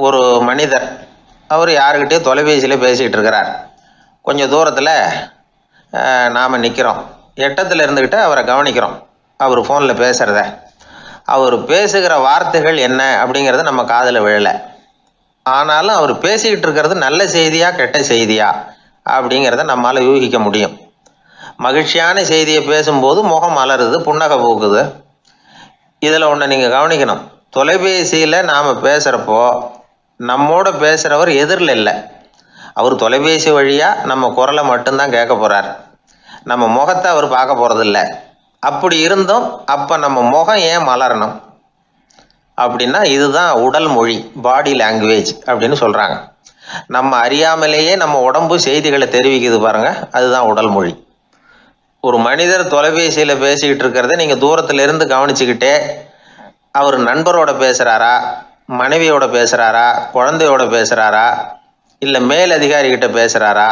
ஒரு மனிதர் அவர் யாருக்கிட்டே தொலைபேசியில் பேசிகிட்டு இருக்கிறார். கொஞ்சம் தூரத்தில் நாம் நிற்கிறோம். எட்டத்தில் இருந்துக்கிட்டு அவரை கவனிக்கிறோம். அவர் ஃபோனில் பேசுகிறத, அவர் பேசுகிற வார்த்தைகள் என்ன அப்படிங்கிறது நம்ம காதில் விழலை. ஆனாலும் அவர் பேசிக்கிட்டு இருக்கிறது நல்ல செய்தியா கெட்ட செய்தியா அப்படிங்கிறத நம்மளால் யூகிக்க முடியும். மகிழ்ச்சியான செய்தியை பேசும்போது முகம் மலருது, புன்னகை போக்குது. இதில் ஒன்று நீங்கள் கவனிக்கணும். தொலைபேசியில் நாம் பேசுகிறப்போ நம்மோட பேசுகிறவர் எதிரில் இல்லை. அவர் தொலைபேசி வழியாக நம்ம குரலை மட்டும்தான் கேட்க போகிறார். நம்ம முகத்தை அவர் பார்க்க போகிறதில்ல. அப்படி இருந்தும் அப்போ நம்ம முகம் ஏன் மலரணும் அப்படின்னா இதுதான் உடல் மொழி, பாடி லாங்குவேஜ் அப்படின்னு சொல்கிறாங்க. நம்ம அறியாமலேயே நம்ம உடம்பு செய்திகளை தெரிவிக்குது பாருங்க, அதுதான் உடல் மொழி. ஒரு மனிதர் தொலைபேசியில் பேசிக்கிட்டு இருக்கிறத நீங்கள் தூரத்தில் இருந்து கவனிச்சுக்கிட்டே அவர் நண்பரோட பேசுகிறாரா, மனைவியோட பேசுகிறாரா, குழந்தையோட பேசுகிறாரா, இல்லை மேல் அதிகாரிகிட்ட பேசுகிறாரா,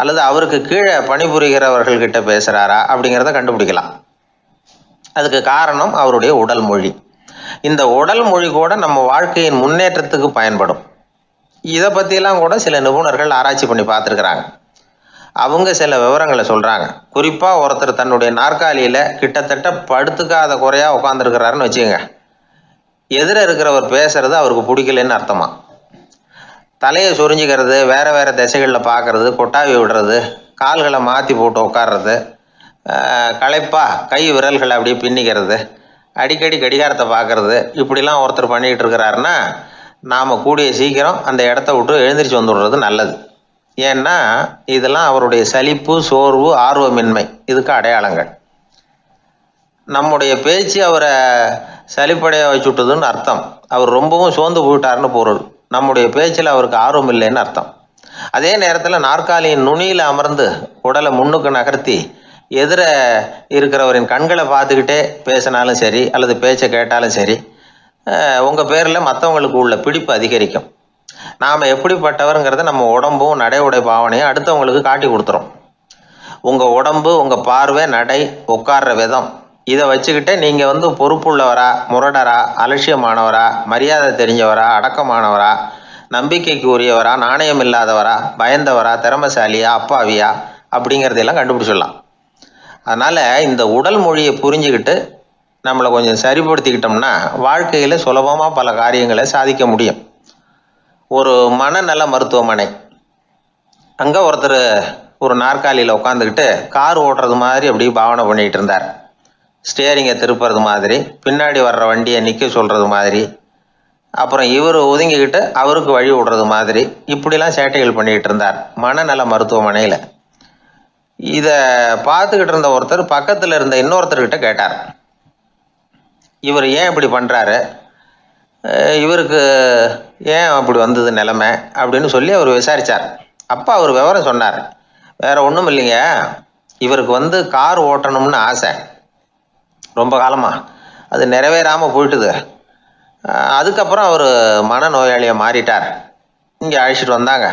அல்லது அவருக்கு கீழே பணிபுரிகிறவர்கள்கிட்ட பேசுகிறாரா அப்படிங்கிறத கண்டுபிடிக்கலாம். அதுக்கு காரணம் அவருடைய உடல் மொழி. இந்த உடல் மொழி கூட நம்ம வாழ்க்கையின் முன்னேற்றத்துக்கு பயன்படும். இதை பற்றியெல்லாம் கூட சில நிபுணர்கள் ஆராய்ச்சி பண்ணி பார்த்துருக்குறாங்க. அவங்க சில விவரங்களை சொல்கிறாங்க. குறிப்பாக ஒருத்தர் தன்னுடைய நாற்காலியில் கிட்டத்தட்ட படுத்துக்காத குறையாக உட்காந்துருக்கிறாருன்னு வச்சுக்கோங்க. எதிர இருக்கிறவர் பேசுறது அவருக்கு பிடிக்கலன்னு அர்த்தமா. தலையை சொரிஞ்சிக்கிறது, வேறு வேறு திசைகளில் பார்க்குறது, கொட்டாவி விடுறது, கால்களை மாற்றி போட்டு உட்கார்றது, களைப்பாக கை விரல்களை அப்படியே பின்னிக்கிறது, அடிக்கடி கடிகாரத்தை பார்க்குறது, இப்படிலாம் ஒருத்தர் பண்ணிக்கிட்டு இருக்கிறாருன்னா நாம் கூடிய சீக்கிரம் அந்த இடத்த விட்டு எழுந்திரிச்சு வந்துடுறது நல்லது. ஏன்னா இதெல்லாம் அவருடைய சலிப்பு, சோர்வு, ஆர்வமின்மை இதுக்கு அடையாளங்கள். நம்முடைய பேச்சு அவரை சலிப்படைய வச்சுட்டுதுன்னு அர்த்தம். அவர் ரொம்பவும் சோர்ந்து போயிட்டாருன்னு பொருள். நம்முடைய பேச்சில் அவருக்கு ஆர்வம் இல்லைன்னு அர்த்தம். அதே நேரத்தில் நாற்காலியின் நுனியில் அமர்ந்து உடலை முன்னுக்கு நகர்த்தி எதிர இருக்கிறவரின் கண்களை பார்த்துக்கிட்டே பேசினாலும் சரி அல்லது பேச்சை கேட்டாலும் சரி, உங்கள் பேரில் மற்றவங்களுக்கு உள்ள பிடிப்பு அதிகரிக்கும். நாம் எப்படிப்பட்டவருங்கிறத நம்ம உடம்பும் நடை உடை பாவனையும் அடுத்தவங்களுக்கு காட்டி கொடுத்துரும். உங்கள் உடம்பு, உங்கள் பார்வை, நடை, உட்கார்ற விதம், இதை வச்சுக்கிட்டே நீங்கள் பொறுப்புள்ளவரா, முரடரா, அலட்சியமானவரா, மரியாதை தெரிஞ்சவரா, அடக்கமானவரா, நம்பிக்கைக்கு உரியவரா, நாணயம் இல்லாதவரா, பயந்தவரா, திறமைசாலியா, அப்பாவியா அப்படிங்கிறதையெல்லாம் கண்டுபிடிச்சிடலாம். அதனால் இந்த உடல் மொழியை புரிஞ்சுக்கிட்டு நம்மளை கொஞ்சம் சரிப்படுத்திக்கிட்டோம்னா வாழ்க்கையில் சுலபமாக பல காரியங்களை சாதிக்க முடியும். ஒரு மனநல மருத்துவமனை, அங்கே ஒருத்தர் ஒரு நாற்காலியில் உட்காந்துக்கிட்டு கார் ஓட்டுறது மாதிரி அப்படி பாவனை பண்ணிகிட்டு இருந்தார். ஸ்டேரிங்கை திருப்புறது மாதிரி, பின்னாடி வர்ற வண்டியை நிற்க சொல்கிறது மாதிரி, அப்புறம் இவர் ஒதுங்கிக்கிட்டு அவருக்கு வழி விடுறது மாதிரி, இப்படிலாம் சேட்டைகள் பண்ணிக்கிட்டு இருந்தார் மனநல மருத்துவமனையில். இதை பார்த்துக்கிட்டு இருந்த ஒருத்தர் பக்கத்தில் இருந்த இன்னொருத்தர்கிட்ட கேட்டார், இவர் ஏன் இப்படி பண்ணுறாரு, இவருக்கு ஏன் அப்படி வந்தது நிலைமை அப்படின்னு சொல்லி அவர் விசாரித்தார். அப்போ அவர் விவரம் சொன்னார். வேற ஒன்றும் இல்லைங்க, இவருக்கு கார் ஓட்டணும்னு ஆசை ரொம்ப காலமாக, அது நிறைவேறாமல் போயிட்டுது. அதுக்கப்புறம் அவர் மனநோயாளியாக மாறிட்டார். இங்கே அழைச்சிட்டு வந்தாங்க.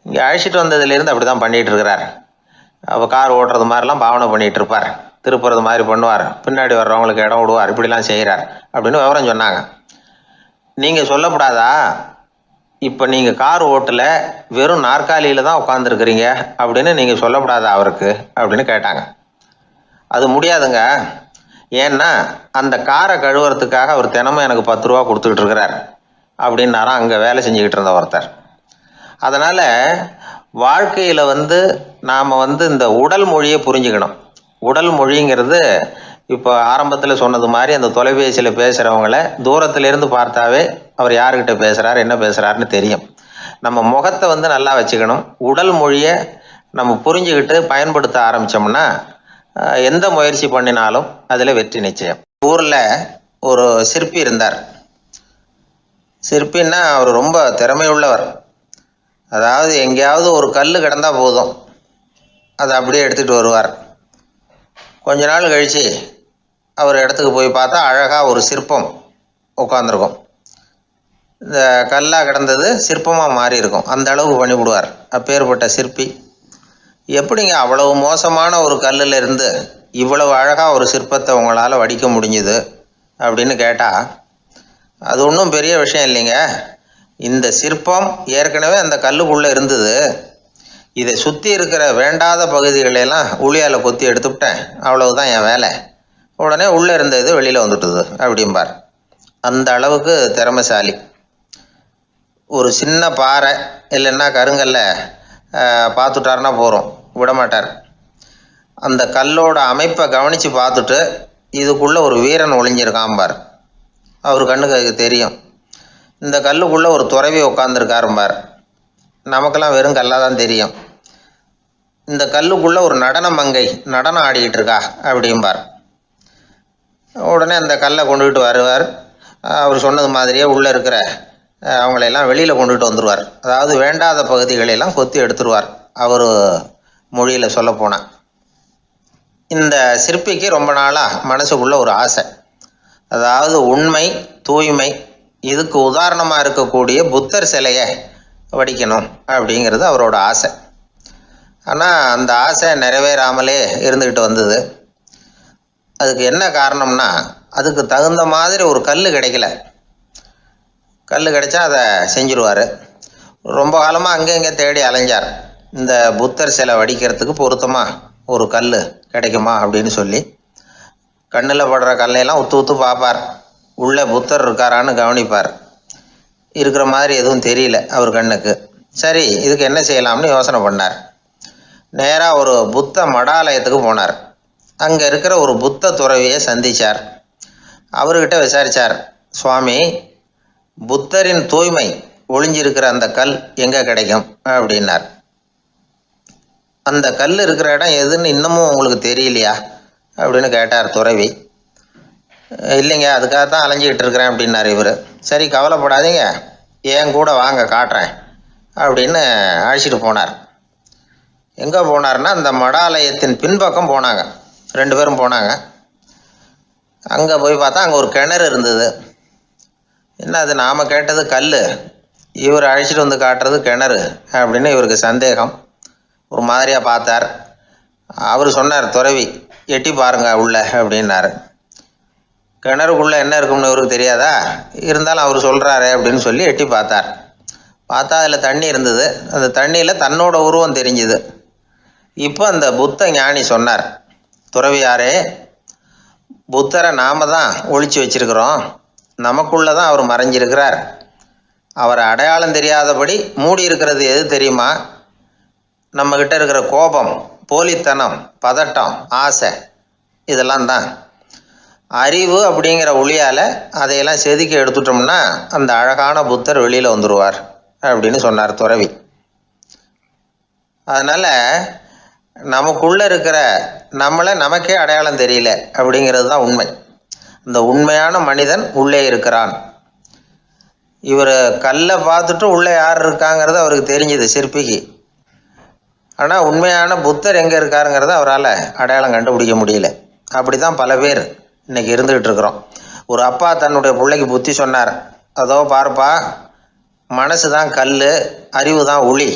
இங்கே அழைச்சிட்டு வந்ததுலேருந்து அப்படி தான் பண்ணிகிட்டு இருக்கிறார். அப்போ கார் ஓட்டுறது மாதிரிலாம் பாவனை பண்ணிகிட்டு இருப்பார், திருப்புறது மாதிரி பண்ணுவார், பின்னாடி வர்றவங்களுக்கு இடம் விடுவார், இப்படிலாம் செய்கிறார் அப்படின்னு விவரம் சொன்னாங்க. நீங்கள் சொல்லப்படாதா, இப்போ நீங்கள் கார் ஓட்டல, வெறும் நாற்காலியில் தான் உட்காந்துருக்குறீங்க அப்படின்னு நீங்கள் சொல்லப்படாதா அவருக்கு அப்படின்னு கேட்டாங்க. அது முடியாதுங்க. ஏன்னா அந்த காரை கழுவுறதுக்காக அவர் தினமும் எனக்கு 10 ரூபா கொடுத்துக்கிட்டு இருக்கிறார் அப்படின்னாராம் அங்கே வேலை செஞ்சுக்கிட்டு இருந்த ஒருத்தர். அதனால் வாழ்க்கையில் நாம் இந்த உடல் மொழியை புரிஞ்சுக்கணும். உடல் மொழிங்கிறது இப்போ ஆரம்பத்தில் சொன்னது மாதிரி அந்த தொலைபேசியில் பேசுகிறவங்கள தூரத்திலேருந்து பார்த்தாவே அவர் யாருக்கிட்ட பேசுகிறார், என்ன பேசுகிறாருன்னு தெரியும். நம்ம முகத்தை நல்லா வச்சுக்கணும். உடல் மொழியை நம்ம புரிஞ்சுக்கிட்டு பயன்படுத்த ஆரம்பித்தோம்னா எந்த முயற்சி பண்ணினாலும் அதில் வெற்றி நிச்சயம். ஊரில் ஒரு சிற்பி இருந்தார். சிற்பின்னா அவர் ரொம்ப திறமையுள்ளவர். அதாவது எங்கேயாவது ஒரு கல் கிடந்தா போதும், அதை அப்படியே எடுத்துகிட்டு வருவார். கொஞ்ச நாள் கழித்து அவர் இடத்துக்கு போய் பார்த்தா அழகாக ஒரு சிற்பம் உட்காந்துருக்கும். இந்த கல்லாக கிடந்தது சிற்பமாக மாறி இருக்கும். அந்த அளவுக்கு பண்ணிவிடுவார் அப்பேற்பட்ட சிற்பி. எப்படிங்க அவ்வளவு மோசமான ஒரு கல்லில் இருந்து இவ்வளவு அழகாக ஒரு சிற்பத்தை உங்களால் வடிக்க முடிஞ்சுது அப்படின்னு கேட்டால், அது ஒன்றும் பெரிய விஷயம் இல்லைங்க. இந்த சிற்பம் ஏற்கனவே அந்த கல்லுக்குள்ளே இருந்தது. இதை சுற்றி இருக்கிற வேண்டாத பகுதிகளெல்லாம் உளியால் கொத்தி எடுத்துவிட்டேன், அவ்வளவுதான் என் வேலை. உடனே உள்ளே இருந்த இது வெளியில் வந்துட்டுது அப்படிம்பார். அந்த அளவுக்கு திறமைசாலி. ஒரு சின்ன பாறை இல்லைன்னா கருங்கல்ல பார்த்துட்டாருன்னா போகிறோம், விடமாட்டார். அந்த கல்லோட அமைப்பை கவனித்து பார்த்துட்டு இதுக்குள்ளே ஒரு வீரன் ஒளிஞ்சிருக்காம்பார். அவர் கண்ணுக்கு அதுக்கு தெரியும். இந்த கல்லுக்குள்ளே ஒரு துறவி உட்காந்துருக்காரும்பார். நமக்கெல்லாம் வெறும் கல்லாக தான் தெரியும். இந்த கல்லுக்குள்ளே ஒரு நடன மங்கை நடனம் ஆடிக்கிட்டு இருக்கா அப்படிம்பார். உடனே அந்த கல்லை கொண்டுகிட்டு வருவார். அவர் சொன்னது மாதிரியே உள்ளே இருக்கிற அவங்களையெல்லாம் வெளியில் கொண்டுகிட்டு வந்துடுவார். அதாவது வேண்டாத பகுதிகளெல்லாம் கொத்தி எடுத்துருவார். அவர் மொழியில் சொல்லப்போனால் இந்த சிற்பிக்கு ரொம்ப நாளாக மனசுக்குள்ளே ஒரு ஆசை. அதாவது உண்மை, தூய்மை, இதுக்கு உதாரணமாக இருக்கக்கூடிய புத்தர் சிலையை வடிக்கணும் அப்படிங்கிறது அவரோட ஆசை. ஆனால் அந்த ஆசை நிறைவேறாமலே இருந்துக்கிட்டு வந்தது. அதுக்கு என்ன காரணம்னா, அதுக்கு தகுந்த மாதிரி ஒரு கல் கிடைக்கல. கல் கிடைச்சா அதை செஞ்சுருவார். ரொம்ப காலமாக அங்கே இங்கே தேடி அலைஞ்சார். இந்த புத்தர் சிலை வடிக்கிறதுக்கு பொருத்தமாக ஒரு கல் கிடைக்குமா அப்படின்னு சொல்லி கண்ணில் படுற கல்லையெல்லாம் உத்து உத்து பார்ப்பார். உள்ளே புத்தர் இருக்காரான்னு கவனிப்பார். இருக்கிற மாதிரி எதுவும் தெரியல அவர் கண்ணுக்கு. சரி, இதுக்கு என்ன செய்யலாம்னு யோசனை பண்ணார். நேராக ஒரு புத்த மடாலயத்துக்கு போனார். அங்கே இருக்கிற ஒரு புத்த துறவியை சந்தித்தார். அவர்கிட்ட விசாரித்தார், சுவாமி, புத்தரின் தூய்மை ஒளிஞ்சிருக்கிற அந்த கல் எங்கே கிடைக்கும் அப்படின்னார். அந்த கல் இருக்கிற இடம் எதுன்னு இன்னமும் உங்களுக்கு தெரியலையா அப்படின்னு கேட்டார் துறவி. இல்லைங்க, அதுக்காக தான் அலைஞ்சிக்கிட்டு இருக்கிறேன் அப்படின்னார் இவர். சரி, கவலைப்படாதீங்க, என் கூட வாங்க காட்டுறேன் அப்படின்னு அழைச்சிட்டு போனார். எங்கே போனார்னா, அந்த மடாலயத்தின் பின்பக்கம் போனாங்க. 2 பேரும் போனாங்க. அங்கே போய் பார்த்தா அங்கே ஒரு கிணறு இருந்தது. என்ன அது, நாம் கேட்டது கல், இவர் அழைச்சிட்டு வந்து காட்டுறது கிணறு அப்படின்னு இவருக்கு சந்தேகம். ஒரு மாதிரியாக பார்த்தார். அவர் சொன்னார், துறவி எட்டி பாருங்க உள்ள அப்படின்னாரு. கிணறுக்குள்ளே என்ன இருக்கும்னு இவருக்கு தெரியாதா, இருந்தாலும் அவர் சொல்கிறாரு அப்படின்னு சொல்லி எட்டி பார்த்தார். பார்த்தா அதில் தண்ணி இருந்தது. அந்த தண்ணியில் தன்னோட உருவம் தெரிஞ்சுது. இப்போ அந்த புத்த ஞானி சொன்னார், துறவியாரே, புத்தரை நாம் தான் ஒழிச்சு வச்சிருக்கிறோம், நமக்குள்ளே தான் அவர் மறைஞ்சிருக்கிறார். அவரை அடையாளம் தெரியாதபடி மூடி இருக்கிறது எது தெரியுமா? நம்மக்கிட்ட இருக்கிற கோபம், போலித்தனம், பதட்டம், ஆசை, இதெல்லாம் தான். அறிவு அப்படிங்கிற ஒளியால் அதையெல்லாம் செதுக்கி எடுத்துட்டோம்னா அந்த அழகான புத்தர் வெளியில் வந்துடுவார் அப்படின்னு சொன்னார் துறவி. அதனால் நமக்குள்ளே இருக்கிற நம்மளை நமக்கே அடையாளம் தெரியல அப்படிங்கிறது தான் உண்மை. இந்த உண்மையான மனிதன் உள்ளே இருக்கிறான். இவர் கல்லை பார்த்துட்டு உள்ளே யார் இருக்காங்கிறது அவருக்கு தெரிஞ்சுது சிற்பிக்கு. ஆனால் உண்மையான புத்தர் எங்கே இருக்காருங்கிறத அவரால் அடையாளம் கண்டுபிடிக்க முடியல. அப்படி தான் பல பேர் இன்றைக்கி இருந்துக்கிட்டு இருக்கிறோம். ஒரு அப்பா தன்னுடைய பிள்ளைக்கு புத்தி சொன்னார், அதோ பார்ப்பா, மனசு தான் கல், அறிவு தான் உளி.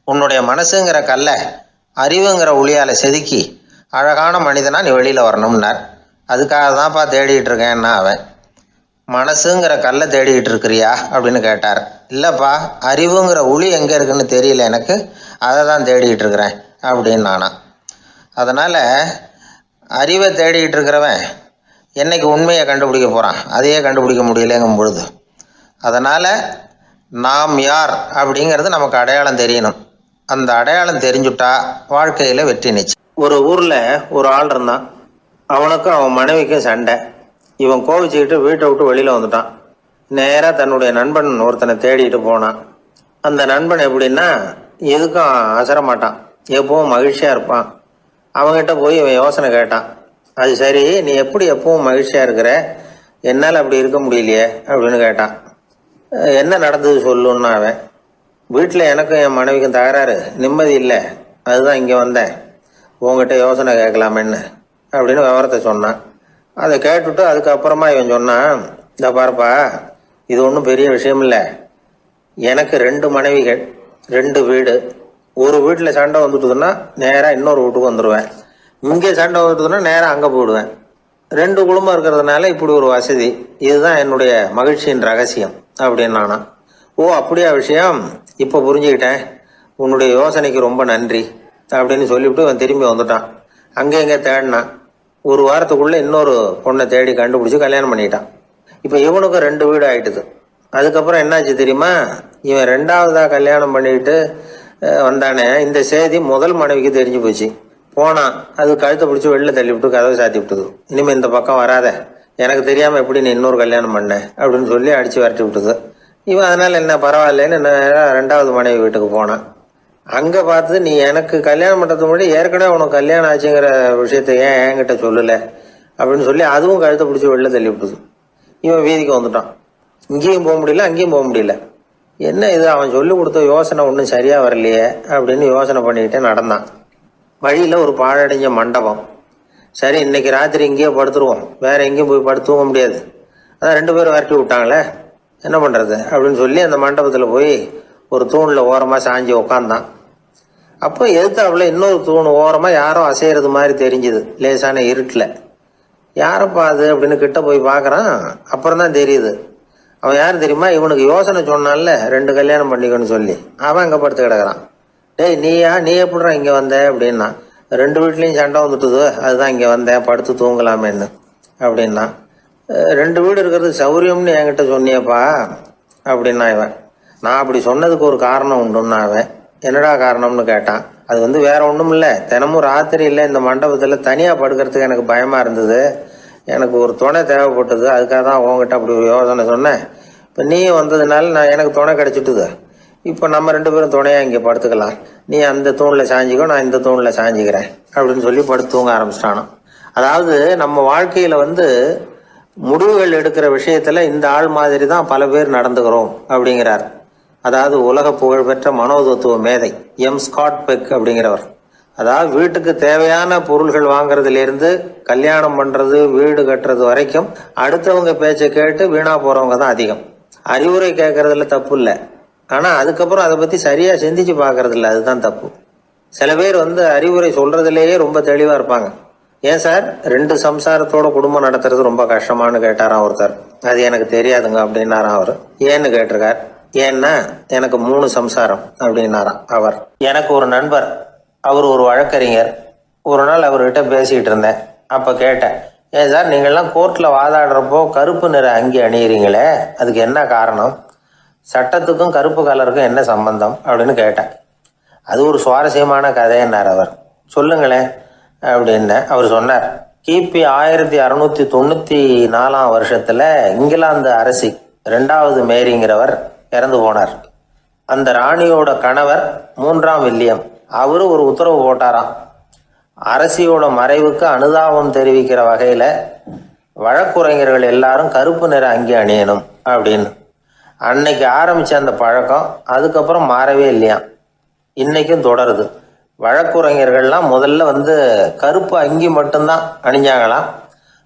உன்னுடைய மனசுங்கிற கல்லை அறிவுங்கிற ஒளியால் செதுக்கி அழகான மனிதனாக நீ வெளியில் வரணும்னார். அதுக்காக தான்ப்பா தேடிகிட்டு இருக்கேன்னா அவன். மனசுங்கிற கல்லை தேடிக்கிட்டு இருக்கிறியா அப்படின்னு கேட்டார். இல்லைப்பா, அறிவுங்கிற ஒளி எங்கே இருக்குன்னு தெரியல எனக்கு, அதை தான் தேடிக்கிட்டு இருக்கிறேன் அப்படின்னு நானா. அதனால் அறிவை தேடிக்கிட்டு இருக்கிறவன் என்னைக்கு உண்மையை கண்டுபிடிக்க போகிறான், அதையே கண்டுபிடிக்க முடியலைங்கும் பொழுது. அதனால் நாம் யார் அப்படிங்கிறது நமக்கு அடையாளம் தெரியணும். அந்த அடையாளம் தெரிஞ்சுட்டா வாழ்க்கையில் வெற்றி நிச்சயம். ஒரு ஊரில் ஒரு ஆள் இருந்தான். அவனுக்கும் அவன் மனைவிக்கும் சண்டை. இவன் கோவிச்சுக்கிட்டு வீட்டை விட்டு வெளியில் வந்துட்டான். நேராக தன்னுடைய நண்பன் ஒருத்தனை தேடிட்டு போனான். அந்த நண்பன் எப்படின்னா, எதுக்கும் அசர மாட்டான், எப்பவும் மகிழ்ச்சியாக இருப்பான். அவங்ககிட்ட போய் இவன் யோசனை கேட்டான். அது சரி, நீ எப்படி எப்பவும் மகிழ்ச்சியாக இருக்கிற, என்னால் அப்படி இருக்க முடியலையே அப்படின்னு கேட்டான். என்ன நடந்தது சொல்லுன்னா அவன், வீட்டில் எனக்கும் என் மனைவிக்கும் தகராறு, நிம்மதி இல்லை, அதுதான் இங்கே வந்தேன், உங்ககிட்ட யோசனை கேட்கலாமேன்னு அப்படின்னு விவரத்தை சொன்னான். அதை கேட்டுவிட்டு அதுக்கப்புறமா இவன் சொன்னான், இந்த பாருப்பா, இது ஒன்றும் பெரிய விஷயம் இல்லை. எனக்கு 2 மனைவிகள், 2 வீடு. ஒரு வீட்டில் சண்டை வந்துட்டுதுன்னா நேராக இன்னொரு வீட்டுக்கு வந்துடுவேன். இங்கே சண்டை வந்துட்டுதுன்னா நேராக அங்கே போயிடுவேன். 2 குடும்பம் இருக்கிறதுனால இப்படி ஒரு வசதி. இதுதான் என்னுடைய மகிழ்ச்சியின் ரகசியம். அப்படின்னு நானா. ஓ அப்படியா விஷயம், இப்போ புரிஞ்சுக்கிட்டேன், உன்னுடைய யோசனைக்கு ரொம்ப நன்றி அப்படின்னு சொல்லிவிட்டு அவன் திரும்பி வந்துட்டான். அங்கே எங்கே தேடினான். ஒரு வாரத்துக்குள்ளே இன்னொரு பொண்ணை தேடி கண்டுபிடிச்சி கல்யாணம் பண்ணிட்டான். இப்போ இவனுக்கும் 2 வீடு ஆயிட்டுது. அதுக்கப்புறம் என்னாச்சு தெரியுமா, இவன் 2வதா கல்யாணம் பண்ணிக்கிட்டு வந்தானே, இந்த செய்தி முதல் மனைவிக்கு தெரிஞ்சு போச்சு. போனான், அது கழுத்தை பிடிச்சி வெளில தள்ளி விட்டு கதவை சாத்தி விட்டுது. இனிமேல் இந்த பக்கம் வராத, எனக்கு தெரியாமல் எப்படி நீ இன்னொரு கல்யாணம் பண்ண அப்படின்னு சொல்லி அடித்து விரட்டி விட்டுது. இவன் அதனால் என்ன பரவாயில்லன்னு 2வது மனைவி வீட்டுக்கு போனான். அங்கே பார்த்து, நீ எனக்கு கல்யாணம் பண்ணுறதுக்கு முன்னாடி ஏற்கனவே உனக்கு கல்யாணம் ஆச்சுங்கிற விஷயத்த ஏன் என்கிட்ட சொல்லலை அப்படின்னு சொல்லி அதுவும் கழுத்தை பிடிச்சி வெளில தள்ளி விட்டுது. இவன் வீதிக்கு வந்துட்டான். இங்கேயும் போக முடியல, அங்கேயும் போக முடியல. என்ன இது, அவன் சொல்லி கொடுத்த யோசனை ஒன்றும் சரியாக வரலையே அப்படின்னு யோசனை பண்ணிக்கிட்டே நடந்தான். வழியில் ஒரு பாழடைஞ்ச மண்டபம். சரி, இன்னைக்கு ராத்திரி இங்கேயே படுத்துருவோம், வேற எங்கேயும் போய் படுத்து தூங்க முடியாது, அதான் 2 பேரும் விரட்டி விட்டாங்களே, என்ன பண்ணுறது அப்படின்னு சொல்லி அந்த மண்டபத்தில் போய் ஒரு தூணில் ஓரமாக சாஞ்சி உக்காந்தான். அப்போ எதிர்த்தாப்புல இன்னொரு தூண் ஓரமாக யாரோ அசைகிறது மாதிரி தெரிஞ்சுது, லேசான இருட்டில். யாரப்பா அது அப்படின்னு கிட்ட போய் பார்க்குறான். அப்புறம் தான் தெரியுது, அவன் யார் தெரியுமா, இவனுக்கு யோசனை சொன்னான்ல 2 கல்யாணம் பண்ணிக்கணும்னு சொல்லி, அவன் அங்கே படுத்து கிடக்குறான். டேய் நீ எப்படிறா இங்கே வந்த அப்படின்னா, 2 வீட்லேயும் சண்டை வந்துட்டுது, அதுதான் இங்கே வந்தேன் படுத்து தூங்கலாமேன்னு அப்படின்னா. 2 வீடு இருக்கிறது சௌரியம்னு என்கிட்ட சொன்னியப்பா அப்படின்னா இவன். நான் அப்படி சொன்னதுக்கு ஒரு காரணம் உண்டுன்னா அவன். என்னடா காரணம்னு கேட்டான். அது வேற ஒன்றும் இல்லை, தினமும் ராத்திரி இல்லை இந்த மண்டபத்தில் தனியாக படுக்கிறதுக்கு எனக்கு பயமாக இருந்தது, எனக்கு ஒரு துணை தேவைப்பட்டது, அதுக்காக தான் உங்ககிட்ட அப்படி ஒரு யோசனை சொன்னேன். இப்போ நீ வந்ததுனால எனக்கு துணை கிடச்சிட்டுது. இப்போ நம்ம 2 பேரும் துணையாக இங்கே படுத்துக்கலாம், நீ அந்த தூணில் சாஞ்சிக்கோ, நான் இந்த தூணில் சாஞ்சிக்கிறேன் அப்படின்னு சொல்லி படுத்து தூங்க ஆரம்பிச்சிட்டானோ. அதாவது நம்ம வாழ்க்கையில் முடிவுகள் எடுக்கிற விஷயத்தில் இந்த ஆள் மாதிரி தான் பல பேர் நடந்துக்கிறோம் அப்படிங்கிறார். அதாவது உலக புகழ்பெற்ற மனோதத்துவ மேதை ஸ்காட் பெக் அப்படிங்கிறவர். அதாவது வீட்டுக்கு தேவையான பொருள்கள் வாங்குறதுலேருந்து கல்யாணம் பண்ணுறது, வீடு கட்டுறது வரைக்கும் அடுத்தவங்க பேச்சை கேட்டு வீணா போகிறவங்க தான் அதிகம். அறிவுரை கேட்கறதுல தப்பு இல்லை, ஆனால் அதுக்கப்புறம் அதை பற்றி சரியாக சிந்திச்சு பார்க்கறது இல்லை, அதுதான் தப்பு. சில பேர் அறிவுரை சொல்கிறதுலேயே ரொம்ப தெளிவாக இருப்பாங்க. ஏன் சார் 2 சம்சாரத்தோட குடும்பம் நடத்துறது ரொம்ப கஷ்டமானு கேட்டாராம் ஒருத்தர். அது எனக்கு தெரியாதுங்க அப்படின்னாராம் அவர். ஏன்னு கேட்டிருக்கார். ஏன்னா எனக்கு 3 சம்சாரம் அப்படின்னாராம் அவர். எனக்கு ஒரு நண்பர், அவர் ஒரு வழக்கறிஞர். ஒரு நாள் அவர்கிட்ட பேசிக்கிட்டு இருந்தேன். அப்போ கேட்டேன், ஏன் சார் நீங்கள்லாம் கோர்ட்டில் வாதாடுறப்போ கருப்பு நிற அங்கி அணியிறீங்களே, அதுக்கு என்ன காரணம், சட்டத்துக்கும் கருப்பு கலருக்கும் என்ன சம்பந்தம் அப்படின்னு கேட்டேன். அது ஒரு சுவாரஸ்யமான கதைன்னார் அவர். சொல்லுங்களேன் அப்படின்னு அவர் சொன்னார். கிபி 1694 வருஷத்தில் இங்கிலாந்து அரசி 2வது மேரிங்கிறவர் இறந்து போனார். அந்த ராணியோட கணவர் 3ஆம் வில்லியம், அவரு ஒரு உத்தரவு போட்டாராம், அரசியோட மறைவுக்கு அனுதாபம் தெரிவிக்கிற வகையில் வழக்குரைஞர்கள் எல்லாரும் கருப்பு நிற அங்கி அணியணும் அப்படின்னு. அன்னைக்கு ஆரம்பித்த அந்த பழக்கம் அதுக்கப்புறம் மாறவே இல்லையாம், இன்னைக்கும் தொடருது. வழக்குரைஞர்கள்லாம் முதல்ல கருப்பு அங்கி மட்டும்தான் அணிஞ்சாங்களாம்.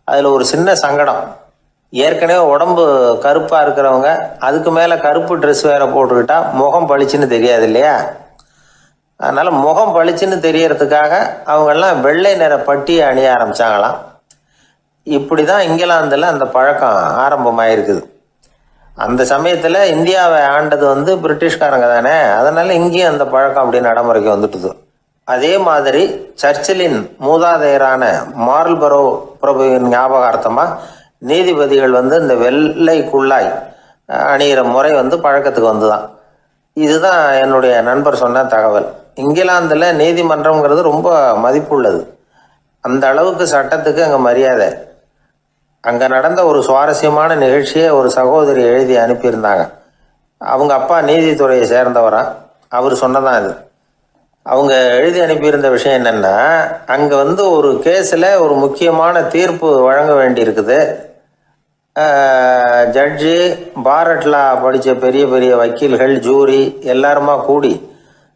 அதில் ஒரு சின்ன சங்கடம், ஏற்கனவே உடம்பு கருப்பாக இருக்கிறவங்க அதுக்கு மேலே கருப்பு ட்ரெஸ் வேறு போட்டுக்கிட்டா முகம் பளிச்சுன்னு தெரியாது இல்லையா. அதனால் முகம் பளிச்சுன்னு தெரியறதுக்காக அவங்கெல்லாம் வெள்ளை நிற பட்டியை அணிய ஆரம்பித்தாங்களாம். இப்படி தான் இங்கிலாந்தில் அந்த பழக்கம் ஆரம்பமாயிருக்குது. அந்த சமயத்தில் இந்தியாவை ஆண்டது பிரிட்டிஷ்காரங்க தானே, அதனால் இங்கேயும் அந்த பழக்கம் அப்படி நடைமுறைக்கு வந்துட்டுது. அதே மாதிரி சர்ச்சிலின் மூதாதையரான மார்ல்பரோ பிரபுவின் ஞாபகார்த்தமாக நீதிபதிகள் இந்த வெள்ளை குள்ளாய் அணிகிற முறை பழக்கத்துக்கு வந்துதான். இதுதான் என்னுடைய நண்பர் சொன்ன தகவல். இங்கிலாந்தில் நீதிமன்றம்ங்கிறது ரொம்ப மதிப்புள்ளது, அந்த அளவுக்கு சட்டத்துக்கு அங்கே மரியாதை. அங்கே நடந்த ஒரு சுவாரஸ்யமான நிகழ்ச்சியை ஒரு சகோதரி எழுதி அனுப்பியிருந்தாங்க. அவங்க அப்பா நீதித்துறையை சேர்ந்தவரா, அவர் சொன்னதான் இது. அவங்க எழுதி அனுப்பியிருந்த விஷயம் என்னென்னா, அங்கே ஒரு கேஸில் ஒரு முக்கியமான தீர்ப்பு வழங்க வேண்டியிருக்குது. ஜட்ஜு, பாரட்லா படித்த பெரிய பெரிய வக்கீல்கள், ஜூரி எல்லாருமா கூடி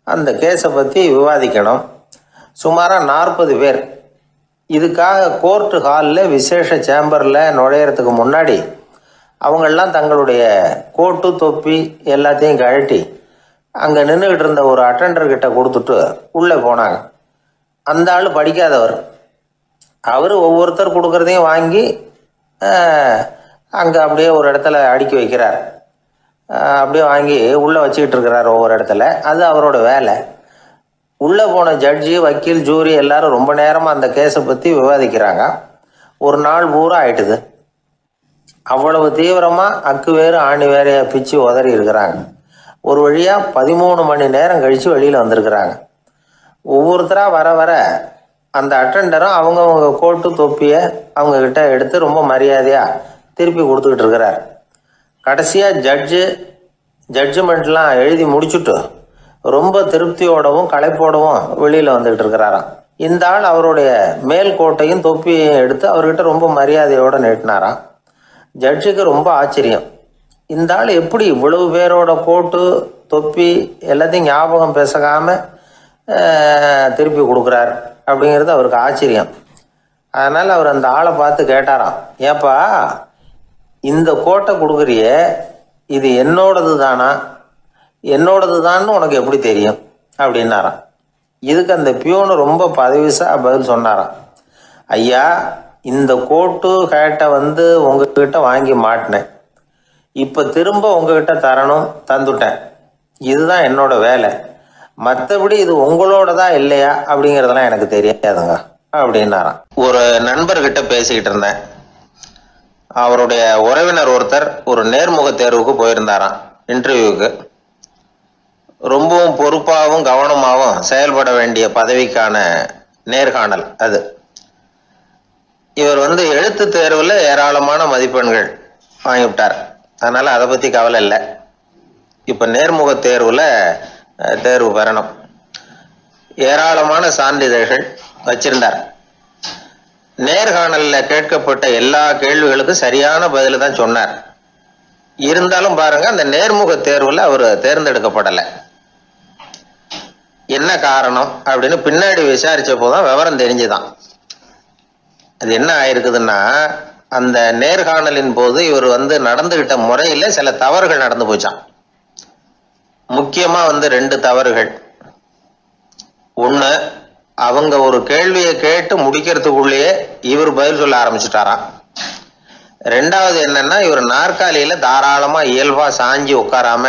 அந்த கேஸை பற்றி விவாதிக்கணும். சுமாராக 40 பேர். இதுக்காக கோர்ட்டு ஹாலில் விசேஷ சேம்பரில் நுழையிறதுக்கு முன்னாடி அவங்கெல்லாம் தங்களுடைய கோட்டு தொப்பி எல்லாத்தையும் கழட்டி அங்கே நின்றுக்கிட்டு இருந்த ஒரு அட்டெண்டர்கிட்ட கொடுத்துட்டு உள்ளே போனாங்க. அந்த ஆள் படிக்காதவர். அவர் ஒவ்வொருத்தர் கொடுக்குறதையும் வாங்கி அங்கே அப்படியே ஒரு இடத்துல அடுக்கி வைக்கிறார். அப்படியே வாங்கி உள்ளே வச்சுக்கிட்டு இருக்கிறார் ஒவ்வொரு இடத்துல. அது அவரோட வேலை. உள்ளே போன ஜட்ஜி, வக்கீல், ஜூரி எல்லாரும் ரொம்ப நேரமாக அந்த கேஸை பற்றி விவாதிக்கிறாங்க. ஒரு நாள் பூரா ஆயிட்டுது. அவ்வளவு தீவிரமாக அக்கு வேறு ஆணி வேறையை பிச்சு உதறி இருக்கிறாங்க. ஒரு வழியாக 13 மணி நேரம் கழித்து வெளியில் வந்திருக்கிறாங்க. ஒவ்வொருத்தராக வர வர அந்த அட்டெண்டரும் அவங்கவுங்க கோட்டு தொப்பியை அவங்கக்கிட்ட எடுத்து ரொம்ப மரியாதையாக திருப்பி கொடுத்துக்கிட்டு இருக்கிறார். கடைசியாக ஜட்ஜ்மெண்ட்லாம் எழுதி முடிச்சுட்டு ரொம்ப திருப்தியோடவும் களைப்போடவும் வெளியில் வந்துக்கிட்டு இருக்கிறாராம். இந்த ஆள் அவருடைய மேல் கோட்டையும் தொப்பியையும் எடுத்து அவர்கிட்ட ரொம்ப மரியாதையோடு நீட்டினாராம். ஜட்ஜுக்கு ரொம்ப ஆச்சரியம். இந்த ஆள் எப்படி இவ்வளவு பேரோட கோட்டு தொப்பி எல்லாத்தையும் ஞாபகம் பேசகாமல் திருப்பி கொடுக்குறார் அப்படிங்கிறது அவருக்கு ஆச்சரியம். அதனால் அவர் அந்த ஆளை பார்த்து கேட்டாராம், ஏப்பா இந்த கோட்டை கொடுக்குறியே, இது என்னோடது தானா, என்னோடது தான்னு உனக்கு எப்படி தெரியும் அப்படின்னாராம். இதுக்கு அந்த பியூனு ரொம்ப பதவிசாக பதில் சொன்னாராம், ஐயா இந்த கோட்டு ஹேட்டை உங்ககிட்ட வாங்கி மாட்டினேன், இப்போ திரும்ப உங்ககிட்ட தரணும், தந்துட்டேன், இதுதான் என்னோட வேலை, மற்றபடி இது உங்களோடதா இல்லையா அப்படிங்கிறதெல்லாம் எனக்கு தெரியாதுங்க அப்படின்னாராம். ஒரு நண்பர்கிட்ட பேசிக்கிட்டு இருந்தேன். அவருடைய உறவினர் ஒருத்தர் ஒரு நேர்முக தேர்வுக்கு போயிருந்தாராம், இன்டர்வியூக்கு. ரொம்பவும் பொறுப்பாகவும் கவனமாகவும் செயல்பட வேண்டிய பதவிக்கான நேர்காணல் அது. இவர் எழுத்து தேர்வில் ஏராளமான மதிப்பெண்கள் வாங்கிவிட்டார். அதனால் அதை பற்றி கவலை இல்லை. இப்போ நேர்முக தேர்வில் தேர்வு பெறணும். ஏராளமான சான்றிதழ்கள் வச்சிருந்தார். நேர்காணலில் கேட்கப்பட்ட எல்லா கேள்விகளுக்கும் சரியான பதில் தான் சொன்னார். இருந்தாலும் பாருங்க, அந்த நேர்முக தேர்வில் அவர் தேர்ந்தெடுக்கப்படலை. என்ன காரணம் அப்படின்னு பின்னாடி விசாரிச்ச போதுதான் விவரம் தெரிஞ்சுதான். அது என்ன ஆயிருக்குதுன்னா, அந்த நேர்காணலின் போது இவர் நடந்துகிட்ட முறையில சில தவறுகள் நடந்து போச்சான். முக்கியமா 2 தவறுகள். ஒண்ணு, அவங்க ஒரு கேள்வியை கேட்டு முடிக்கிறதுக்குள்ளேயே இவர் பதில் சொல்ல ஆரம்பிச்சுட்டாராம். ரெண்டாவது என்னன்னா, இவர் நாற்காலியில தாராளமா இயல்பா சாஞ்சி உட்காராம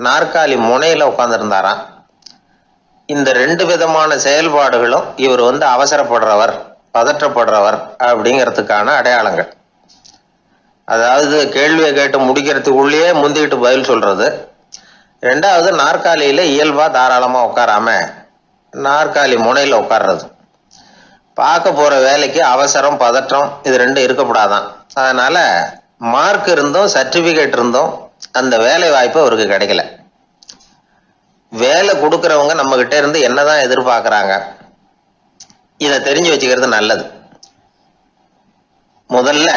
நாற்காலி முனையில உட்கார்ந்துருந்தாராம். இந்த 2 விதமான செயல்பாடுகளும் இவர் அவசரப்படுறவர், பதற்றப்படுறவர் அப்படிங்கிறதுக்கான அடையாளங்கள். அதாவது கேள்வியை கேட்டு முடிக்கிறதுக்குள்ளேயே முந்திக்கிட்டு பதில் சொல்றது. ரெண்டாவது, நாற்காலியில இயல்பா தாராளமா உட்காராம நாற்காலி முனையில உட்கார்றது. பார்க்க போற வேலைக்கு அவசரம், பதற்றம் இது 2 இருக்கக்கூடாதான். அதனால மார்க் இருந்தும் சர்டிபிகேட் இருந்தும் அந்த வேலை வாய்ப்பு அவருக்கு கிடைக்கல. வேலை கொடுக்கறவங்க நம்ம கிட்ட இருந்து என்னதான் எதிர்பார்க்கறாங்க, இதை தெரிஞ்சு வச்சுக்கிறது நல்லது. முதல்ல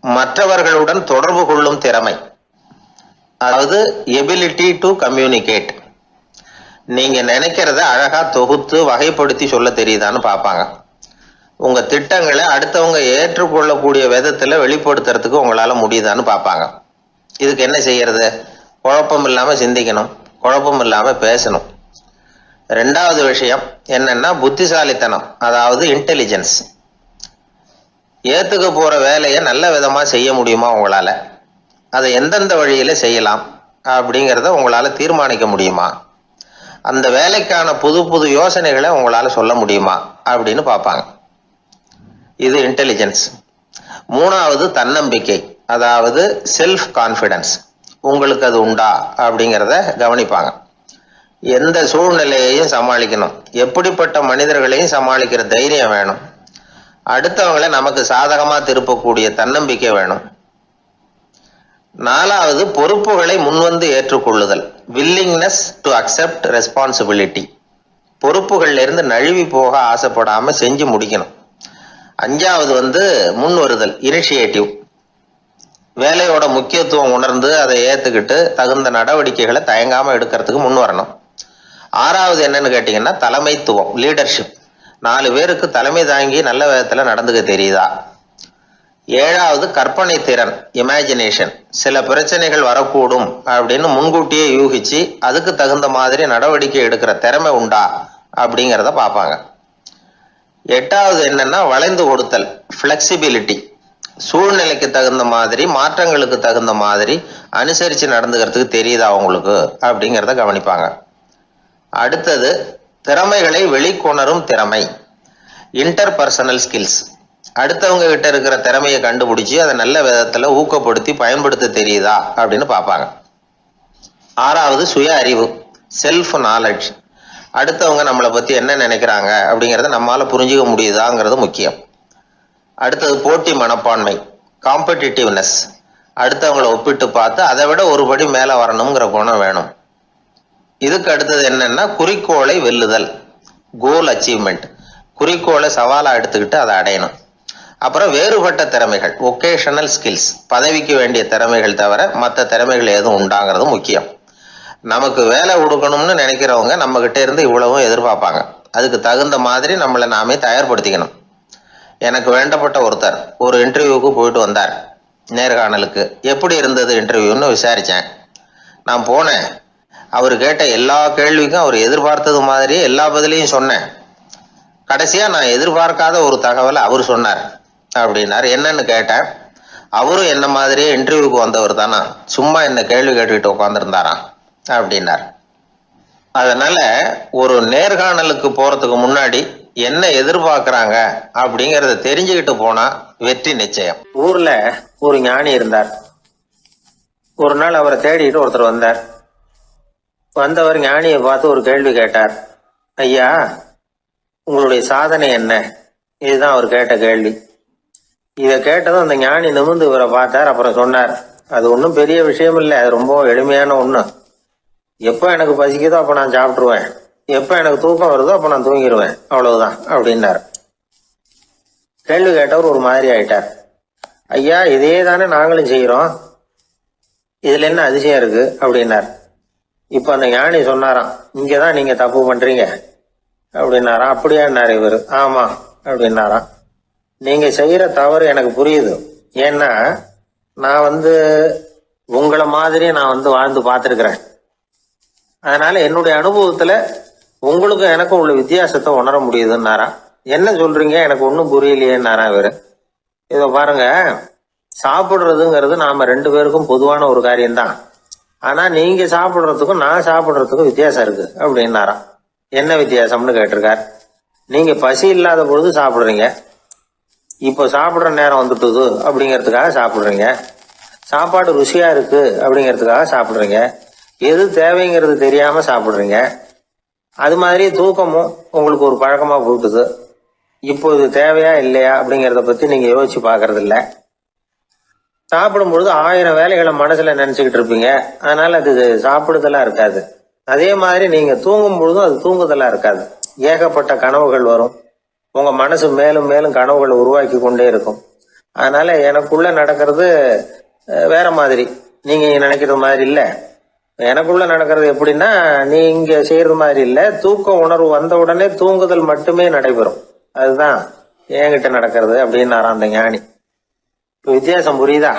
மற்றவர்களுடன் தொடர்பு கொள்ளும் திறமை, அதாவது எபிலிட்டி டு கம்யூனிகேட். நீங்க நினைக்கிறத அழகா தொகுத்து வகைப்படுத்தி சொல்ல தெரியுதான்னு பார்ப்பாங்க. உங்க திட்டங்களை அடுத்தவங்க ஏற்றுக்கொள்ளக்கூடிய விதத்துல வெளிப்படுத்துறதுக்கு உங்களால முடியுதான்னு பார்ப்பாங்க. இதுக்கு என்ன செய்யறது? குழப்பம் இல்லாம சிந்திக்கணும், குழப்பம் இல்லாம பேசணும். ரெண்டாவது விஷயம் என்னன்னா புத்திசாலித்தனம், அதாவது இன்டெலிஜென்ஸ். ஏத்துக்க போற வேலையை நல்ல விதமா செய்ய முடியுமா உங்களால, அதை எந்தெந்த வழியில செய்யலாம் அப்படிங்கிறத உங்களால தீர்மானிக்க முடியுமா, அந்த வேலைக்கான புது புது யோசனைகளை உங்களால சொல்ல முடியுமா அப்படின்னு பார்ப்பாங்க. இது இன்டெலிஜென்ஸ். மூணாவது தன்னம்பிக்கை, அதாவது செல்ஃப் கான்ஃபிடன்ஸ். உங்களுக்கு அது உண்டா அப்படிங்கிறத கவனிப்பாங்க. எந்த சூழ்நிலையையும் சமாளிக்கணும், எப்படிப்பட்ட மனிதர்களையும் சமாளிக்கிற தைரியம் வேணும், அடுத்தவங்களை நமக்கு சாதகமா திருப்பக்கூடிய தன்னம்பிக்கை வேணும். நாலாவது பொறுப்புகளை முன்வந்து ஏற்றுக்கொள்ளுதல், வில்லிங்னஸ் டு அக்செப்ட் ரெஸ்பான்சிபிலிட்டி. பொறுப்புகள்ல இருந்து நழுவி போக ஆசைப்படாம செஞ்சு முடிக்கணும். அஞ்சாவது முன் வருதல், இனிஷியேட்டிவ். வேலையோட முக்கியத்துவம் உணர்ந்து அதை ஏத்துக்கிட்டு தகுந்த நடவடிக்கைகளை தயங்காம எடுக்கிறதுக்கு முன் வரணும். ஆறாவது என்னன்னு கேட்டீங்கன்னா தலைமைத்துவம், லீடர்ஷிப். 4 பேருக்கு தலைமை தாங்கி நல்ல விதத்துல நடந்துக்க தெரியுதா. ஏழாவது கற்பனை திறன், இமேஜினேஷன். சில பிரச்சனைகள் வரக்கூடும் அப்படின்னு முன்கூட்டியே யூகிச்சு அதுக்கு தகுந்த மாதிரி நடவடிக்கை எடுக்கிற திறமை உண்டா அப்படிங்கிறத பார்ப்பாங்க. எட்டாவது என்னன்னா வளைந்து கொடுத்தல், ஃபிளெக்சிபிலிட்டி. சூழ்நிலைக்கு தகுந்த மாதிரி, மாற்றங்களுக்கு தகுந்த மாதிரி அனுசரித்து நடந்துக்கிறதுக்கு தெரியுதா அவங்களுக்கு அப்படிங்கிறத கவனிப்பாங்க. அடுத்தது திறமைகளை வெளிக்கொணரும் திறமை, இன்டர்பர்சனல் ஸ்கில்ஸ். அடுத்தவங்க கிட்ட இருக்கிற திறமையை கண்டுபிடிச்சி அதை நல்ல விதத்துல ஊக்கப்படுத்தி பயன்படுத்த தெரியுதா அப்படின்னு பார்ப்பாங்க. ஆறாவது சுய அறிவு, செல்ஃப் நாலேஜ். அடுத்தவங்க நம்மளை பத்தி என்ன நினைக்கிறாங்க அப்படிங்கிறத நம்மளால புரிஞ்சுக்க முடியுதாங்கிறது முக்கியம். அடுத்தது போட்டி மனப்பான்மை, காம்படிட்டிவ்னஸ். அடுத்தவங்களை ஒப்பிட்டு பார்த்து அதை விட ஒரு படி மேலே வரணுங்கிற குணம் வேணும். இதுக்கு அடுத்தது என்னன்னா குறிக்கோளை வெல்லுதல், கோல் அச்சீவ்மெண்ட். குறிக்கோளை சவாலாக எடுத்துக்கிட்டு அதை அடையணும். அப்புறம் வேறுபட்ட திறமைகள், ஒகேஷனல் ஸ்கில்ஸ். பதவிக்கு வேண்டிய திறமைகள் தவிர மற்ற திறமைகள் எதுவும் உண்டாங்கிறது முக்கியம். நமக்கு வேலை கொடுக்கணும்னு நினைக்கிறவங்க நம்ம கிட்ட இருந்து இவ்வளவும் எதிர்பார்ப்பாங்க. அதுக்கு தகுந்த மாதிரி நம்மளை நாமே தயார்படுத்திக்கணும். எனக்கு வேண்டப்பட்ட ஒருத்தர் ஒரு இன்டர்வியூக்கு போயிட்டு வந்தார், நேர்காணலுக்கு. எப்படி இருந்தது இன்டர்வியூன்னு விசாரித்தேன். நான் போனேன். அவர் கேட்ட எல்லா கேள்விக்கும் அவர் எதிர்பார்த்தது மாதிரியே எல்லா பதிலையும் சொன்னேன். கடைசியா நான் எதிர்பார்க்காத ஒரு தகவலை அவர் சொன்னார் அப்படின்னார். என்னன்னு கேட்டேன். அவரும் என்ன மாதிரியே இன்டர்வியூக்கு வந்தவர் தானா, சும்மா என்ன கேள்வி கேட்டுக்கிட்டு உட்காந்துருந்தாராம் அப்படின்னார். அதனால ஒரு நேர்காணலுக்கு போறதுக்கு முன்னாடி என்ன எதிர்பார்க்கறாங்க அப்படிங்கறத தெரிஞ்சுக்கிட்டு போனா வெற்றி நிச்சயம். ஊர்ல ஒரு ஞானி இருந்தார். ஒரு நாள் அவரை தேடிட்டு ஒருத்தர் வந்தார். வந்தவர் ஞானியை பார்த்து ஒரு கேள்வி கேட்டார். ஐயா, உங்களுடைய சாதனை என்ன? இதுதான் அவர் கேட்ட கேள்வி. இதை கேட்டதும் அந்த ஞானி நிமிர்ந்து இவரை பார்த்தார். அப்புறம் சொன்னார், அது ஒன்றும் பெரிய விஷயம் இல்லை, அது ரொம்ப எளிமையான ஒண்ணு. எப்போ எனக்கு பசிக்குதோ அப்போ நான் சாப்பிட்டுருவேன், எப்போ எனக்கு தூக்கம் வருதோ அப்போ நான் தூங்கிடுவேன், அவ்வளவுதான் அப்படின்னார். கேள்வி கேட்டவர் ஒரு மாதிரி ஆயிட்டார். ஐயா, இதே தானே நாங்களும் செய்யறோம், இதுல என்ன அதிசயம் இருக்கு அப்படின்னார். இப்ப அந்த ஞானி சொன்னாராம், இங்கதான் நீங்க தப்பு பண்றீங்க அப்படின்னாராம். அப்படியான்னாரு இவர். ஆமா அப்படின்னாராம். நீங்க செய்யற தவறு எனக்கு புரியுது. ஏன்னா நான் உங்களை மாதிரி நான் வாழ்ந்து பார்த்துருக்கிறேன். அதனால என்னுடைய அனுபவத்துல உங்களுக்கும் எனக்கும் உள்ள வித்தியாசத்தை உணர முடியுதுன்னாராம். என்ன சொல்றீங்க, எனக்கு ஒன்றும் புரியலையேன்னாரா இவரு. இதை பாருங்க, சாப்பிடுறதுங்கிறது நாம ரெண்டு பேருக்கும் பொதுவான ஒரு காரியம்தான். ஆனா நீங்க சாப்பிடுறதுக்கும் நான் சாப்பிடுறதுக்கும் வித்தியாசம் இருக்கு அப்படின்னாராம். என்ன வித்தியாசம்னு கேட்டிருக்கார். நீங்க பசி இல்லாத பொழுது சாப்பிடுறீங்க, இப்போ சாப்பிடுற நேரம் வந்துட்டுது அப்படிங்கிறதுக்காக சாப்பிடுறீங்க. சாப்பாடு ருசியா இருக்கு அப்படிங்கிறதுக்காக சாப்பிடுறீங்க. எது தேவைங்கிறது தெரியாம சாப்பிடுறீங்க. அது மாதிரி தூக்கமும் உங்களுக்கு ஒரு பழக்கமா போட்டுது. இப்போ இது தேவையா இல்லையா அப்படிங்கிறத பத்தி நீங்க யோசிச்சு பாக்குறது இல்ல. சாப்பிடும் பொழுது 1000 வேலைகளை மனசுல நினைச்சுக்கிட்டு இருப்பீங்க. அதனால அது சாப்பிடுதலா இருக்காது. அதே மாதிரி நீங்க தூங்கும் பொழுதும் அது தூங்குதலா இருக்காது. ஏகப்பட்ட கனவுகள் வரும். உங்க மனசு மேலும் மேலும் கனவுகளை உருவாக்கி கொண்டே இருக்கும். அதனால எனக்குள்ள நடக்கிறது வேற மாதிரி, நீங்க நினைக்கிறது மாதிரி இல்ல. எனக்குள்ள நடக்கிறது எப்படின்னா, நீங்க செய்யறது மாதிரி இல்ல. தூக்க உணர்வு வந்த உடனே தூங்குதல் மட்டுமே நடைபெறும். அதுதான் என்கிட்ட நடக்கிறது அப்படின்னாராம் அந்த ஞானி. வித்தியாசம் புரியுதா?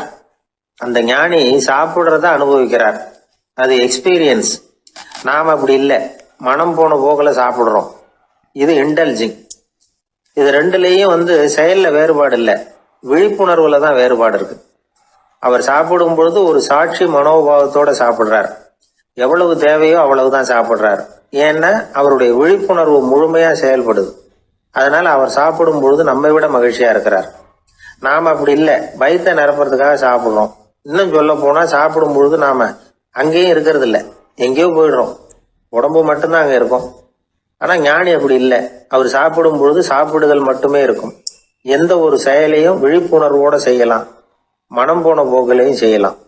அந்த ஞானி சாப்பிடுறத அனுபவிக்கிறார், அது எக்ஸ்பீரியன்ஸ். நாம அப்படி இல்லை, மனம் போன போகல சாப்பிடுறோம். இது இன்டெலிஜிங். இது ரெண்டுலயும் செயல்ல வேறுபாடு இல்லை, விழிப்புணர்வுல தான் வேறுபாடு இருக்கு. அவர் சாப்பிடும் பொழுது ஒரு சாட்சி மனோபாவத்தோட சாப்பிடுறார். எவ்வளவு தேவையோ அவ்வளவுதான் சாப்பிடுறார். ஏன்னா அவருடைய விழிப்புணர்வு முழுமையா செயல்படுது. அதனால அவர் சாப்பிடும் பொழுது நம்மை விட மகிழ்ச்சியா இருக்கிறார். நாம அப்படி இல்லை, வயிற்றை நிரப்புறதுக்காக சாப்பிடுறோம். இன்னும் சொல்ல போனா சாப்பிடும் பொழுது நாம அங்கேயும் இருக்கிறது இல்லை, எங்கேயோ போயிடுறோம். உடம்பு மட்டும்தான் அங்க இருக்கும். ஆனா ஞானி அப்படி இல்லை. அவர் சாப்பிடும் பொழுது சாப்பிடுதல் மட்டுமே இருக்கும். எந்த ஒரு செயலையும் விழிப்புணர்வோட செய்யலாம், மனம் போன போக்கிலையும் செய்யலாம்.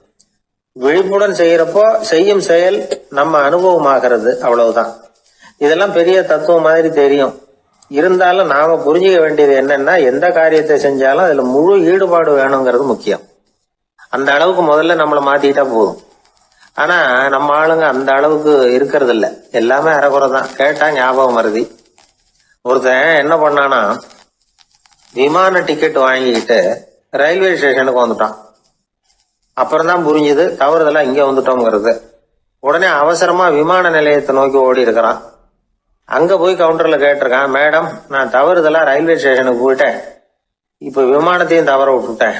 விழிப்புடன் செய்யறப்போ செய்யும் செயல் நம்ம அனுபவம் ஆகிறது, அவ்வளவுதான். இதெல்லாம் பெரிய தத்துவம் மாதிரி தெரியும். இருந்தாலும் நாம புரிஞ்சுக்க வேண்டியது என்னன்னா, எந்த காரியத்தை செஞ்சாலும் அதுல முழு ஈடுபாடு வேணுங்கிறது முக்கியம். அந்த அளவுக்கு முதல்ல நம்மளை மாத்திட்டா போதும். ஆனா நம்ம ஆளுங்க அந்த அளவுக்கு இருக்கிறது இல்ல, எல்லாமே அரைக்குறை தான். கேட்டா ஞாபகம் வருது. ஒருத்தன் என்ன பண்ணானா, விமான டிக்கெட் வாங்கிக்கிட்டு ரயில்வே ஸ்டேஷனுக்கு வந்துட்டான். அப்புறம் தான் புரிஞ்சுது தவறுதெல்லாம் இங்க வந்துட்டோங்கிறது. உடனே அவசரமா விமான நிலையத்தை நோக்கி ஓடி இருக்கிறான். அங்க போய் கவுண்டர்ல கேட்டிருக்கான், மேடம் நான் தவறுதெல்லாம் ரயில்வே ஸ்டேஷனுக்கு போயிட்டேன், இப்ப விமானத்தையும் தவற விட்டுட்டேன்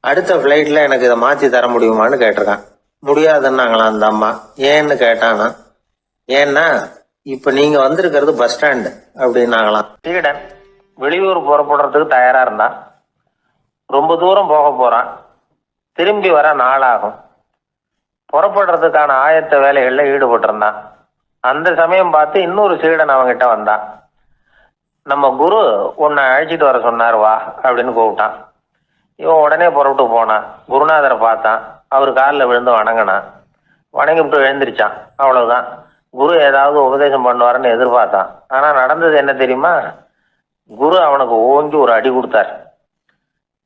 அடுத்த ஃப்ளைட்டில் எனக்கு இதை மாற்றி தர முடியுமான்னு கேட்டிருக்கான். முடியாதுன்னாங்களாம் அந்த அம்மா. ஏன்னு கேட்டானா, ஏன்னா இப்போ நீங்கள் வந்திருக்கிறது பஸ் ஸ்டாண்டு அப்படின்னாங்களாம். சீடன் வெளியூர் புறப்படுறதுக்கு தயாராக இருந்தான். ரொம்ப தூரம் போக போகிறான். திரும்பி வர நாளாகும். புறப்படுறதுக்கான ஆயத்த வேலைகளில் ஈடுபட்டிருந்தான். அந்த சமயம் பார்த்து இன்னொரு சீடன் அவங்கிட்ட வந்தான். நம்ம குரு உன்னை அழைச்சிட்டு வர சொன்னார் வா அப்படின்னு கூப்பிட்டான். இவன் உடனே புறப்பட்டு போனான். குருநாதரை பார்த்தான். அவர் காலில் விழுந்து வணங்கினான். வணங்கிவிட்டு எழுந்திரிச்சான். அவ்வளவுதான். குரு ஏதாவது உபதேசம் பண்ணுவாருன்னு எதிர்பார்த்தான். ஆனால் நடந்தது என்ன தெரியுமா? குரு அவனுக்கு ஓங்கி ஒரு அடி கொடுத்தார்.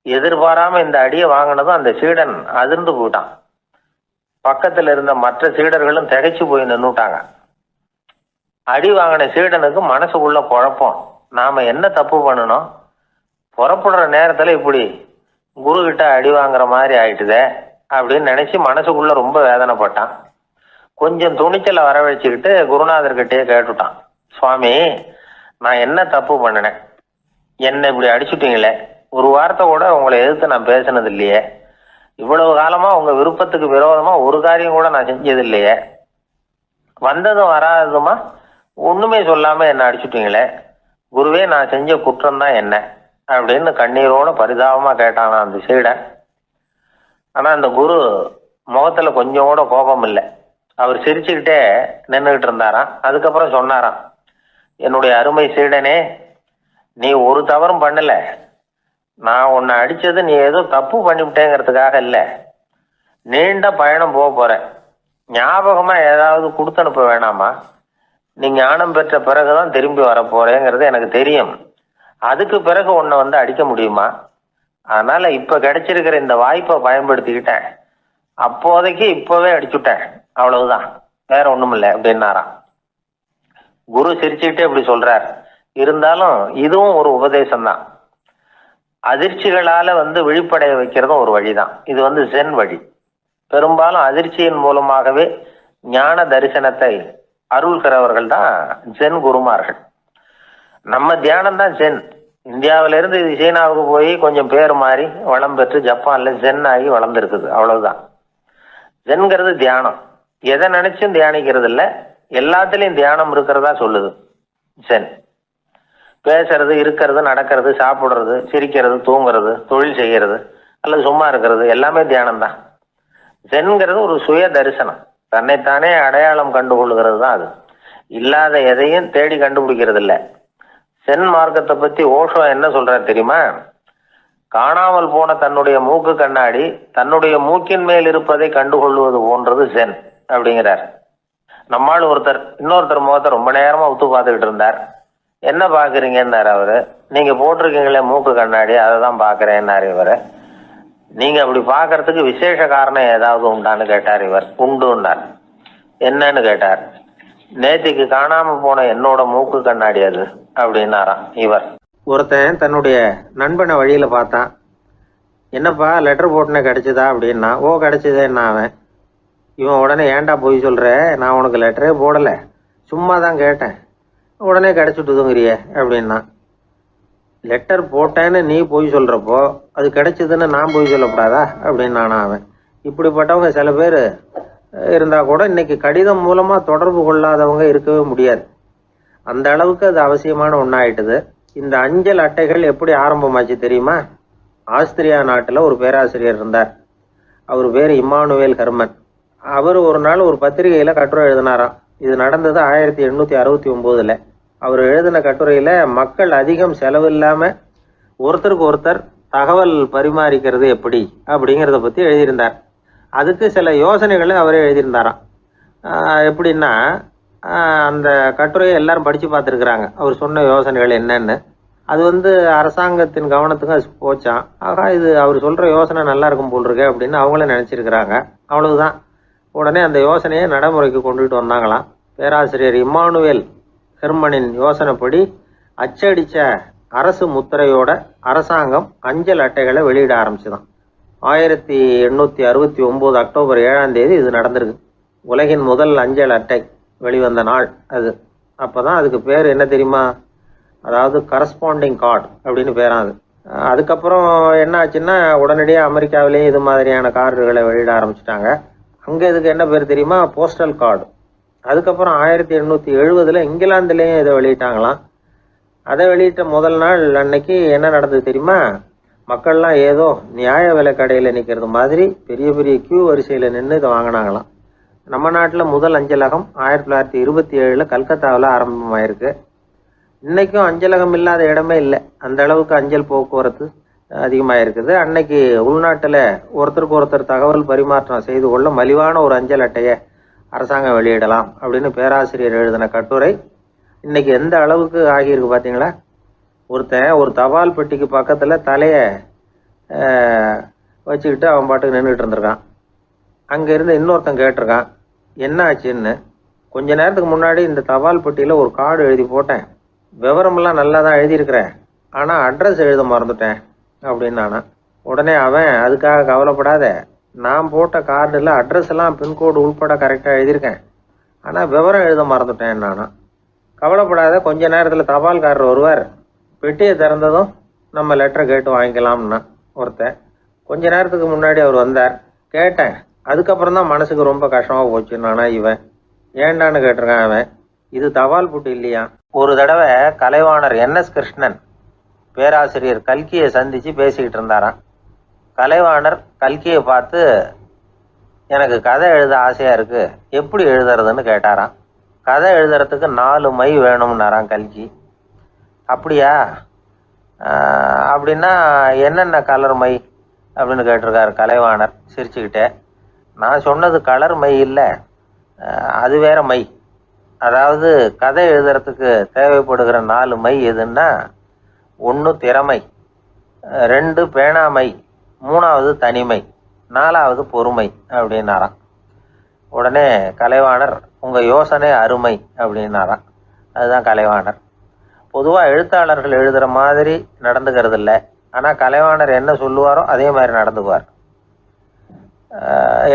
எதிர்பாராம இந்த அடியை வாங்கினதும் அந்த சீடன் அதிர்ந்து போயிட்டான். பக்கத்தில் இருந்த மற்ற சீடர்களும் திகைச்சு போய் நின்றுட்டாங்க. அடி வாங்கின சீடனுக்கு மனசுக்குள்ள குழப்பம். நாம என்ன தப்பு பண்ணணும்? புறப்படுற நேரத்துல இப்படி குரு கிட்ட அடி வாங்குற மாதிரி ஆயிட்டுதே அப்படின்னு நினைச்சு மனசுக்குள்ள ரொம்ப வேதனைப்பட்டான். கொஞ்சம் துணிச்சலை வரவழைச்சுக்கிட்டு குருநாதர்கிட்டயே கேட்டுட்டான். சுவாமி, நான் என்ன தப்பு பண்ணினேன்? என்னை இப்படி அடிச்சுட்டீங்களே. ஒரு வார்த்தை கூட உங்களை எதிர்த்து நான் பேசினது இல்லையே. இவ்வளவு காலமா உங்க விருப்பத்துக்கு விரோதமா ஒரு காரியம் கூட நான் செஞ்சது இல்லையே. வந்ததும் வராததுமா ஒண்ணுமே சொல்லாம என்ன அடிச்சுட்டீங்களே. குருவே, நான் செஞ்ச குற்றம் தான் என்ன அப்படின்னு கண்ணீரோட பரிதாபமா கேட்டானா அந்த சீடன். ஆனா அந்த குரு முகத்துல கொஞ்சம் கூட கோபம் இல்லை. அவர் சிரிச்சுக்கிட்டே நின்றுகிட்டு இருந்தாராம். அதுக்கப்புறம் சொன்னாராம், என்னுடைய அருமை சீடனே, நீ ஒரு தவறும் பண்ணல. நான் உன்னை அடிச்சது நீ ஏதோ தப்பு பண்ணிவிட்டேங்கிறதுக்காக இல்லை. நீண்ட பயணம் போக போற. ஞாபகமா ஏதாவது கொடுத்து அனுப்ப வேணாமா? நீ ஞானம் பெற்ற பிறகுதான் திரும்பி வர போறேங்கிறது எனக்கு தெரியும். அதுக்கு பிறகு உன்னை வந்து அடிக்க முடியுமா? அதனால இப்ப கிடைச்சிருக்கிற இந்த வாய்ப்பை பயன்படுத்திக்கிட்டேன். அப்போதைக்கு இப்பவே அடிச்சுட்டேன், அவ்வளவுதான், வேற ஒண்ணும் இல்லை அப்படின்னாராம். குரு சிரிச்சுக்கிட்டே இப்படி சொல்றார். இருந்தாலும் இதுவும் ஒரு உபதேசம் தான். அதிர்ச்சிகளால வந்து விழிப்படைய வைக்கிறதும் ஒரு வழிதான். இது ஜென் வழி. பெரும்பாலும் அதிர்ச்சியின் மூலமாகவே ஞான தரிசனத்தை அருள்கிறவர்கள் தான் ஜென் குருமார்கள். நம்ம தியானம் தான் ஜென். இந்தியாவிலிருந்து இது சீனாவுக்கு போய் கொஞ்சம் பேர் மாறி வளம் பெற்று ஜப்பான்ல ஜென் ஆகி வளர்ந்துருக்குது, அவ்வளவுதான். ஜென்கிறது தியானம். எதை நினைச்சும் தியானிக்கிறது இல்லை, எல்லாத்துலயும் தியானம் இருக்கிறதா சொல்லுது ஜென். பேசுறது, இருக்கிறது, நடக்கிறது, சாப்பிடுறது, சிரிக்கிறது, தூங்குறது, தொழில் செய்கிறது அல்லது சும்மா இருக்கிறது எல்லாமே தியானம் தான். ஜென்கிறது ஒரு சுய தரிசனம். தன்னைத்தானே அடையாளம் கண்டுகொள்ளுகிறது தான் அது. இல்லாத எதையும் தேடி கண்டுபிடிக்கிறது இல்லை. சென் மார்க்கத்தை பத்தி ஓஷோ என்ன சொல்றாரு தெரியுமா? காணாமல் போன தன்னுடைய மூக்கு கண்ணாடி தன்னுடைய மூக்கின் மேல் இருப்பதை கண்டுகொள்வது போன்றது ஜென் அப்படிங்கிறார். நம்மால் இன்னொருத்தர் முகத்தை ரொம்ப நேரமா உத்து பார்த்துக்கிட்டு இருந்தார். என்ன பாக்குறீங்கன்னாரு அவரு. நீங்க போட்டிருக்கீங்களே மூக்கு கண்ணாடி, அதை தான் பாக்குறேன்னாரு இவரு. நீங்க அப்படி பாக்குறதுக்கு விசேஷ காரணம் ஏதாவது உண்டான்னு கேட்டார் இவர். உண்டுன்னார். என்னன்னு கேட்டார். நேத்திக்கு காணாம போன என்னோட மூக்கு கண்ணாடி அது அப்படின்னாராம் இவர். ஒருத்தன் தன்னுடைய நண்பனை வழியில பார்த்தான். என்னப்பா லெட்டர் போட்டுனே கிடைச்சதா அப்படின்னா. ஓ கிடைச்சதேன்னா அவன். இவன் உடனே, ஏன்டா போய் சொல்ற, நான் உனக்கு லெட்டரே போடல, சும்மா தான் கேட்டேன், உடனே கிடைச்சிட்டுதுங்கிறிய அப்படின்னா. லெட்டர் போட்டேன்னு நீ போய் சொல்றப்போ அது கிடைச்சதுன்னு நான் போய் சொல்லக்கூடாதா அப்படின்னானா அவன். இப்படிப்பட்டவங்க சில பேர் இருந்தா கூட இன்னைக்கு கடிதம் மூலமா தொடர்பு கொள்ளாதவங்க இருக்கவே முடியாது. அந்த அளவுக்கு அது அவசியமான ஒன்னாயிட்டுது. இந்த அஞ்சல் அட்டைகள் எப்படி ஆரம்பமாச்சு தெரியுமா? ஆஸ்திரியா நாட்டுல ஒரு பேராசிரியர் இருந்தார். அவர் பேர் இம்மானுவேல் ஹெர்மன். அவர் ஒரு நாள் ஒரு பத்திரிகையில கட்டுரை எழுதினாராம். இது நடந்தது 1869. அவர் எழுதின கட்டுரையில மக்கள் அதிகம் செலவு இல்லாம ஒருத்தருக்கு ஒருத்தர் தகவல் பரிமாறிக்கிறது எப்படி அப்படிங்கிறத பத்தி எழுதியிருந்தார். அதுக்கு சில யோசனைகளை அவரே எழுதியிருந்தாராம். எப்படின்னா, அந்த கட்டுரையை எல்லாரும் படிச்சு பார்த்துருக்குறாங்க. அவர் சொன்ன யோசனைகள் என்னன்னு. அது அரசாங்கத்தின் கவனத்துக்கு அது போச்சான். ஆகா, இது அவர் சொல்ற யோசனை நல்லா இருக்கும் போல் இருக்கு அப்படின்னு அவங்களே நினைச்சிருக்கிறாங்க. அவ்வளவுதான். உடனே அந்த யோசனையை நடைமுறைக்கு கொண்டுகிட்டு வந்தாங்களாம். பேராசிரியர் இம்மானுவேல் ஹெர்மனின் யோசனைப்படி அச்சடிச்ச அரசு முத்திரையோட அரசாங்கம் அஞ்சல் அட்டைகளை வெளியிட ஆரம்பிச்சுதான். 1869 அக்டோபர் 7ஆம் தேதி இது நடந்திருக்கு. உலகின் முதல் அஞ்சல் அட்டை வெளிவந்த நாள் அது. அப்பதான் அதுக்கு பேர் என்ன தெரியுமா? அதாவது கரஸ்பாண்டிங் கார்டு அப்படின்னு பேராது. அதுக்கப்புறம் என்ன ஆச்சுன்னா உடனடியாக அமெரிக்காவிலேயே இது மாதிரியான கார்டுகளை வெளியிட ஆரம்பிச்சிட்டாங்க. அங்கே இதுக்கு என்ன பேர் தெரியுமா? Postal card. அதுக்கப்புறம் 1870 இங்கிலாந்துலேயும் இதை வெளியிட்டாங்களாம். அதை வெளியிட்ட முதல் நாள் அன்னைக்கு என்ன நடந்தது தெரியுமா? மக்கள்லாம் ஏதோ நியாய விலை கடையில் நிற்கிறது மாதிரி பெரிய பெரிய கியூ வரிசையில் நின்று இதை வாங்கினாங்களாம். நம்ம நாட்டில் முதல் அஞ்சலகம் 1927 கல்கத்தாவில் ஆரம்பமாயிருக்கு. இன்னைக்கும் அஞ்சலகம் இல்லாத இடமே இல்லை. அந்த அளவுக்கு அஞ்சல் போக்குவரத்து அதிகமாக இருக்குது. அன்னைக்கு உள்நாட்டில் ஒருத்தருக்கு ஒருத்தர் தகவல் பரிமாற்றம் செய்து கொள்ள மலிவான ஒரு அஞ்சல் அட்டையை அரசாங்கம் வெளியிடலாம் அப்படின்னு பேராசிரியர் எழுதின கட்டுரை இன்னைக்கு எந்த அளவுக்கு ஆகியிருக்கு பார்த்தீங்களா? ஒருத்தன் ஒரு தபால் பெட்டிக்கு பக்கத்தில் தலையை வச்சுக்கிட்டு அவன் பாட்டுக்கு நின்றுட்டு இருந்திருக்கான். அங்கே இருந்து இன்னொருத்தன் கேட்டிருக்கான், என்ன ஆச்சுன்னு. கொஞ்ச நேரத்துக்கு முன்னாடி இந்த தபால் பெட்டியில் ஒரு கார்டு எழுதி போட்டேன், விவரமெல்லாம் நல்லா தான் எழுதியிருக்கிறேன், ஆனால் அட்ரஸ் எழுத மறந்துட்டேன் அப்படின்னு நானா. உடனே அவன், அதுக்காக கவலைப்படாத, நான் போட்ட கார்டில் அட்ரஸ் எல்லாம் பின்கோடு உள்பட கரெக்டாக எழுதியிருக்கேன், ஆனால் விவரம் எழுத மறந்துட்டேன் நானா. கவலைப்படாத, கொஞ்ச நேரத்தில் தபால்காரர் வருவார், பெட்டியை திறந்ததும் நம்ம லெட்டரை கேட்டு வாங்கிக்கலாம்னா ஒருத்தன். கொஞ்ச நேரத்துக்கு முன்னாடி அவர் வந்தார், கேட்டேன், அதுக்கப்புறம் தான் மனசுக்கு ரொம்ப கஷ்டமாக போச்சு நானா. இவன் ஏண்டான்னு கேட்டிருக்கான். அவன், இது தபால் புட்டு இல்லையா. ஒரு தடவை கலைவாணர் என்எஸ் கிருஷ்ணன் பேராசிரியர் கல்கியை சந்திச்சு பேசிக்கிட்டு இருந்தாராம். கலைவாணர் கல்கியை பார்த்து, எனக்கு கதை எழுத ஆசையா இருக்கு, எப்படி எழுதுறதுன்னு கேட்டாராம். கதை எழுதுறதுக்கு 4 மை வேணும்னாராம் கல்கி. அப்படியா, அப்படின்னா என்னென்ன கலர் மை அப்படின்னு கேட்டிருக்காரு கலைவாணர் சிரிச்சுக்கிட்டே. நான் சொன்னது கலர் மை இல்லை, அது வேற மை. அதாவது கதை எழுதுறதுக்கு தேவைப்படுகிற 4 மை எதுன்னா, 1 திறமை, 2 பேணாமை, 3வது தனிமை, 4வது பொறுமை அப்படின்னாராம். உடனே கலைவாணர், உங்கள் யோசனை அருமை அப்படின்னாராம். அதுதான் கலைவாணர். பொதுவாக எழுத்தாளர்கள் எழுதுகிற மாதிரி நடந்துக்கிறது இல்லை, ஆனால் கலைவாணர் என்ன சொல்லுவாரோ அதே மாதிரி நடந்துக்குவார்.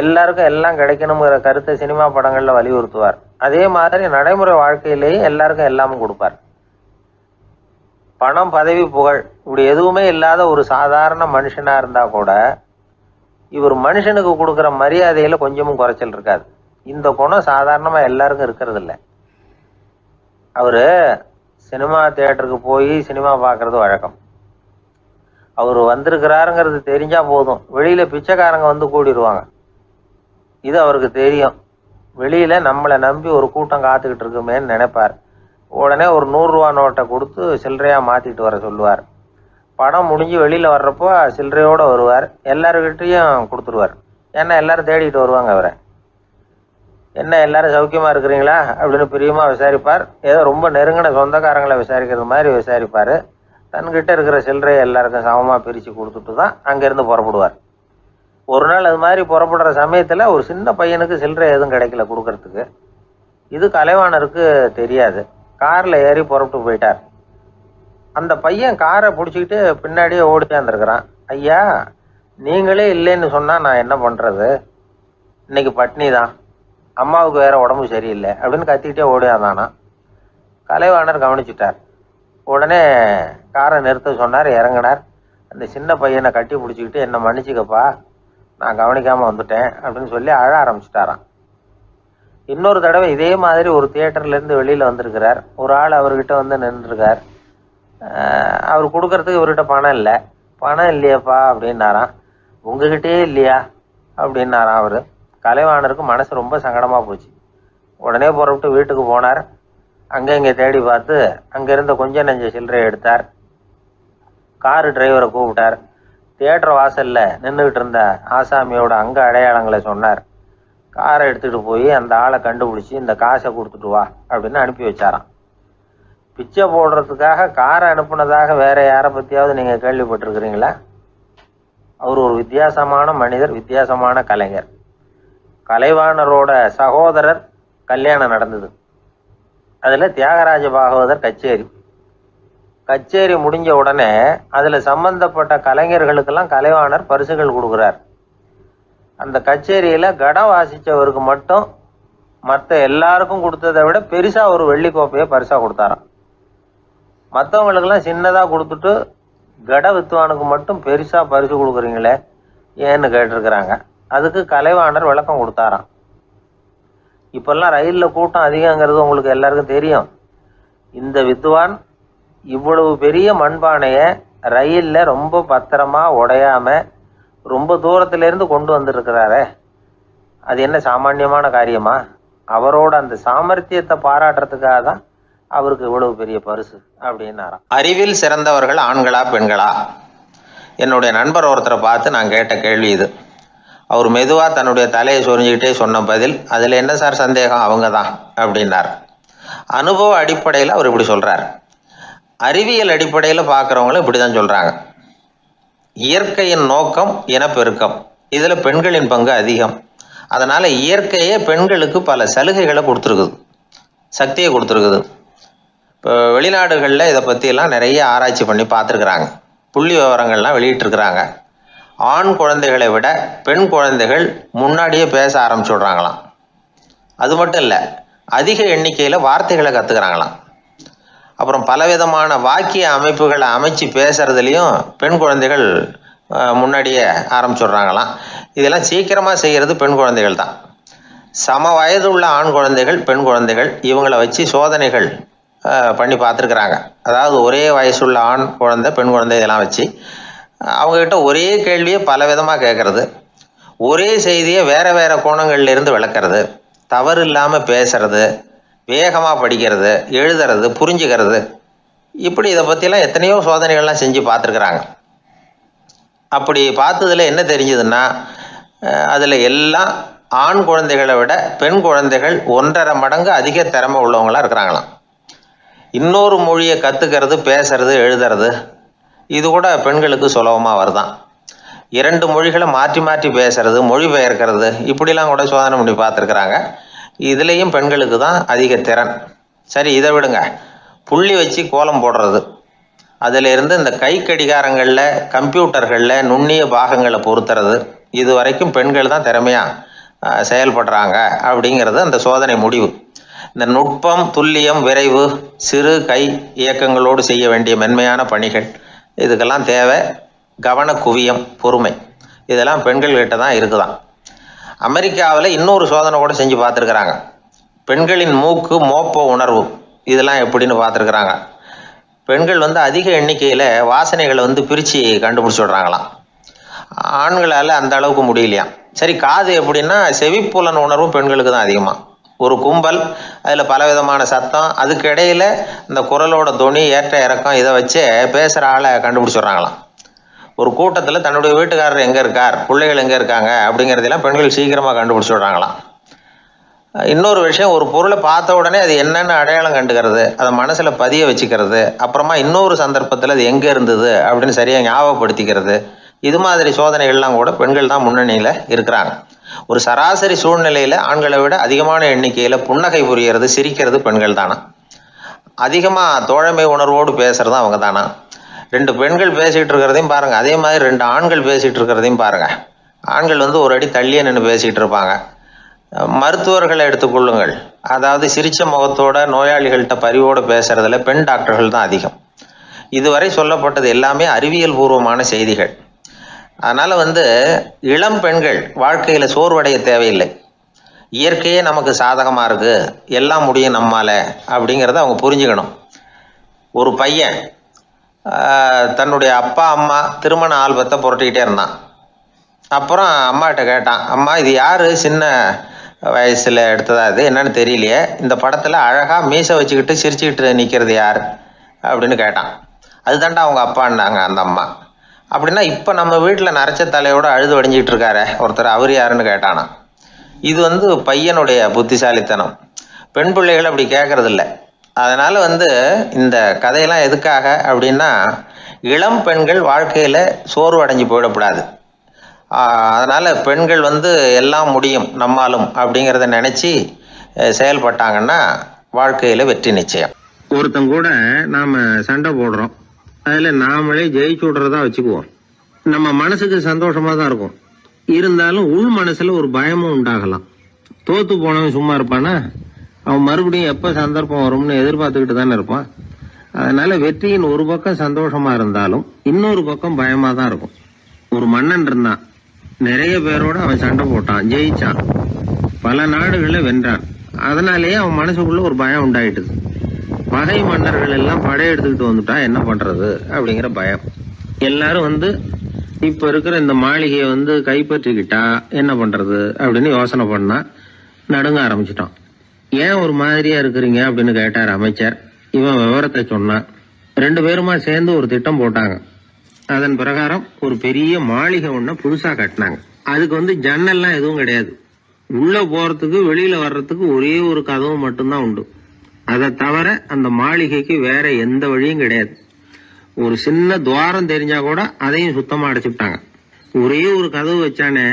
எல்லாருக்கும் எல்லாம் கிடைக்கணுங்கிற கருத்தை சினிமா படங்களில் வலியுறுத்துவார். அதே மாதிரி நடைமுறை வாழ்க்கையிலேயே எல்லாருக்கும் எல்லாமும் கொடுப்பார். பணம், பதவி, புகழ் இப்படி எதுவுமே இல்லாத ஒரு சாதாரண மனுஷனாக இருந்தால் கூட இவர் மனுஷனுக்கு கொடுக்குற மரியாதையில் கொஞ்சமும் குறைச்சல் இருக்காது. இந்த குணம் சாதாரணமாக எல்லாருக்கும் இருக்கிறது இல்லை. அவர் சினிமா தியேட்டருக்கு போய் சினிமா பார்க்குறது வழக்கம். அவர் வந்திருக்கிறாருங்கிறது தெரிஞ்சால் போதும், வெளியில் பிச்சைக்காரங்க வந்து கூடிடுவாங்க. இது அவருக்கு தெரியும். வெளியில் நம்மளை நம்பி ஒரு கூட்டம் காத்துக்கிட்டு இருக்குமேன்னு நினைப்பார். உடனே ஒரு 100 ரூபா நோட்டை கொடுத்து சில்லறையாக மாற்றிட்டு வர சொல்லுவார். படம் முடிஞ்சு வெளியில் வர்றப்போ சில்லறையோடு வருவார், எல்லாருக்கிட்டையும் கொடுத்துருவார். ஏன்னா எல்லாரும் தேடிட்டு வருவாங்க அவரை. என்ன எல்லாரும் சௌக்கியமாக இருக்கிறீங்களா அப்படின்னு பிரியமாக விசாரிப்பார். ஏதோ ரொம்ப நெருங்கின சொந்தக்காரங்களை விசாரிக்கிறது மாதிரி விசாரிப்பார். தன்கிட்ட இருக்கிற சில்லறையை எல்லாருக்கும் சமமாக பிரித்து கொடுத்துட்டு தான் அங்கேருந்து புறப்படுவார். ஒரு நாள் அது மாதிரி புறப்படுற சமயத்தில் ஒரு சின்ன பையனுக்கு சில்லறை எதுவும் கிடைக்கல கொடுக்கறதுக்கு. இது கலைவாணருக்கு தெரியாது. காரில் ஏறி புறப்பட்டு போயிட்டார். அந்த பையன் காரை பிடிச்சிக்கிட்டு பின்னாடியே ஓடியாந்துருக்கிறான். ஐயா, நீங்களே இல்லைன்னு சொன்னால் நான் என்ன பண்ணுறது, இன்னைக்கு பட்னி தான், அம்மாவுக்கு வேற உடம்பு சரியில்லை அப்படின்னு கத்திக்கிட்டே ஓடியாந்தானா. கலைவாணர் கவனிச்சிட்டார். உடனே காரை நிறுத்த சொன்னார், இறங்கினார். அந்த சின்ன பையனை கட்டி பிடிச்சிக்கிட்டு, என்னை மன்னிச்சுக்கப்பா, நான் கவனிக்காமல் வந்துட்டேன் அப்படின்னு சொல்லி அழ ஆரம்பிச்சிட்டாராம். இன்னொரு தடவை இதே மாதிரி ஒரு தியேட்டர்லேருந்து வெளியில் வந்திருக்கிறார். ஒரு ஆள் அவர்கிட்ட வந்து நின்றுருக்கார். அவர் கொடுக்கறதுக்கு இவர்கிட்ட பணம் இல்லை. பணம் இல்லையாப்பா அப்படின்னாராம். உங்ககிட்டே இல்லையா அப்படின்னாராம் அவர். கலைவாணருக்கு மனசு ரொம்ப சங்கடமாக போச்சு. உடனே புறப்பட்டு வீட்டுக்கு போனார். அங்கே இங்கே தேடி பார்த்து அங்கேருந்த கொஞ்சம் நெஞ்ச சில்லறையை எடுத்தார். காரு டிரைவரை கூப்பிட்டார். தியேட்டர் வாசலில் நின்றுக்கிட்டு இருந்த ஆசாமியோட அங்க அடையாளங்களை சொன்னார். காரை எடுத்துகிட்டு போய் அந்த ஆளை கண்டுபிடிச்சி இந்த காசை கொடுத்துட்டு வா அப்படின்னு அனுப்பி வச்சாராம். பிச்சை போடுறதுக்காக காரை அனுப்புனதாக வேற யாரை பற்றியாவது நீங்கள் கேள்விப்பட்டிருக்கிறீங்களா? அவர் ஒரு வித்தியாசமான மனிதர், வித்தியாசமான கலைஞர். கலைவாணரோட சகோதரர் கல்யாணம் நடந்தது. அதில் தியாகராஜ பாகவதர் கச்சேரி முடிஞ்ச உடனே அதில் சம்பந்தப்பட்ட கலைஞர்களுக்கெல்லாம் கலைவாணர் பரிசுகள் கொடுக்குறார். அந்த கச்சேரியில் கடம் வாசித்தவருக்கு மட்டும் மற்ற எல்லாருக்கும் கொடுத்ததை விட பெருசாக ஒரு வெள்ளி கோப்பையை பரிசாக கொடுத்தாராம். மற்றவங்களுக்கெல்லாம் சின்னதாக கொடுத்துட்டு கட வித்துவானுக்கு மட்டும் பெருசா பரிசு கொடுக்குறீங்களே ஏன்னு கேட்டிருக்கிறாங்க. அதுக்கு கலைவாணர் விளக்கம் கொடுத்தாராம். இப்பெல்லாம் ரயிலில் கூட்டம் அதிகங்கிறது உங்களுக்கு எல்லாருக்கும் தெரியும். இந்த வித்துவான் இவ்வளவு பெரிய மண்பானைய ரயில்ல ரொம்ப பத்திரமா உடையாம ரொம்ப தூரத்துல இருந்து கொண்டு வந்திருக்கிறாரே, அது என்ன சாமானியமான காரியமா? அவரோட அந்த சாமர்த்தியத்தை பாராட்டுறதுக்காக தான் அவருக்கு இவ்வளவு பெரிய பரிசு அப்படின்னாராம். அறிவில் சிறந்தவர்கள் ஆண்களா பெண்களா? என்னுடைய நண்பர் ஒருத்தரை பார்த்து நான் கேட்ட கேள்வி இது. அவர் மெதுவாக தன்னுடைய தலையை சொரிஞ்சுக்கிட்டே சொன்ன பதில், அதில் என்ன சார் சந்தேகம், அவங்க தான் அப்படின்னார். அனுபவ அடிப்படையில் அவர் இப்படி சொல்கிறார். அறிவியல் அடிப்படையில் பார்க்குறவங்களும் இப்படி தான் சொல்கிறாங்க. இயற்கையின் நோக்கம் இனப்பெருக்கம், இதில் பெண்களின் பங்கு அதிகம். அதனால் இயற்கையே பெண்களுக்கு பல சலுகைகளை கொடுத்துருக்குது, சக்தியை கொடுத்துருக்குது. இப்போ வெளிநாடுகளில் இதை பற்றியெல்லாம் நிறைய ஆராய்ச்சி பண்ணி பார்த்துருக்குறாங்க. புள்ளி விவரங்கள்லாம் வெளியிட்டிருக்கிறாங்க. ஆண் குழந்தைகளை விட பெண் குழந்தைகள் முன்னாடியே பேச ஆரம்பிச்சுடுறாங்களாம். அது மட்டும் இல்லை, அதிக எண்ணிக்கையில் வார்த்தைகளை கற்றுக்கிறாங்களாம். அப்புறம் பலவிதமான வாக்கிய அமைப்புகளை அமைச்சு பேசுறதுலேயும் பெண் குழந்தைகள் முன்னாடியே ஆரம்பிச்சுடுறாங்களாம். இதெல்லாம் சீக்கிரமாக செய்கிறது பெண் குழந்தைகள் தான். சம வயது உள்ள ஆண் குழந்தைகள் பெண் குழந்தைகள் இவங்களை வச்சு சோதனைகள் பண்ணி பார்த்துருக்குறாங்க. அதாவது ஒரே வயசுள்ள ஆண் குழந்தை பெண் குழந்தை இதெல்லாம் வச்சு அவங்கக்கிட்ட ஒரே கேள்வியை பல விதமாக கேட்குறது, ஒரே செய்தியை வேறு வேறு கோணங்கள்லேருந்து விளக்கிறது, தவறு இல்லாமல் பேசுறது, வேகமாக படிக்கிறது, எழுதுறது, புரிஞ்சுக்கிறது, இப்படி இதை பற்றிலாம் எத்தனையோ சோதனைகள்லாம் செஞ்சு பார்த்துருக்குறாங்க. அப்படி பார்த்ததில் என்ன தெரிஞ்சதுன்னா, அதில் எல்லாம் ஆண் குழந்தைகளை விட பெண் குழந்தைகள் 1.5 மடங்கு அதிக திறமை உள்ளவங்களாக இருக்கிறாங்களாம். இன்னொரு மொழியை கற்றுக்கிறது, பேசுறது, எழுதுறது, இது கூட பெண்களுக்கு சுலபமாக வருதான். 2 மொழிகளை மாற்றி மாற்றி பேசுறது, மொழிபெயர்க்கிறது, இப்படிலாம் கூட சோதனை பண்ணி பார்த்துருக்குறாங்க. இதுலேயும் பெண்களுக்கு தான் அதிக திறன். சரி, இதை விடுங்க. புள்ளி வச்சு கோலம் போடுறது, அதிலிருந்து இந்த கை கடிகாரங்களில், கம்ப்யூட்டர்களில் நுண்ணிய பாகங்களை பொருத்துறது, இது வரைக்கும் பெண்கள் தான் திறமையாக செயல்படுறாங்க அப்படிங்கிறது அந்த சோதனை முடிவு. இந்த நுட்பம், துல்லியம், விரைவு, சிறு கை இயக்கங்களோடு செய்ய வேண்டிய மென்மையான பணிகள், இதுக்கெல்லாம் தேவை கவன குவியம், பொறுமை. இதெல்லாம் பெண்கள்கிட்ட தான் இருக்குதான். அமெரிக்காவில் இன்னொரு சோதனை கூட செஞ்சு பார்த்துருக்குறாங்க. பெண்களின் மூக்கு மோப்ப உணர்வு இதெல்லாம் எப்படின்னு பார்த்துருக்குறாங்க. பெண்கள் அதிக எண்ணிக்கையில் வாசனைகளை பிரித்து கண்டுபிடிச்சி விடுறாங்களாம். ஆண்களால் அந்த அளவுக்கு முடியலையாம். சரி, காது எப்படின்னா செவிப்புலன் உணர்வும் பெண்களுக்கு தான் அதிகமாக. ஒரு கும்பல், அதில் பலவிதமான சத்தம், அதுக்கு இடையில இந்த குரலோட தொனி, ஏற்ற இறக்கம், இதை வச்சே பேசுகிற ஆளை கண்டுபிடிச்சிடுறாங்களாம். ஒரு கூட்டத்தில் தன்னுடைய வீட்டுக்காரர் எங்கே இருக்கார், பிள்ளைகள் எங்கே இருக்காங்க அப்படிங்கிறதெல்லாம் பெண்கள் சீக்கிரமாக கண்டுபிடிச்சி விடுறாங்களாம். இன்னொரு விஷயம், ஒரு பொருளை பார்த்த உடனே அது என்னென்னு அடையாளம் கண்டுக்கிறது, அதை மனசில் பதிய வச்சுக்கிறது, அப்புறமா இன்னொரு சந்தர்ப்பத்தில் அது எங்கே இருந்தது அப்படின்னு சரியாக ஞாபகப்படுத்திக்கிறது, இது மாதிரி சோதனைகள்லாம் கூட பெண்கள் தான் முன்னணியில் இருக்கிறாங்க. ஒரு சராசரி சூழ்நிலையில் ஆண்களை விட அதிகமான எண்ணிக்கையில் புன்னகை புரிகிறது, சிரிக்கிறது பெண்கள் தானா. அதிகமாக தோழமை உணர்வோடு பேசுகிறதும் அவங்க தானா. 2 பெண்கள் பேசிகிட்டு இருக்கிறதையும் பாருங்கள், அதே மாதிரி 2 ஆண்கள் பேசிகிட்டு இருக்கிறதையும் பாருங்கள். ஆண்கள் ஒரு அடி தள்ளியே நின்று பேசிகிட்டு இருப்பாங்க. மருத்துவர்களை எடுத்துக்கொள்ளுங்கள், அதாவது சிரிச்ச முகத்தோட நோயாளிகள்கிட்ட பரிவோடு பேசுறதுல பெண் டாக்டர்கள் தான் அதிகம். இதுவரை சொல்லப்பட்டது எல்லாமே அறிவியல் பூர்வமான செய்திகள். அதனால் இளம் பெண்கள் வாழ்க்கையில் சோர்வடைய தேவையில்லை. இயற்கையே நமக்கு சாதகமாக இருக்குது, எல்லாம் முடியும் நம்மால் அப்படிங்கிறத அவங்க புரிஞ்சுக்கணும். ஒரு பையன் தன்னுடைய அப்பா அம்மா திருமண ஆல்பத்தை புரட்டிக்கிட்டே இருந்தான். அப்புறம் அம்மாகிட்ட கேட்டான், அம்மா இது யார் சின்ன வயசில் எடுத்ததா, இது என்னன்னு தெரியலையே, இந்த படத்தில் அழகாக மீசை வச்சுக்கிட்டு சிரிச்சுக்கிட்டு நிற்கிறது யார் அப்படின்னு கேட்டான். அதுதான்டா அவங்க அப்பான்னாங்க அந்த அம்மா. அப்படின்னா இப்போ நம்ம வீட்டில் நரைச்ச தலையோடு அழுது வடிஞ்சிக்கிட்டு இருக்காரு ஒருத்தர், அவர் யாருன்னு கேட்டானா. இது பையனுடைய புத்திசாலித்தனம். பெண் பிள்ளைகள் அப்படி கேட்கறதில்ல. அதனால் இந்த கதையெல்லாம் எதுக்காக அப்படின்னா, இளம் பெண்கள் வாழ்க்கையில் சோர்வு அடைஞ்சு போயிடக்கூடாது. அதனால் பெண்கள் எல்லாம் முடியும் நம்மாலும் அப்படிங்கிறத நினச்சி செயல்பட்டாங்கன்னா வாழ்க்கையில் வெற்றி நிச்சயம். ஒருத்தங்க கூட நாம் சண்டை போடுறோம், அதில் நாமளே ஜெயிச்சு விட்றதா வச்சுக்குவோம். நம்ம மனசுக்கு சந்தோஷமாக தான் இருக்கும், இருந்தாலும் உள் மனசில் ஒரு பயமும் உண்டாகலாம். தோற்று போனவன் சும்மா இருப்பானா? அவன் மறுபடியும் எப்போ சந்தர்ப்பம் வரும்னு எதிர்பார்த்துக்கிட்டு தானே இருப்பான். அதனால வெற்றியின் ஒரு பக்கம் சந்தோஷமா இருந்தாலும் இன்னொரு பக்கம் பயமா தான் இருக்கும். ஒரு மன்னன் இருந்தான், நிறைய பேரோட அவன் சண்டை போட்டான், ஜெயிச்சான், பல நாடுகளை வென்றான். அதனாலேயே அவன் மனசுக்குள்ள ஒரு பயம் உண்டாயிட்டுது. பகை மன்னர்கள் எல்லாம் படையெடுத்துக்கிட்டு வந்துட்டா என்ன பண்றது அப்படிங்கிற பயம். எல்லாரும் இப்ப இருக்கிற இந்த மாளிகையை கைப்பற்றிக்கிட்டா என்ன பண்றது அப்படின்னு யோசனை பண்ணா நடுங்க ஆரம்பிச்சிட்டான். ஏன் ஒரு மாதிரியா இருக்கிறீங்க அப்படின்னு கேட்டார் அமைச்சர். இவன் விவரத்தை சொன்னான். 2 பேருமா சேர்ந்து ஒரு திட்டம் போட்டாங்க. அதன் பிரகாரம் ஒரு பெரிய மாளிகை ஒண்ண புதுசா கட்டினாங்க. அதுக்கு ஜன்னல்லாம் எதுவும் கிடையாது. உள்ள போறதுக்கு வெளியில வர்றதுக்கு ஒரே ஒரு கதவு மட்டும்தான் உண்டு. அதை தவிர அந்த மாளிகைக்கு வேற எந்த வழியும் கிடையாது. ஒரு சின்ன துவாரம் தெரிஞ்சா கூட அதையும் சுத்தமா அடைச்சுட்டாங்க. ஒரே ஒரு கதவு வச்சானே,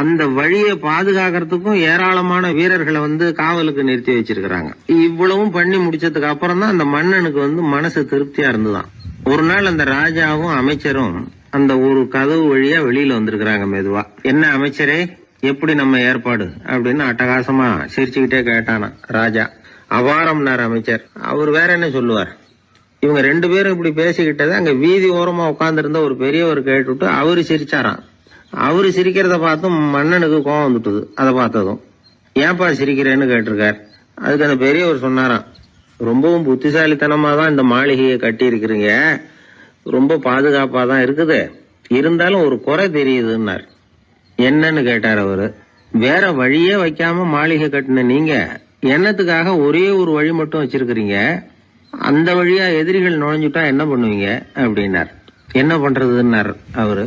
அந்த வழியை பாதுகாக்கிறதுக்கும் ஏராளமான வீரர்களை காவலுக்கு நிறுத்தி வச்சிருக்கிறாங்க. இவ்வளவும் பண்ணி முடிச்சதுக்கு அப்புறம் தான் அந்த மன்னனுக்கு மனசு திருப்தியா இருந்துதான். ஒரு நாள் அந்த ராஜாவும் அமைச்சரும் அந்த ஒரு கதவு வழியா வெளியில வந்திருக்கிறாங்க மெதுவா. என்ன அமைச்சரே, எப்படி நம்ம ஏற்பாடு அப்படின்னு அட்டகாசமா சிரிச்சுக்கிட்டே கேட்டானா ராஜா. அபாரம்னார் அமைச்சர். அவர் வேற என்ன சொல்லுவார். இவங்க 2 பேரும் இப்படி பேசிக்கிட்டதை அங்க வீதி ஓரமா உட்கார்ந்து இருந்த ஒரு பெரியவர் கேட்டுட்டு அவரு சிரிச்சாராம். அவரு சிரிக்கிறத பார்த்தும் மன்னனுக்கு கோவம் வந்துட்டுது. அதை பார்த்ததும் ஏன்பா சிரிக்கிறேன்னு கேட்டிருக்கார். அதுக்கு அந்த பெரியவர் சொன்னாராம், ரொம்பவும் புத்திசாலித்தனமா தான் இந்த மாளிகையை கட்டி இருக்கிறீங்க, ரொம்ப பாதுகாப்பா தான் இருக்குது, இருந்தாலும் ஒரு குறை தெரியுதுன்னார். என்னன்னு கேட்டார் அவரு. வேற வழியே வைக்காம மாளிகை கட்டின நீங்க என்னத்துக்காக ஒரே ஒரு வழி மட்டும் வச்சிருக்கிறீங்க, அந்த வழியா எதிரிகள் நுழைஞ்சுட்டா என்ன பண்ணுவீங்க அப்படின்னார். என்ன பண்றதுன்னார் அவரு.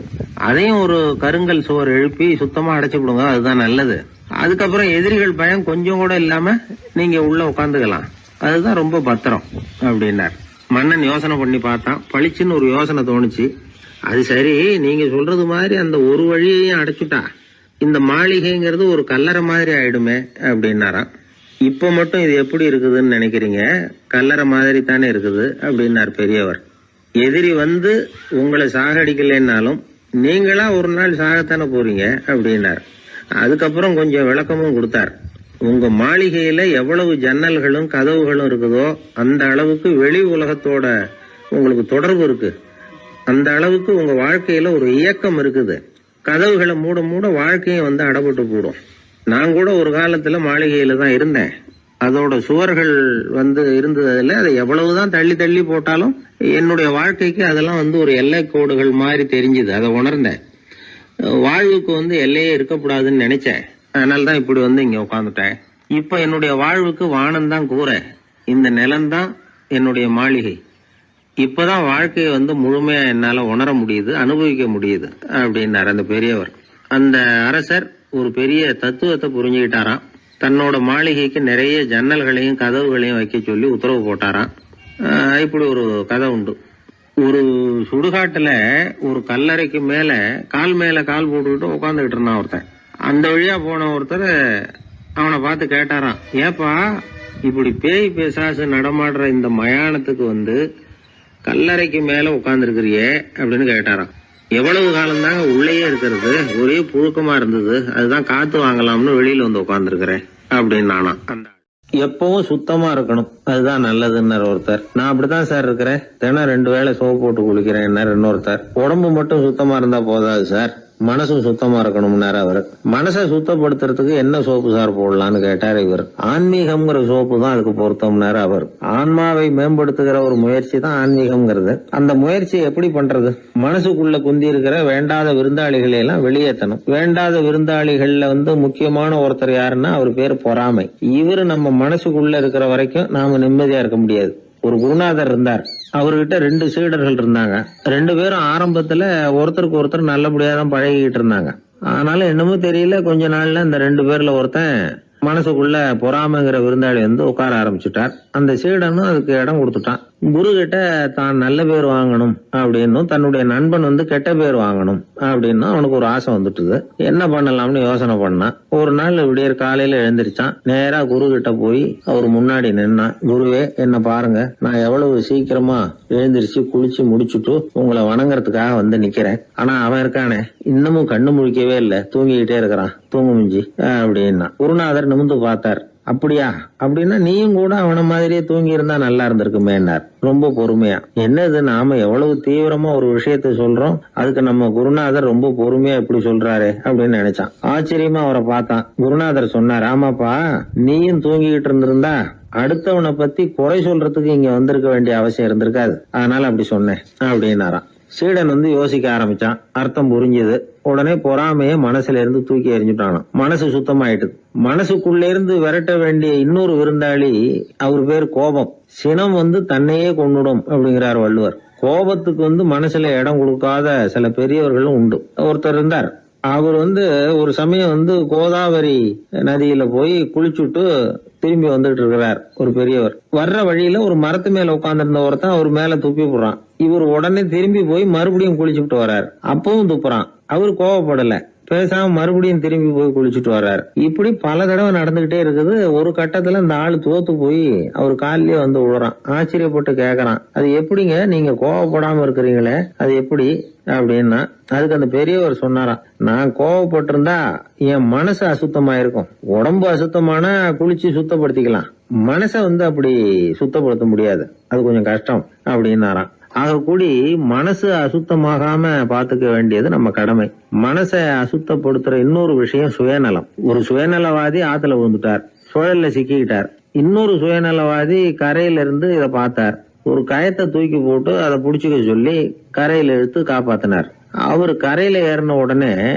அதையும் ஒரு கருங்கல் சுவர் எழுப்பி சுத்தமா அடைச்சு விடுங்க, அதுதான் நல்லது. அதுக்கப்புறம் எதிரிகள் பயம் கொஞ்சம் கூட இல்லாம நீங்க உள்ள உட்காந்துக்கலாம், அதுதான் ரொம்ப பத்திரம் அப்படின்னார். மன்னன் யோசனை பண்ணி பார்த்தான். பளிச்சுன்னு ஒரு யோசனை தோணுச்சு. அது சரி, நீங்க சொல்றது மாதிரி அந்த ஒரு வழியையும் அடைச்சுட்டா இந்த மாளிகைங்கிறது ஒரு கல்லறை மாதிரி ஆயிடுமே அப்படின்னாராம். இப்ப மட்டும் இது எப்படி இருக்குதுன்னு நினைக்கிறீங்க, கல்லறை மாதிரி தானே இருக்குது அப்படின்னார் பெரியவர். எதிரி உங்களை சாகடிக்கலைன்னாலும் நீங்களா ஒரு நாள் சாகத்தானே போறீங்க அப்படின்னார். அதுக்கப்புறம் கொஞ்சம் விளக்கமும் கொடுத்தார். உங்க மாளிகையில எவ்வளவு ஜன்னல்களும் கதவுகளும் இருக்குதோ அந்த அளவுக்கு வெளி உலகத்தோட உங்களுக்கு தொடர்பு இருக்கு, அந்த அளவுக்கு உங்க வாழ்க்கையில ஒரு இயக்கம் இருக்குது. கதவுகளை மூட மூட வாழ்க்கையும் அடப்பட்டு போடும். நான் கூட ஒரு காலத்துல மாளிகையில தான் இருந்தேன். அதோட சுவர்கள் இருந்ததுல அதை எவ்வளவுதான் தள்ளி தள்ளி போட்டாலும் என்னுடைய வாழ்க்கைக்கு அதெல்லாம் ஒரு எல்லை கோடுகள் மாதிரி தெரிஞ்சுது. அதை உணர்ந்தேன். வாழ்வுக்கு எல்லையே இருக்கக்கூடாதுன்னு நினைச்சேன். அதனாலதான் இப்படி இங்க உட்காந்துட்டேன். இப்ப என்னுடைய வாழ்வுக்கு வானம்தான் கூரை, இந்த நிலம்தான் என்னுடைய மாளிகை. இப்பதான் வாழ்க்கையை முழுமையா என்னால உணர முடியுது, அனுபவிக்க முடியுது அப்படின்னாரு அந்த பெரியவர். அந்த அரசர் ஒரு பெரிய தத்துவத்தை புரிஞ்சுக்கிட்டாராம். தன்னோட மாளிகைக்கு நிறைய ஜன்னல்களையும் கதவுகளையும் வைக்க சொல்லி உத்தரவு போட்டாராம். இப்படி ஒரு கதை உண்டு. ஒரு சுடுகாட்டுல ஒரு கல்லறைக்கு மேல கால் போட்டுக்கிட்டு உட்காந்துக்கிட்டு இருந்தான் ஒருத்தன். அந்த வழியா போன ஒருத்தர் அவனை பார்த்து கேட்டாராம், ஏப்பா இப்படி பேய் பிசாசு நடமாடுற இந்த மயானத்துக்கு கல்லறைக்கு மேல உட்கார்ந்து இருக்கிறியே அப்படின்னு கேட்டாராம். எவ்வளவு காலம் தாங்க உள்ளேயே இருக்கிறது, ஒரே புழுக்கமா இருந்தது, அதுதான் காத்து வாங்கலாம்னு வெளியில உட்கார்ந்து இருக்கிறேன் அப்படின்னு நானா. அந்த எப்பவும் சுத்தமா இருக்கணும், அதுதான் நல்லதுன்னாரு ஒருத்தர். நான் அப்படித்தான் சார் இருக்கிறேன், தினம் 2 வேளை சோப்பு போட்டு குளிக்கிறேன் இன்னொருத்தர். உடம்பு மட்டும் சுத்தமா இருந்தா போதாது சார், மனசும் சுத்தமா இருக்கணும்னாரு அவரு. மனசை சுத்தப்படுத்துறதுக்கு என்ன சோப்பு சார் போடலான்னு கேட்டாரு இவர். ஆன்மீகம்ங்கிற சோப்பு தான் அதுக்கு பொருத்தம்னாரு அவர். ஆன்மாவை மேம்படுத்துகிற ஒரு முயற்சி தான் ஆன்மீகம்ங்கிறது. அந்த முயற்சியை எப்படி பண்றது? மனசுக்குள்ள குந்தி இருக்கிற வேண்டாத விருந்தாளிகளை எல்லாம் வெளியேற்றணும். வேண்டாத விருந்தாளிகள்ல முக்கியமான ஒருத்தர் யாருன்னா அவர் பேர் பொறாமை. இவரு நம்ம மனசுக்குள்ள இருக்கிற வரைக்கும் நாம நிம்மதியா இருக்க முடியாது. ஒரு குருநாதர் இருந்தார், அவர்கிட்ட 2 சீடர்கள் இருந்தாங்க. 2 பேரும் ஆரம்பத்துல ஒருத்தருக்கு ஒருத்தர் நல்லபடியா தான் பழகிட்டு இருந்தாங்க. ஆனாலும் என்னமோ தெரியல, கொஞ்ச நாள்ல இந்த 2 பேர்ல ஒருத்தன் மனசுக்குள்ள பொறாமைங்கிற விருந்தாளி உட்கார ஆரம்பிச்சுட்டார். அந்த சீடனும் அதுக்கு இடம் கொடுத்துட்டான். குரு கிட்ட தான் நல்ல பேர் வாங்கணும் அப்படின்னும் தன்னுடைய நண்பன் கெட்ட பேர் வாங்கணும் அப்படின்னு அவனுக்கு ஒரு ஆசை வந்துட்டுது. என்ன பண்ணலாம்னு யோசனை பண்ணான். ஒரு நாள் விடியற் காலையில எழுந்திருச்சான். நேரா குரு கிட்ட போய் அவர் முன்னாடி நின்னான். குருவே, என்ன பாருங்க, நான் எவ்வளவு சீக்கிரமா எழுந்திருச்சு குளிச்சு முடிச்சுட்டு உங்களை வணங்குறதுக்காக நிக்கிறேன். ஆனா அவன் இருக்கானே, இன்னமும் கண்ணு முழிக்கவே இல்லை, தூங்கிக்கிட்டே இருக்கிறான், தூங்கு மிஞ்சி அப்படின்னா. குருநாதர் நிமிந்து பார்த்தார். அப்படியா? அப்படின்னா நீயும் கூட அவன மாதிரியே தூங்கி இருந்தா நல்லா இருந்திருக்குமேன்னார் ரொம்ப பொறுமையா. என்னது, நாம எவ்வளவு தீவிரமா ஒரு விஷயத்த சொல்றோம், அதுக்கு நம்ம குருநாதர் ரொம்ப பொறுமையா இப்படி சொல்றாரு அப்படின்னு நினைச்சான். ஆச்சரியமா அவரை பார்த்தான். குருநாதர் சொன்னார், ஆமாப்பா, நீயும் தூங்கிக்கிட்டு இருந்திருந்தா அடுத்தவனை பத்தி குறை சொல்றதுக்கு இங்க வந்திருக்க வேண்டிய அவசியம் இருந்திருக்காது, அதனால அப்படி சொன்னேன் அப்படின்னாராம். சீடன் யோசிக்க ஆரம்பிச்சான். அர்த்தம் புரிஞ்சது. உடனே பொறாமைய மனசுல இருந்து தூக்கி எறிஞ்சுட்டானாம். மனசு சுத்தமாயிட்டுது. மனசுக்குள்ள இருந்து விரட்ட வேண்டிய இன்னொரு விருந்தாளி, அவர் பேர் கோபம். சினம் தன்னையே கொன்னுடும் அப்படிங்கிறார் வள்ளுவர். கோபத்துக்கு மனசுல இடம் கொடுக்காத சில பெரியவர்களும் உண்டு. ஒருத்தர் இருந்தார். அவர் ஒரு சமயம் கோதாவரி நதியில போய் குளிச்சுட்டு திரும்பி வந்துட்டு இருக்கிறார். ஒரு பெரியவர் வர்ற வழியில ஒரு மரத்து மேல உட்கார்ந்து இருந்த ஒருத்தன் அவர் மேல துப்பி போடுறான். இவர் உடனே திரும்பி போய் மறுபடியும் குளிச்சுட்டு வர்றார். அப்பவும் துப்புறான். அவர் கோவப்படல, பேசாம மறுபடியும் திரும்பி போய் குளிச்சுட்டு வர்றாரு. இப்படி பல தடவை நடந்துகிட்டே இருக்குது. ஒரு கட்டத்துல இந்த ஆளு தோத்து போய் அவர் காலிலேயே விழுறான். ஆச்சரியப்பட்டு கேக்குறான், அது எப்படிங்க நீங்க கோவப்படாம இருக்கிறீங்களே, அது எப்படி அப்படின்னா, அதுக்கு அந்த பெரியவர் சொன்னாராம், நான் கோவப்பட்டிருந்தா என் மனசு அசுத்தமா இருக்கும். உடம்பு அசுத்தமான குளிச்சு சுத்தப்படுத்திக்கலாம், மனசை அப்படி சுத்தப்படுத்த முடியாது, அது கொஞ்சம் கஷ்டம் அப்படின்னாராம். ஆக கூடி மனசு அசுத்தமாகாம பாத்துக்க வேண்டியது நம்ம கடமை. மனசை அசுத்தப்படுத்துற இன்னொரு விஷயம் சுயநலம். ஒரு சுயநலவாதி ஆத்துல விழுந்துட்டார், சுழல்ல சிக்கிக்கிட்டார். இன்னொரு சுயநலவாதி கரையில இருந்து இதை பார்த்தார். ஒரு கயத்தை தூக்கி போட்டு அதை புடிச்சுக்க சொல்லி கரையில இழுத்து காப்பாத்தினார். அவரு கரையில ஏறின உடனே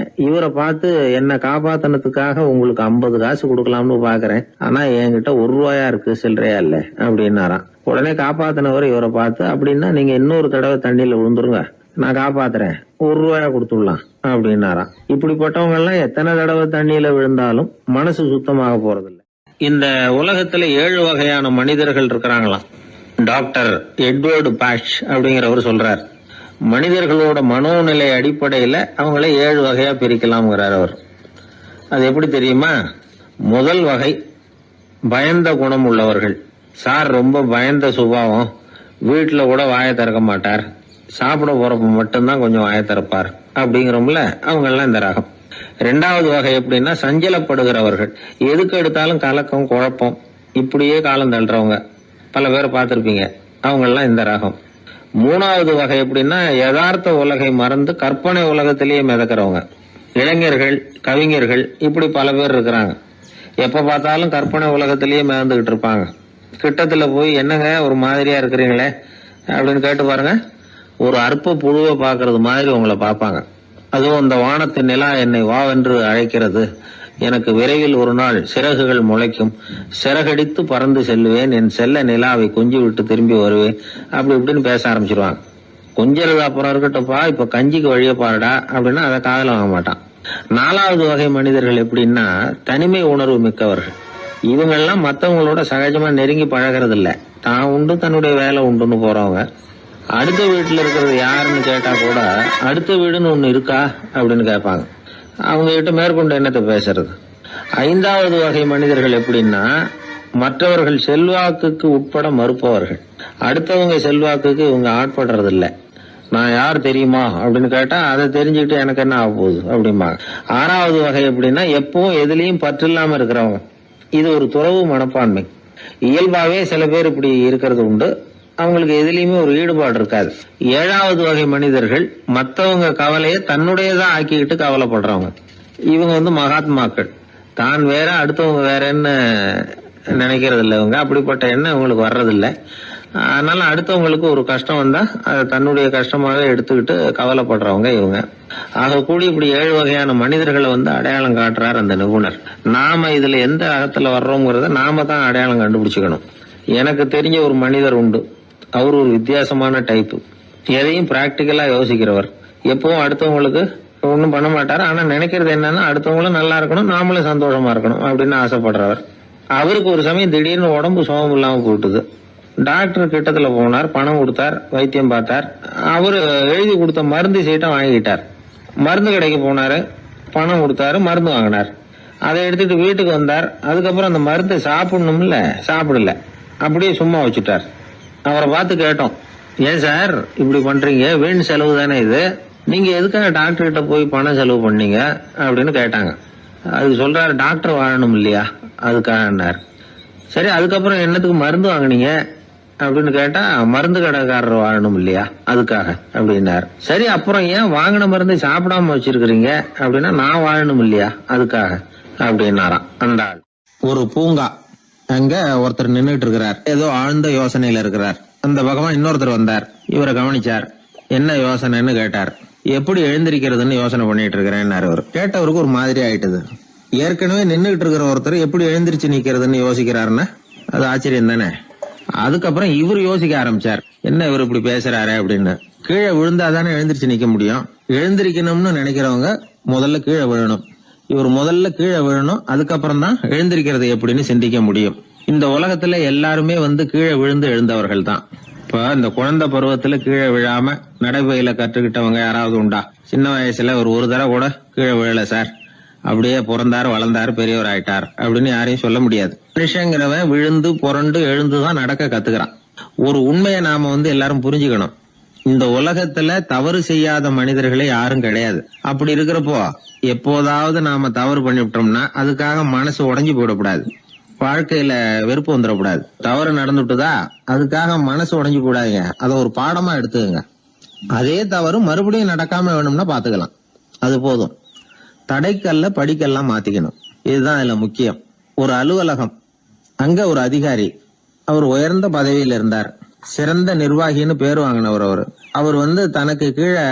இவரை பார்த்து, என்ன காப்பாத்தினதுக்காக உங்களுக்கு 50 காசு கொடுக்கலாம்னு பாக்குறேன், ஆனா என்கிட்ட 1 ரூபாயா இருக்கு, சில்லறையா இல்ல அப்படின்னாராம். உடனே காப்பாத்தினவர் இவரை பார்த்து, அப்படின்னா நீங்க இன்னொரு தடவை தண்ணியில விழுந்துருங்க, நான் காப்பாத்துறேன், 1 ரூபாயா கொடுத்துடலாம் அப்படின்னாராம். இப்படிப்பட்டவங்க எல்லாம் எத்தனை தடவை தண்ணியில விழுந்தாலும் மனசு சுத்தமாக போறதில்லை. இந்த உலகத்துல 7 வகையான மனிதர்கள் இருக்கிறாங்களாம். டாக்டர் எட்வர்டு பாஷ் அப்படிங்கிறவர் சொல்றார், மனிதர்களோட மனோநிலை அடிப்படையில அவங்கள 7 வகையா பிரிக்கலாம்ங்கிறார் அவர். அது எப்படி தெரியுமா? முதல் வகை பயந்த குணம் உள்ளவர்கள். சார் ரொம்ப பயந்த சுபாவம், வீட்டுல கூட வாயை திறக்க மாட்டார், சாப்பிட போறப்ப மட்டும்தான் கொஞ்சம் வாயை திறப்பார் அப்படிங்கிறோம்ல, அவங்க எல்லாம் இந்த ரகம். 2வது வகை எப்படின்னா சஞ்சலப்படுகிறவர்கள். எதுக்கு எடுத்தாலும் கலக்கம் குழப்பம், இப்படியே காலம் தள்ளுறவங்க பல பேர் பார்த்திருப்பீங்க, அவங்க எல்லாம் இந்த ரகம். 3வது வகை எப்படின்னா யதார்த்த உலகை மறந்து கற்பனை உலகத்திலேயே மிதக்கிறவங்க. இளைஞர்கள், கவிஞர்கள், இப்படி பல பேர் இருக்கிறாங்க. எப்ப பார்த்தாலும் கற்பனை உலகத்திலேயே மிதந்துகிட்டு இருப்பாங்க. கிட்டத்துல போய் என்னங்க ஒரு மாதிரியா இருக்கிறீங்களே அப்படின்னு கேட்டு பாருங்க, ஒரு அற்ப புழுவை பாக்குறது மாதிரி உங்களை பார்ப்பாங்க. அதுவும் அந்த வானத்தின் நிலா என்னை வாவென்று அழைக்கிறது, எனக்கு விரைவில் ஒரு நாள் சிறகுகள் முளைக்கும், சிறகடித்து பறந்து செல்லுவேன், என் செல்ல நிலாவை கொஞ்சி விட்டு திரும்பி வருவேன், அப்படி இப்படின்னு பேச ஆரம்பிச்சிருவாங்க. கொஞ்சிறது அப்புறம் இருக்கட்டும்ப்பா, இப்ப கஞ்சிக்கு வழிய பாருடா அப்படின்னா அதை காதல வாங்க மாட்டான். 4வது வகை மனிதர்கள் எப்படின்னா தனிமை உணர்வு மிக்கவர்கள். இவங்கெல்லாம் மற்றவங்களோட சகஜமா நெருங்கி பழகிறது இல்ல, தான் உண்டு தன்னுடைய வேலை உண்டுன்னு போறவங்க. அடுத்த வீட்டுல இருக்கிறது யாருன்னு கேட்டா கூட அடுத்த வீடுன்னு ஒண்ணு இருக்கா அப்படின்னு கேட்பாங்க. அவங்க கிட்ட மேற்கொண்டு என்னத்தை பேசுறது. 5வது வகை மனிதர்கள் எப்படின்னா மற்றவர்கள் செல்வாக்குக்கு உட்பட மறுப்பவர்கள். அடுத்தவங்க செல்வாக்குக்கு இவங்க ஆட்படுறது இல்ல. நான் யார் தெரியுமா அப்படின்னு கேட்டா அதை தெரிஞ்சுக்கிட்டு எனக்கு என்ன ஆக போகுது அப்படிம்பாங்க. 6வது வகை எப்படின்னா எப்பவும் எதுலயும் பற்று இல்லாம இருக்கிறவங்க. இது ஒரு துறவு மனப்பான்மை. இயல்பாவே சில பேர் இப்படி இருக்கிறது உண்டு, அவங்களுக்கு எதுலயுமே ஒரு ஈடுபாடு இருக்காது. 7வது வகை மனிதர்கள் மற்றவங்க கவலையை தன்னுடையதா ஆக்கிக்கிட்டு கவலைப்படுறவங்க. இவங்க மகாத்மாக்கள். தான் வேற அடுத்தவங்க வேறன்னு நினைக்கிறது இல்லை. இவங்க அப்படிப்பட்ட எண்ணம் இவங்களுக்கு வர்றதில்லை. அதனால அடுத்தவங்களுக்கு ஒரு கஷ்டம் வந்தா அதை தன்னுடைய கஷ்டமாக எடுத்துக்கிட்டு கவலைப்படுறவங்க இவங்க. ஆக கூடி இப்படி 7 வகையான மனிதர்களை அடையாளம் காட்டுறார் அந்த நிபுணர். நாம இதுல எந்த அகத்துல வர்றோங்கிறத நாம தான் அடையாளம் கண்டுபிடிச்சுக்கணும். எனக்கு தெரிஞ்ச ஒரு மனிதர் உண்டு. அவர் ஒரு வித்தியாசமான டைப்பு. எதையும் பிராக்டிக்கலா யோசிக்கிறவர். எப்பவும் அடுத்தவங்களுக்கு ஒன்றும் பண்ண மாட்டார். ஆனா நினைக்கிறது என்னன்னா அடுத்தவங்களும் நல்லா இருக்கணும், நாமளும் சந்தோஷமா இருக்கணும் அப்படின்னு ஆசைப்படுறவர். அவருக்கு ஒரு சமயம் திடீர்னு உடம்பு சுகம் இல்லாம போட்டுது. டாக்டர் கிட்டத்துல போனார், பணம் கொடுத்தார், வைத்தியம் பார்த்தார். அவரு எழுதி கொடுத்த மருந்து சீட்டை வாங்கிட்டார். மருந்து கடைக்கு போனாரு, பணம் கொடுத்தாரு, மருந்து வாங்கினார். அதை எடுத்துட்டு வீட்டுக்கு வந்தார். அதுக்கப்புறம் அந்த மருந்தை சாப்பிடணும்ல, சாப்பிடல, அப்படியே சும்மா வச்சுட்டார். அவரை பார்த்து கேட்டோம், ஏன் சார் இப்படி பண்றீங்க, வீண் செலவு தானே இது, நீங்க எதுக்காக டாக்டர் கிட்ட போய் பணம் செலவு பண்ணீங்க அப்படின்னு கேட்டாங்க. அது சொல்றாரு, டாக்டர் வாழணும் இல்லையா அதுக்காக. சரி, அதுக்கப்புறம் என்னத்துக்கு மருந்து வாங்குனீங்க அப்படின்னு கேட்டா, மருந்து கடைக்காரர் வாழணும் இல்லையா, அதுக்காக அப்படின்னாரு. சரி, அப்புறம் ஏன் வாங்கின மருந்து சாப்பிடாம வச்சிருக்கிறீங்க அப்படின்னா, நான் வாழணும் இல்லையா அதுக்காக அப்படின்னாராம் அந்த ஆள். ஒரு பூங்கா, அங்க ஒருத்தர் நின்றுட்டு இருக்கிறார், ஏதோ ஆழ்ந்த யோசனையில இருக்கிறார். அந்த பக்கமா இன்னொருத்தர் வந்தார், இவரை கவனிச்சார். என்ன யோசனைன்னு கேட்டார். எப்படி எழுந்திருக்கிறதுன்னு யோசனை பண்ணிட்டு இருக்கிறேன்னாரு அவர். கேட்டவருக்கு ஒரு மாதிரி ஆயிட்டது. ஏற்கனவே நின்றுட்டு இருக்கிற ஒருத்தர் எப்படி எழுந்திருச்சு நிக்கிறதுன்னு யோசிக்கிறாருன்னா அது ஆச்சரியம் தானே. அதுக்கப்புறம் இவர் யோசிக்க ஆரம்பிச்சார், என்ன இவர் இப்படி பேசுறாரு அப்படின்னு. கீழே விழுந்தாதானே எழுந்திருச்சு நிக்க முடியும். எழுந்திருக்கணும்னு நினைக்கிறவங்க முதல்ல கீழே விழணும். இவர் முதல்ல கீழே விழணும், அதுக்கப்புறம் தான் எழுந்திருக்கிறது எப்படின்னு சிந்திக்க முடியும். இந்த உலகத்துல எல்லாருமே கீழே விழுந்து எழுந்தவர்கள் தான். இப்ப இந்த குழந்தை பருவத்துல கீழே விழாம நடைபயில கற்றுக்கிட்டவங்க யாராவது உண்டா? சின்ன வயசுல ஒரு தடவை கூட கீழே விழல சார், அப்படியே பிறந்தாரு வளர்ந்தாரு பெரியவர் ஆயிட்டார் அப்படின்னு யாரையும் சொல்ல முடியாது. மனுஷங்கிறவன் விழுந்து புரண்டு எழுந்துதான் நடக்க கத்துக்கிறான். ஒரு உண்மையை நாம எல்லாரும் புரிஞ்சுக்கணும். இந்த உலகத்துல தவறு செய்யாத மனிதர்களே யாரும் கிடையாது. அப்படி இருக்கிறப்போ எப்போதாவது நாம தவறு பண்ணிவிட்டோம்னா அதுக்காக மனசு உடைஞ்சு போயிடக்கூடாது. வாழ்க்கையில வெறுப்பு வந்துடக்கூடாது. தவறு நடந்துட்டுதா அதுக்காக மனசு உடைஞ்சு போடாதீங்க, அதை ஒரு பாடமா எடுத்துக்கங்க. அதே தவறு மறுபடியும் நடக்காம வேணும்னா பாத்துக்கலாம், அது போதும். தடைக்கல்ல படிக்கெல்லாம் மாத்திக்கணும், இதுதான் இதுல முக்கியம். ஒரு அலுவலகம், அங்க ஒரு அதிகாரி, அவர் உயர்ந்த பதவியில இருந்தார், சிறந்த நிர்வாகின்னு பேர் வாங்கினவர். அவர் தனக்கு கீழே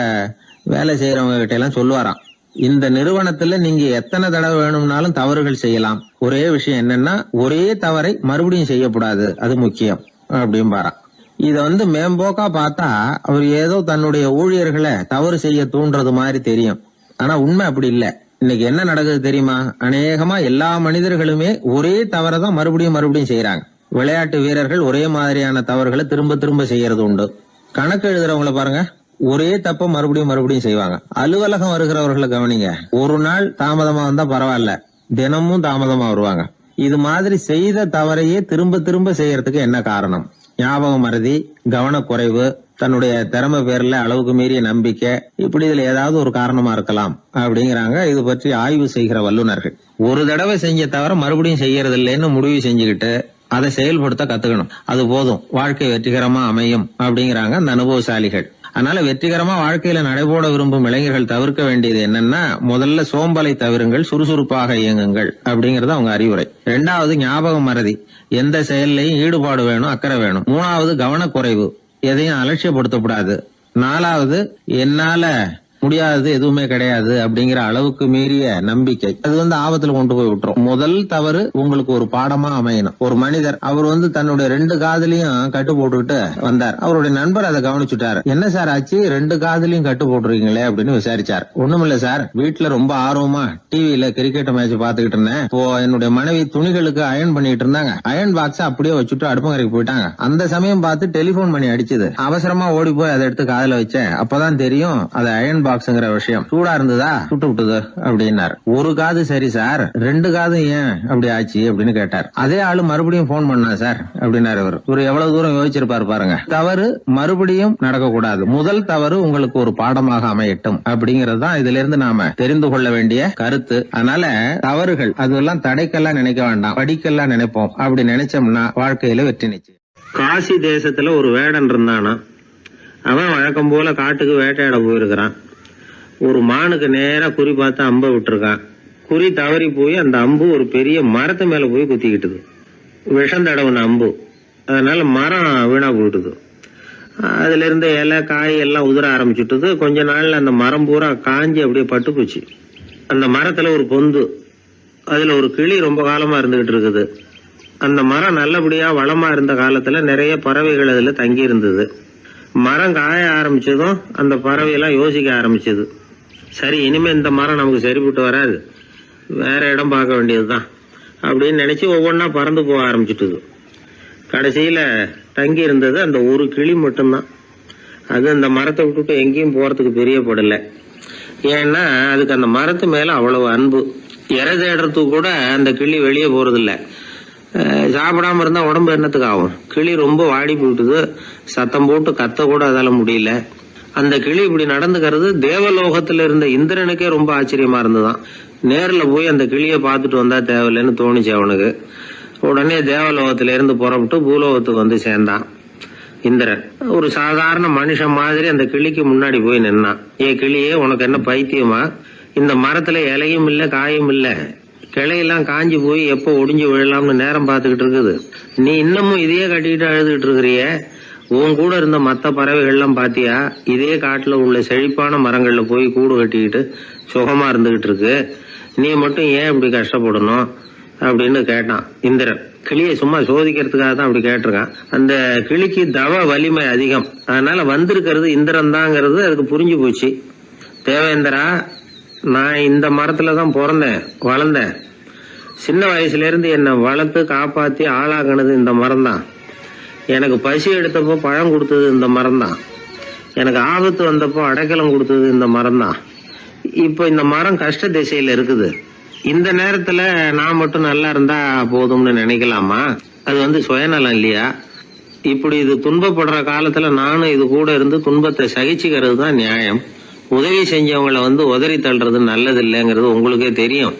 வேலை செய்யறவங்க கிட்ட எல்லாம் சொல்லுவாராம், இந்த நிறுவனத்துல நீங்க எத்தனை தடவை வேணும்னாலும் தவறுகள் செய்யலாம், ஒரே விஷயம் என்னன்னா ஒரே தவறை மறுபடியும் செய்யக்கூடாது, அது முக்கியம் அப்படின்பாராம். இத மேம்போக்கா பார்த்தா அவர் ஏதோ தன்னுடைய ஊழியர்களை தவறு செய்ய தூண்டுறது மாதிரி தெரியும். ஆனா உண்மை அப்படி இல்ல. இன்னைக்கு என்ன நடக்குது தெரியுமா? அநேகமா எல்லா மனிதர்களுமே ஒரே தவறை தான் மறுபடியும் செய்யறாங்க. விளையாட்டு வீரர்கள் ஒரே மாதிரியான தவறுகளை திரும்ப திரும்ப செய்யறது உண்டு. கணக்கு எழுதுறவங்களை பாருங்க, ஒரே தப்ப மறுபடியும் செய்வாங்க. அலுவலகம் வருகிறவர்களை கவனிங்க, ஒரு நாள் தாமதமா வந்தா பரவாயில்ல, தினமும் தாமதமா வருவாங்க. இது மாதிரி செய்த தவறையே திரும்ப திரும்ப செய்யறதுக்கு என்ன காரணம்? ஞாபக மறதி, கவனக்குறைவு, தன்னுடைய திறமை பேர்ல அளவுக்கு மீறிய நம்பிக்கை, இப்படி இதுல ஏதாவது ஒரு காரணமா இருக்கலாம் அப்படிங்கிறாங்க இது பற்றி ஆய்வு செய்கிற வல்லுநர்கள். ஒரு தடவை செஞ்ச தவிர மறுபடியும் செய்யறது இல்லைன்னு முடிவு செஞ்சுக்கிட்டு அதை செயல்படுத்த கத்துக்கணும், அது போதும், வாழ்க்கை வெற்றிகரமா அமையும் அப்படிங்கிறாங்க அந்த அனுபவசாலிகள். அதனால வெற்றிகரமா வாழ்க்கையில நடைபோட விரும்பும் இளைஞர்கள் தவிர்க்க வேண்டியது என்னன்னா, முதல்ல சோம்பலை தவிருங்கள், சுறுசுறுப்பாக இயங்குங்கள் அப்படிங்கறது அவங்க அறிவுரை. 2வது ஞாபக மறதி, எந்த செயல்லையும் ஈடுபாடு வேணும், அக்கறை வேணும். 3வது கவனக்குறைவு, எதையும் அலட்சியப்படுத்தக்கூடாது. 4வது என்னால முடியாதது எதுவுமே கிடையாது அப்படிங்கிற அளவுக்கு மீறிய நம்பிக்கை, அது ஆபத்துல கொண்டு போய் விட்டுரும். முதல் தவறு உங்களுக்கு ஒரு பாடமா அமையணும். ஒரு மனிதர் அவர் தன்னுடைய 2 காதுலயும் கட்டு போட்டுக்கிட்டு வந்தார். அவருடைய நண்பர் அதை கவனிச்சுட்டாரு. என்ன சார் ஆச்சு, 2 காதுலயும் கட்டு போட்டுருக்கீங்களே அப்படின்னு விசாரிச்சார். ஒண்ணுமில்ல சார், வீட்டுல ரொம்ப ஆர்வமா டிவியில கிரிக்கெட் மேட்ச் பாத்துக்கிட்டு இருந்தேன். இப்போ என்னுடைய மனைவி துணிகளுக்கு அயன் பண்ணிட்டு இருந்தாங்க. அயன் பாக்ஸ் அப்படியே வச்சுட்டு அடுப்பங்கரைக்கு போயிட்டாங்க. அந்த சமயம் பார்த்து டெலிபோன் பண்ணி அடிச்சது. அவசரமா ஓடி போய் அதை எடுத்து காதுல வச்சேன். அப்பதான் தெரியும் அது அயன் பாக்ஸ்ங்கிற விஷயம். சூடா இருந்ததா, சுட்டு விட்டுது அப்படின்னாரு. ஒரு காது சரி சார், 2 காது ஏன் அப்படி ஆச்சு அப்படின்னு கேட்டார். அதே ஆளு மறுபடியும் போன் பண்ணா சார் அப்படின்னாரு. இவர் எவ்வளவு தூரம் யோசிச்சிருப்பாரு பாருங்க. தவறு மறுபடியும் நடக்க கூடாது, முதல் தவறு உங்களுக்கு ஒரு பாடமாக அமையட்டும் அப்படிங்கறது தான் இதுல இருந்து நாம தெரிந்து கொள்ள வேண்டிய கருத்து. அதனால தவறுகள் அதெல்லாம் தடைக்கெல்லாம் நினைக்க வேண்டாம், படிக்கெல்லாம் நினைப்போம். அப்படி நினைச்சோம்னா வாழ்க்கையில வெற்றி நிச்சயம். காசி தேசத்துல ஒரு வேடன் இருந்தானா, அவன் வழக்கம் போல காட்டுக்கு வேட்டையாட போயிருக்கிறான். ஒரு மானுக்கு நேரா குறி பார்த்து அம்ப விட்டுருக்கான். குறி தவறி போய் அந்த அம்பு ஒரு பெரிய மரத்து மேல போய் குத்திக்கிட்டுது. விஷம் தடவுன அம்பு, அதனால மரம் வீணா போயிட்டுது. அதுல இருந்த இலை காய் எல்லாம் உதிர ஆரம்பிச்சுட்டுது. கொஞ்ச நாள்ல அந்த மரம் பூரா காஞ்சி அப்படியே பட்டு போச்சு. அந்த மரத்துல ஒரு பொந்து, அதுல ஒரு கிளி ரொம்ப காலமா இருந்துகிட்டு இருக்குது. அந்த மரம் நல்லபடியா வளமா இருந்த காலத்துல நிறைய பறவைகள் அதுல தங்கி இருந்தது. மரம் காய ஆரம்பிச்சதும் அந்த பறவை எல்லாம் யோசிக்க ஆரம்பிச்சது, சரி இனிமே இந்த மரம் நமக்கு சரிப்பட்டு வராது, வேற இடம் பார்க்க வேண்டியதுதான் அப்படின்னு நினைச்சு ஒவ்வொன்னா பறந்து போக ஆரம்பிச்சுட்டுது. கடைசியில தங்கி இருந்தது அந்த ஒரு கிளி மட்டும்தான். அது அந்த மரத்தை விட்டுட்டு எங்கேயும் போறதுக்கு பிரியப்படல. ஏன்னா அதுக்கு அந்த மரத்து மேல அவ்வளவு அன்பு. இறை தேடுறதுக்கு கூட அந்த கிளி வெளியே போறதில்ல. சாப்பிடாம இருந்தா உடம்பு என்னத்துக்கு ஆகும்? கிளி ரொம்ப வாடி போயிட்டுது, சத்தம் போட்டு கத்த கூட அதால முடியல. அந்த கிளி இப்படி நடந்துக்கிறது தேவலோகத்துல இருந்த இந்திரனுக்கே ரொம்ப ஆச்சரியமா இருந்ததுதான். நேர்ல போய் அந்த கிளிய பாத்துட்டு வந்தா தேவையில்லைன்னு தோணுச்சு அவனுக்கு. உடனே தேவலோகத்திலிருந்து புறப்பட்டு பூலோகத்துக்கு வந்து சேர்ந்தான் இந்திரன். ஒரு சாதாரண மனுஷன் மாதிரி அந்த கிளிக்கு முன்னாடி போய் நின்னான். கிளியே, உனக்கு என்ன பைத்தியமா? இந்த மரத்துல இலையும் இல்ல காயும் இல்ல, கிளையெல்லாம் காஞ்சி போய் எப்போ ஒடிஞ்சு விழலாம்னு நேரம் பார்த்துக்கிட்டு இருக்குது. நீ இன்னமும் இதையே கட்டிக்கிட்டு அழுதுகிட்டு இருக்கிறிய. உன் கூட இருந்த மற்ற பறவைகள்லாம் பாத்தியா? இதே காட்டுல உள்ள செழிப்பான மரங்கள்ல போய் கூடு கட்டிக்கிட்டு சுகமா இருந்துகிட்டு இருக்கு. நீ மட்டும் ஏன் இப்படி கஷ்டப்படணும் அப்படின்னு கேட்டான் இந்திரன். கிளியை சும்மா சோதிக்கிறதுக்காக தான் அப்படி கேட்டிருக்கான். அந்த கிளிக்கு தவ வலிமை அதிகம், அதனால வந்திருக்கிறது இந்திரன் தாங்கிறது அதுக்கு புரிஞ்சு போச்சு. தேவேந்திரா, நான் இந்த மரத்துல தான் பிறந்தேன் வளர்ந்தேன். சின்ன வயசுல இருந்து என்னை வளர்த்து காப்பாத்தி ஆளாக்குனது இந்த மரம் தான். எனக்கு பசி எடுத்தப்போ பழம் கொடுத்தது இந்த மரம் தான். எனக்கு ஆபத்து வந்தப்போ அடைக்கலம் கொடுத்தது இந்த மரம் தான். இப்போ இந்த மரம் கஷ்ட திசையில இருக்குது. இந்த நேரத்துல நான் மட்டும் நல்லா இருந்தா போதும்னு நினைக்கலாமா? அது சுயநலம் இல்லையா? இப்படி இது துன்பப்படுற காலத்துல நானும் இது கூட இருந்து துன்பத்தை சகிச்சுக்கிறது தான் நியாயம். உதவி செஞ்சவங்களை உதறி தள்ளுறது நல்லது இல்லைங்கிறது உங்களுக்கே தெரியும்.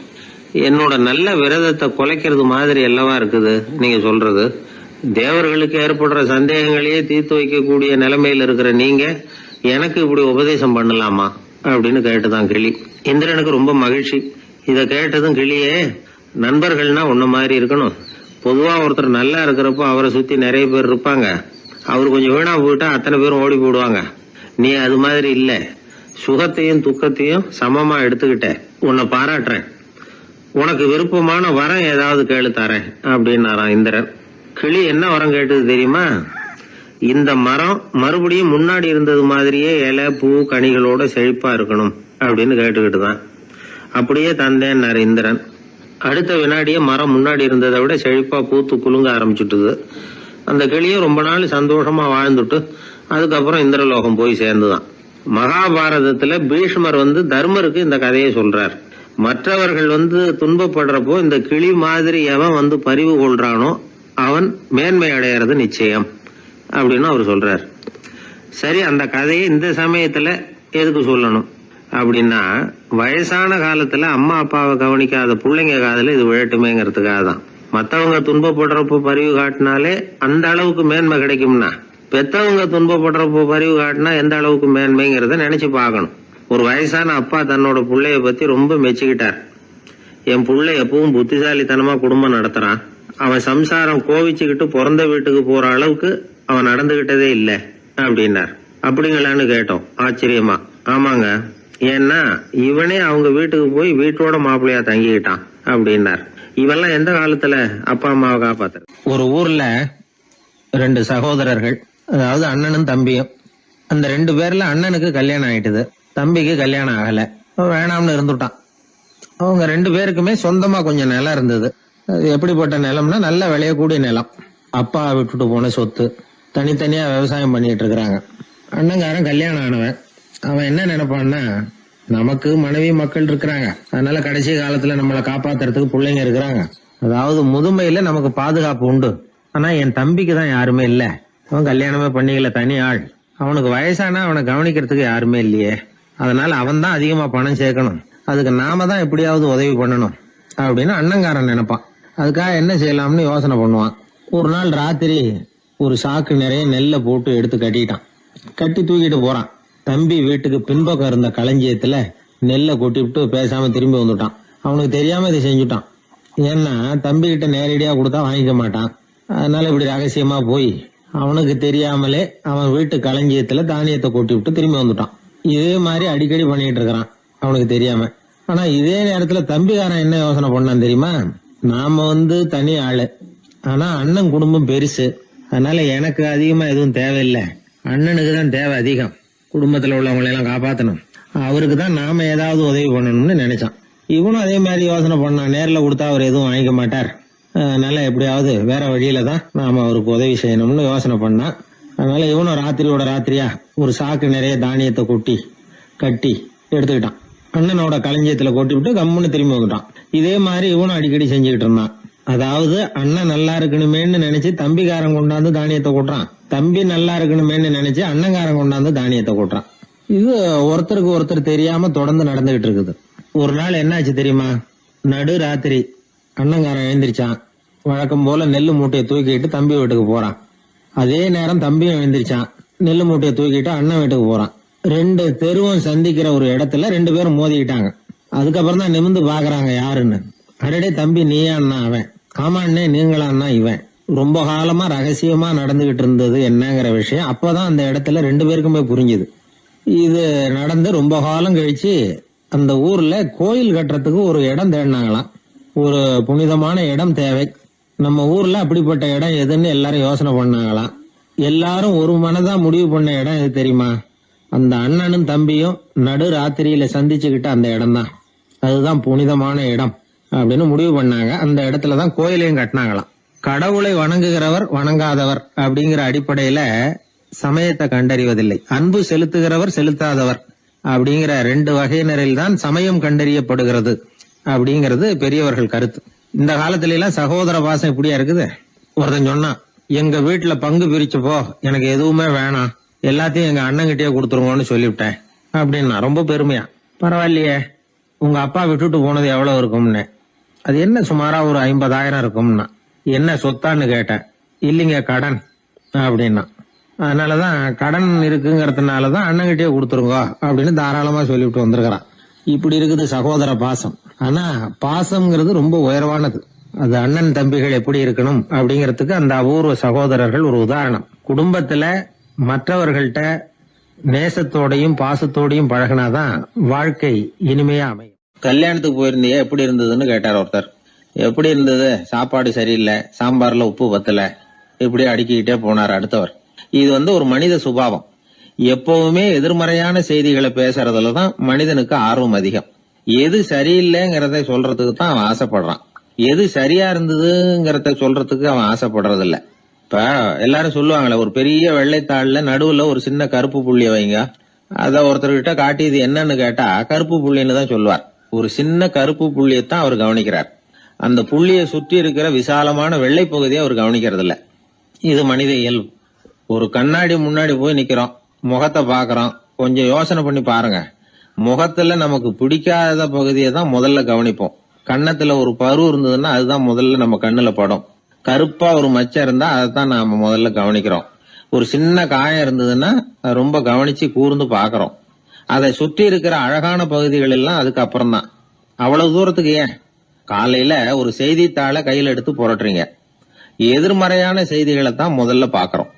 என்னோட நல்ல விரதத்தை குலைக்கிறது மாதிரி அல்லவா இருக்குது நீங்க சொல்றது. தேவர்களுக்கு ஏற்படுற சந்தேகங்களையே தீர்த்து வைக்கக்கூடிய நிலைமையில இருக்கிற நீங்க எனக்கு இப்படி உபதேசம் பண்ணலாமா அப்படின்னு கேட்டுதான் கிளி. இந்திரனுக்கு ரொம்ப மகிழ்ச்சி. இத கேட்டதும், கிளியே, நண்பர்கள்னா உன்ன மாதிரி இருக்கணும். பொதுவா ஒருத்தர் நல்லா இருக்கிறப்போ அவரை சுத்தி நிறைய பேர் இருப்பாங்க. அவர் கொஞ்சம் வீணா போயிட்டா அத்தனை பேரும் ஓடி போடுவாங்க. நீ அது மாதிரி இல்ல. சுகத்தையும் துக்கத்தையும் சமமா எடுத்துக்கிட்ட. உன்னை பாராட்டுறேன். உனக்கு விருப்பமான வரம் ஏதாவது கேளு தரேன் அப்படின்னாராம் இந்திரன். கிளி என்ன வரம் கேட்டது தெரியுமா? இந்த மரம் மறுபடியும் முன்னாடி இருந்தது மாதிரியே இலை பூ கனிகளோட செழிப்பா இருக்கணும் அப்படின்னு கேட்டுக்கிட்டு தான். அப்படியே தந்தேன்னாரு இந்திரன். அடுத்த வினாடியே மரம் முன்னாடி இருந்ததை விட செழிப்பா பூத்து குலுங்க ஆரம்பிச்சுட்டுது. அந்த கிளியும் ரொம்ப நாள் சந்தோஷமா வாழ்ந்துட்டு அதுக்கப்புறம் இந்திரலோகம் போய் சேர்ந்துதான். மகாபாரதத்துல பீஷ்மர் தர்மருக்கு இந்த கதையை சொல்றார். மற்றவர்கள் துன்பப்படுறப்போ இந்த கிளி மாதிரி எவன் பரிவு கொள்றானோ அவன் மேன்மை அடையிறது நிச்சயம் அப்படின்னு அவர் சொல்றார். சரி, அந்த கதையை இந்த சமயத்துல எதுக்கு சொல்லணும் அப்படின்னா, வயசான காலத்துல அம்மா அப்பாவை கவனிக்காத பிள்ளைங்க காதல இது விழட்டுமேங்கிறதுக்காக தான். மத்தவங்க துன்பப்படுறப்போ பரிவு காட்டினாலே அந்த அளவுக்கு மேன்மை கிடைக்கும்னா, பெத்தவங்க துன்பப்படுறப்போ பரிவு காட்டினா எந்த அளவுக்கு மேன்மைங்கிறத நினைச்சு பார்க்கணும். ஒரு வயசான அப்பா தன்னோட பிள்ளைய பத்தி ரொம்ப மெச்சுக்கிட்டார். என் பிள்ளை எப்பவும் புத்திசாலித்தனமா குடும்பம் நடத்துறான். அவன் சம்சாரம் கோவிச்சுக்கிட்டு பிறந்த வீட்டுக்கு போற அளவுக்கு அவன் நடந்துகிட்டதே இல்லை அப்படின்னார். அப்படிங்களான்னு கேட்டோம் ஆச்சரியமா. ஆமாங்க, ஏன்னா இவனே அவங்க வீட்டுக்கு போய் வீட்டோட மாப்பிள்ளையா தங்கிக்கிட்டான் அப்படின்னார். இவெல்லாம் எந்த காலத்துல அப்பா அம்மாவை காப்பாத்துற? ஒரு ஊர்ல 2 சகோதரர்கள், அதாவது அண்ணனும் தம்பியும். அந்த 2 பேர்ல அண்ணனுக்கு கல்யாணம் ஆயிட்டுது, தம்பிக்கு கல்யாணம் ஆகல. வேணாம்னு இருந்துட்டான். அவங்க 2 பேருக்குமே சொந்தமா கொஞ்சம் நிலம் இருந்தது. அது எப்படிப்பட்ட நிலம்னா நல்ல விளையக்கூடிய நிலம். அப்பா விட்டுட்டு போன சொத்து. தனித்தனியா விவசாயம் பண்ணிட்டு இருக்கிறாங்க. அண்ணங்காரன் கல்யாணம் ஆனவன். அவன் என்ன நினைப்பான்னா, நமக்கு மனைவி மக்கள் இருக்கிறாங்க, அதனால கடைசி காலத்துல நம்மளை காப்பாத்துறதுக்கு பிள்ளைங்க இருக்கிறாங்க, அதாவது முதுமையில நமக்கு பாதுகாப்பு உண்டு. ஆனா என் தம்பிக்கு தான் யாருமே இல்ல. அவன் கல்யாணமே பண்ணிக்கல, தனி ஆள். அவனுக்கு வயசானா அவனை கவனிக்கிறதுக்கு யாருமே இல்லையே. அதனால அவன் தான் அதிகமா பணம் சேர்க்கணும். அதுக்கு நாம தான் எப்படியாவது உதவி பண்ணணும் அப்படின்னு அண்ணங்காரன் நினைப்பான். அதுக்காக என்ன செய்யலாம்னு யோசனை பண்ணுவான். ஒரு நாள் ராத்திரி ஒரு சாக்கு நிறைய நெல்லை போட்டு எடுத்து கட்டிட்டான். கட்டி தூக்கிட்டு போறான். தம்பி வீட்டுக்கு பின்பக்கம் இருந்த களஞ்சியத்துல நெல்லை கொட்டிவிட்டு பேசாம திரும்பி வந்துட்டான். அவனுக்கு தெரியாம இதை செஞ்சுட்டான். ஏன்னா தம்பி கிட்ட நேரடியா கொடுத்தா வாங்கிக்க மாட்டான். அதனால இப்படி ரகசியமா போய் அவனுக்கு தெரியாமலே அவன் வீட்டு களஞ்சியத்துல தானியத்தை கொட்டி விட்டு திரும்பி வந்துட்டான். இதே மாதிரி அடிக்கடி பண்ணிட்டு இருக்கிறான் அவனுக்கு தெரியாம. ஆனா இதே நேரத்துல தம்பிக்காரன் என்ன யோசனை பண்ணான் தெரியுமா? நாம தனி ஆளு, ஆனா அண்ணன் குடும்பம் பெருசு, அதனால எனக்கு அதிகமா எதுவும் தேவையில்லை, அண்ணனுக்கு தான் தேவை அதிகம். குடும்பத்துல உள்ளவங்களை எல்லாம் காப்பாத்தணும், அவருக்கு தான் நாம ஏதாவது உதவி பண்ணணும்னு நினைச்சான். இவனும் அதே மாதிரி யோசனை பண்ணான். நேர்ல கொடுத்தா அவர் எதுவும் வாங்கிக்க மாட்டார், அதனால எப்படியாவது வேற வழியில தான் நாம அவருக்கு உதவி செய்யணும்னு யோசனை பண்ணான். அதனால இவனும் ராத்திரியோட ராத்திரியா ஒரு சாக்கு நிறைய தானியத்தை கொட்டி கட்டி எடுத்துக்கிட்டான். அண்ணனோட களஞ்சியத்துல கொட்டி விட்டு கம்முன்னு திரும்பி வந்துட்டான். இதே மாதிரி இவனும் அடிக்கடி செஞ்சுக்கிட்டு இருந்தான். அதாவது அண்ணன் நல்லா இருக்கணுமேன்னு நினைச்சு தம்பிக்காரன் கொண்டாந்து தானியத்தை கொட்டுறான், தம்பி நல்லா இருக்கணுமேன்னு நினைச்சு அண்ணங்காரன் கொண்டாந்து தானியத்தை கொட்டுறான். இது ஒருத்தருக்கு ஒருத்தர் தெரியாம தொடர்ந்து நடந்துகிட்டு இருக்குது. ஒரு நாள் என்னாச்சு தெரியுமா? நடு ராத்திரி அண்ணங்காரன் எழுந்திரிச்சான். வழக்கம் போல நெல்லு மூட்டையை தூக்கிட்டு தம்பி வீட்டுக்கு போறான். அதே நேரம் தம்பியும் எழுந்திரிச்சான். நெல்லு மூட்டையை தூக்கிட்டு அண்ணன் வீட்டுக்கு போறான். 2 தெருவும் சந்திக்கிற ஒரு இடத்துல 2 பேரும் மோதிக்கிட்டாங்க. அதுக்கப்புறம் தான் நிமிந்து பாக்குறாங்க யாருன்னு. அடடே தம்பி நீயா அண்ணா அவன், ஆமா அண்ணே நீங்களா அண்ணா இவன். ரொம்ப காலமா ரகசியமா நடந்துகிட்டு இருந்தது என்னங்கிற விஷயம் அப்பதான் அந்த இடத்துல 2 பேருக்குமே புரிஞ்சுது. இது நடந்து ரொம்ப காலம் கழிச்சு அந்த ஊர்ல கோயில் கட்டுறதுக்கு ஒரு இடம் தேடினாங்களாம். ஒரு புனிதமான இடம் தேவை, நம்ம ஊர்ல அப்படிப்பட்ட இடம் எதுன்னு எல்லாரும் யோசனை பண்ணாங்களாம். எல்லாரும் ஒரு மனதா முடிவு பண்ண இடம் எது தெரியுமா? அந்த அண்ணனும் தம்பியும் நடு ராத்திரியில சந்திச்சுக்கிட்ட அந்த இடம் தான். அதுதான் புனிதமான இடம் அப்படின்னு முடிவு பண்ணாங்க. அந்த இடத்துலதான் கோயிலையும் கட்டினாங்களாம். கடவுளை வணங்குகிறவர் வணங்காதவர் அப்படிங்கிற அடிப்படையில சமயத்தை கண்டறிவதில்லை. அன்பு செலுத்துகிறவர் செலுத்தாதவர் அப்படிங்கிற 2 வகையினரில் தான் சமயம் கண்டறியப்படுகிறது அப்படிங்கிறது பெரியவர்கள் கருத்து. இந்த காலத்துல எல்லாம் சகோதர பாசம் இப்படியா இருக்குது. ஒருத்தன் சொன்னான், எங்க வீட்டுல பங்கு பிரிச்சு போ, எனக்கு எதுவுமே வேணாம், எல்லாத்தையும் எங்க அண்ணன்கிட்டயே கொடுத்துருங்கன்னு சொல்லிவிட்டேன் அப்படின்னா ரொம்ப பெருமையா. பரவாயில்லையே, உங்க அப்பா விட்டுட்டு போனது எவ்வளவு இருக்கும்னு. அது என்ன சுமாரா ஒரு 50,000 இருக்கும்னா. என்ன சொத்தான்னு கேட்டேன். இல்லைங்க கடன் அப்படின்னா. அதனாலதான் கடன் இருக்குங்கிறதுனாலதான் அண்ணன்கிட்டயே கொடுத்துருங்க அப்படின்னு தாராளமா சொல்லிவிட்டு வந்திருக்கிறான். இப்படி இருக்குது சகோதர பாசம். ஆனா பாசம்ங்கிறது ரொம்ப உயர்வானது. அது அண்ணன் தம்பிகள் எப்படி இருக்கணும் அப்படிங்கறதுக்கு அந்த அபூர்வ சகோதரர்கள் ஒரு உதாரணம். குடும்பத்துல மற்றவர்கள்ட்ட நேசத்தோடையும் பாசத்தோடையும் பழகினாதான் வாழ்க்கை இனிமையா அமையும். கல்யாணத்துக்கு போயிருந்தியே எப்படி இருந்ததுன்னு கேட்டார் ஒருத்தர். எப்படி இருந்தது? சாப்பாடு சரியில்லை, சாம்பார்ல உப்பு பத்தல, இப்படி அடுக்கிக்கிட்டே போனார் அடுத்தவர். இது ஒரு மனித சுபாவம். எப்பவுமே எதிர்மறையான செய்திகளை பேசுறதுலதான் மனிதனுக்கு ஆர்வம் அதிகம். எது சரியில்லைங்கிறத சொல்றதுக்கு தான் அவன் ஆசைப்படுறான். எது சரியா இருந்ததுங்கிறத சொல்றதுக்கு அவன் ஆசைப்படுறது இல்ல. இப்ப எல்லாரும் சொல்லுவாங்களே, ஒரு பெரிய வெள்ளைத்தாள்ல நடுவுல ஒரு சின்ன கருப்பு புள்ளிய வைங்க, அத ஒருத்தர்கிட்ட காட்டி இது என்னன்னு கேட்டா கருப்பு புள்ளின்னு தான் சொல்லுவார். ஒரு சின்ன கருப்பு புள்ளியத்தான் அவர் கவனிக்கிறார். அந்த புள்ளியை சுற்றி இருக்கிற விசாலமான வெள்ளை பகுதியை அவர் கவனிக்கிறது இல்ல. இது மனித இயல்பு. ஒரு கண்ணாடி முன்னாடி போய் நிக்கிறோம், முகத்தை பாக்குறோம், கொஞ்சம் யோசனை பண்ணி பாருங்க. முகத்துல நமக்கு பிடிக்காத பகுதியை தான் முதல்ல கவனிப்போம். கன்னத்துல ஒரு பரு இருந்ததுன்னா அதுதான் முதல்ல நம்ம கண்ணுல படும். கருப்பா ஒரு மச்சம் இருந்தா அதைத்தான் நாம முதல்ல கவனிக்கிறோம். ஒரு சின்ன காயம் இருந்ததுன்னா ரொம்ப கவனிச்சு கூர்ந்து பாக்குறோம். அதை சுற்றி இருக்கிற அழகான பகுதிகள் எல்லாம் அதுக்கு அப்புறம் தான். அவ்வளவு தூரத்துக்கு ஏன்? காலையில ஒரு செய்தித்தாளை கையில எடுத்து புரட்டுறீங்க, எதிர்மறையான செய்திகளை தான் முதல்ல பாக்குறோம்.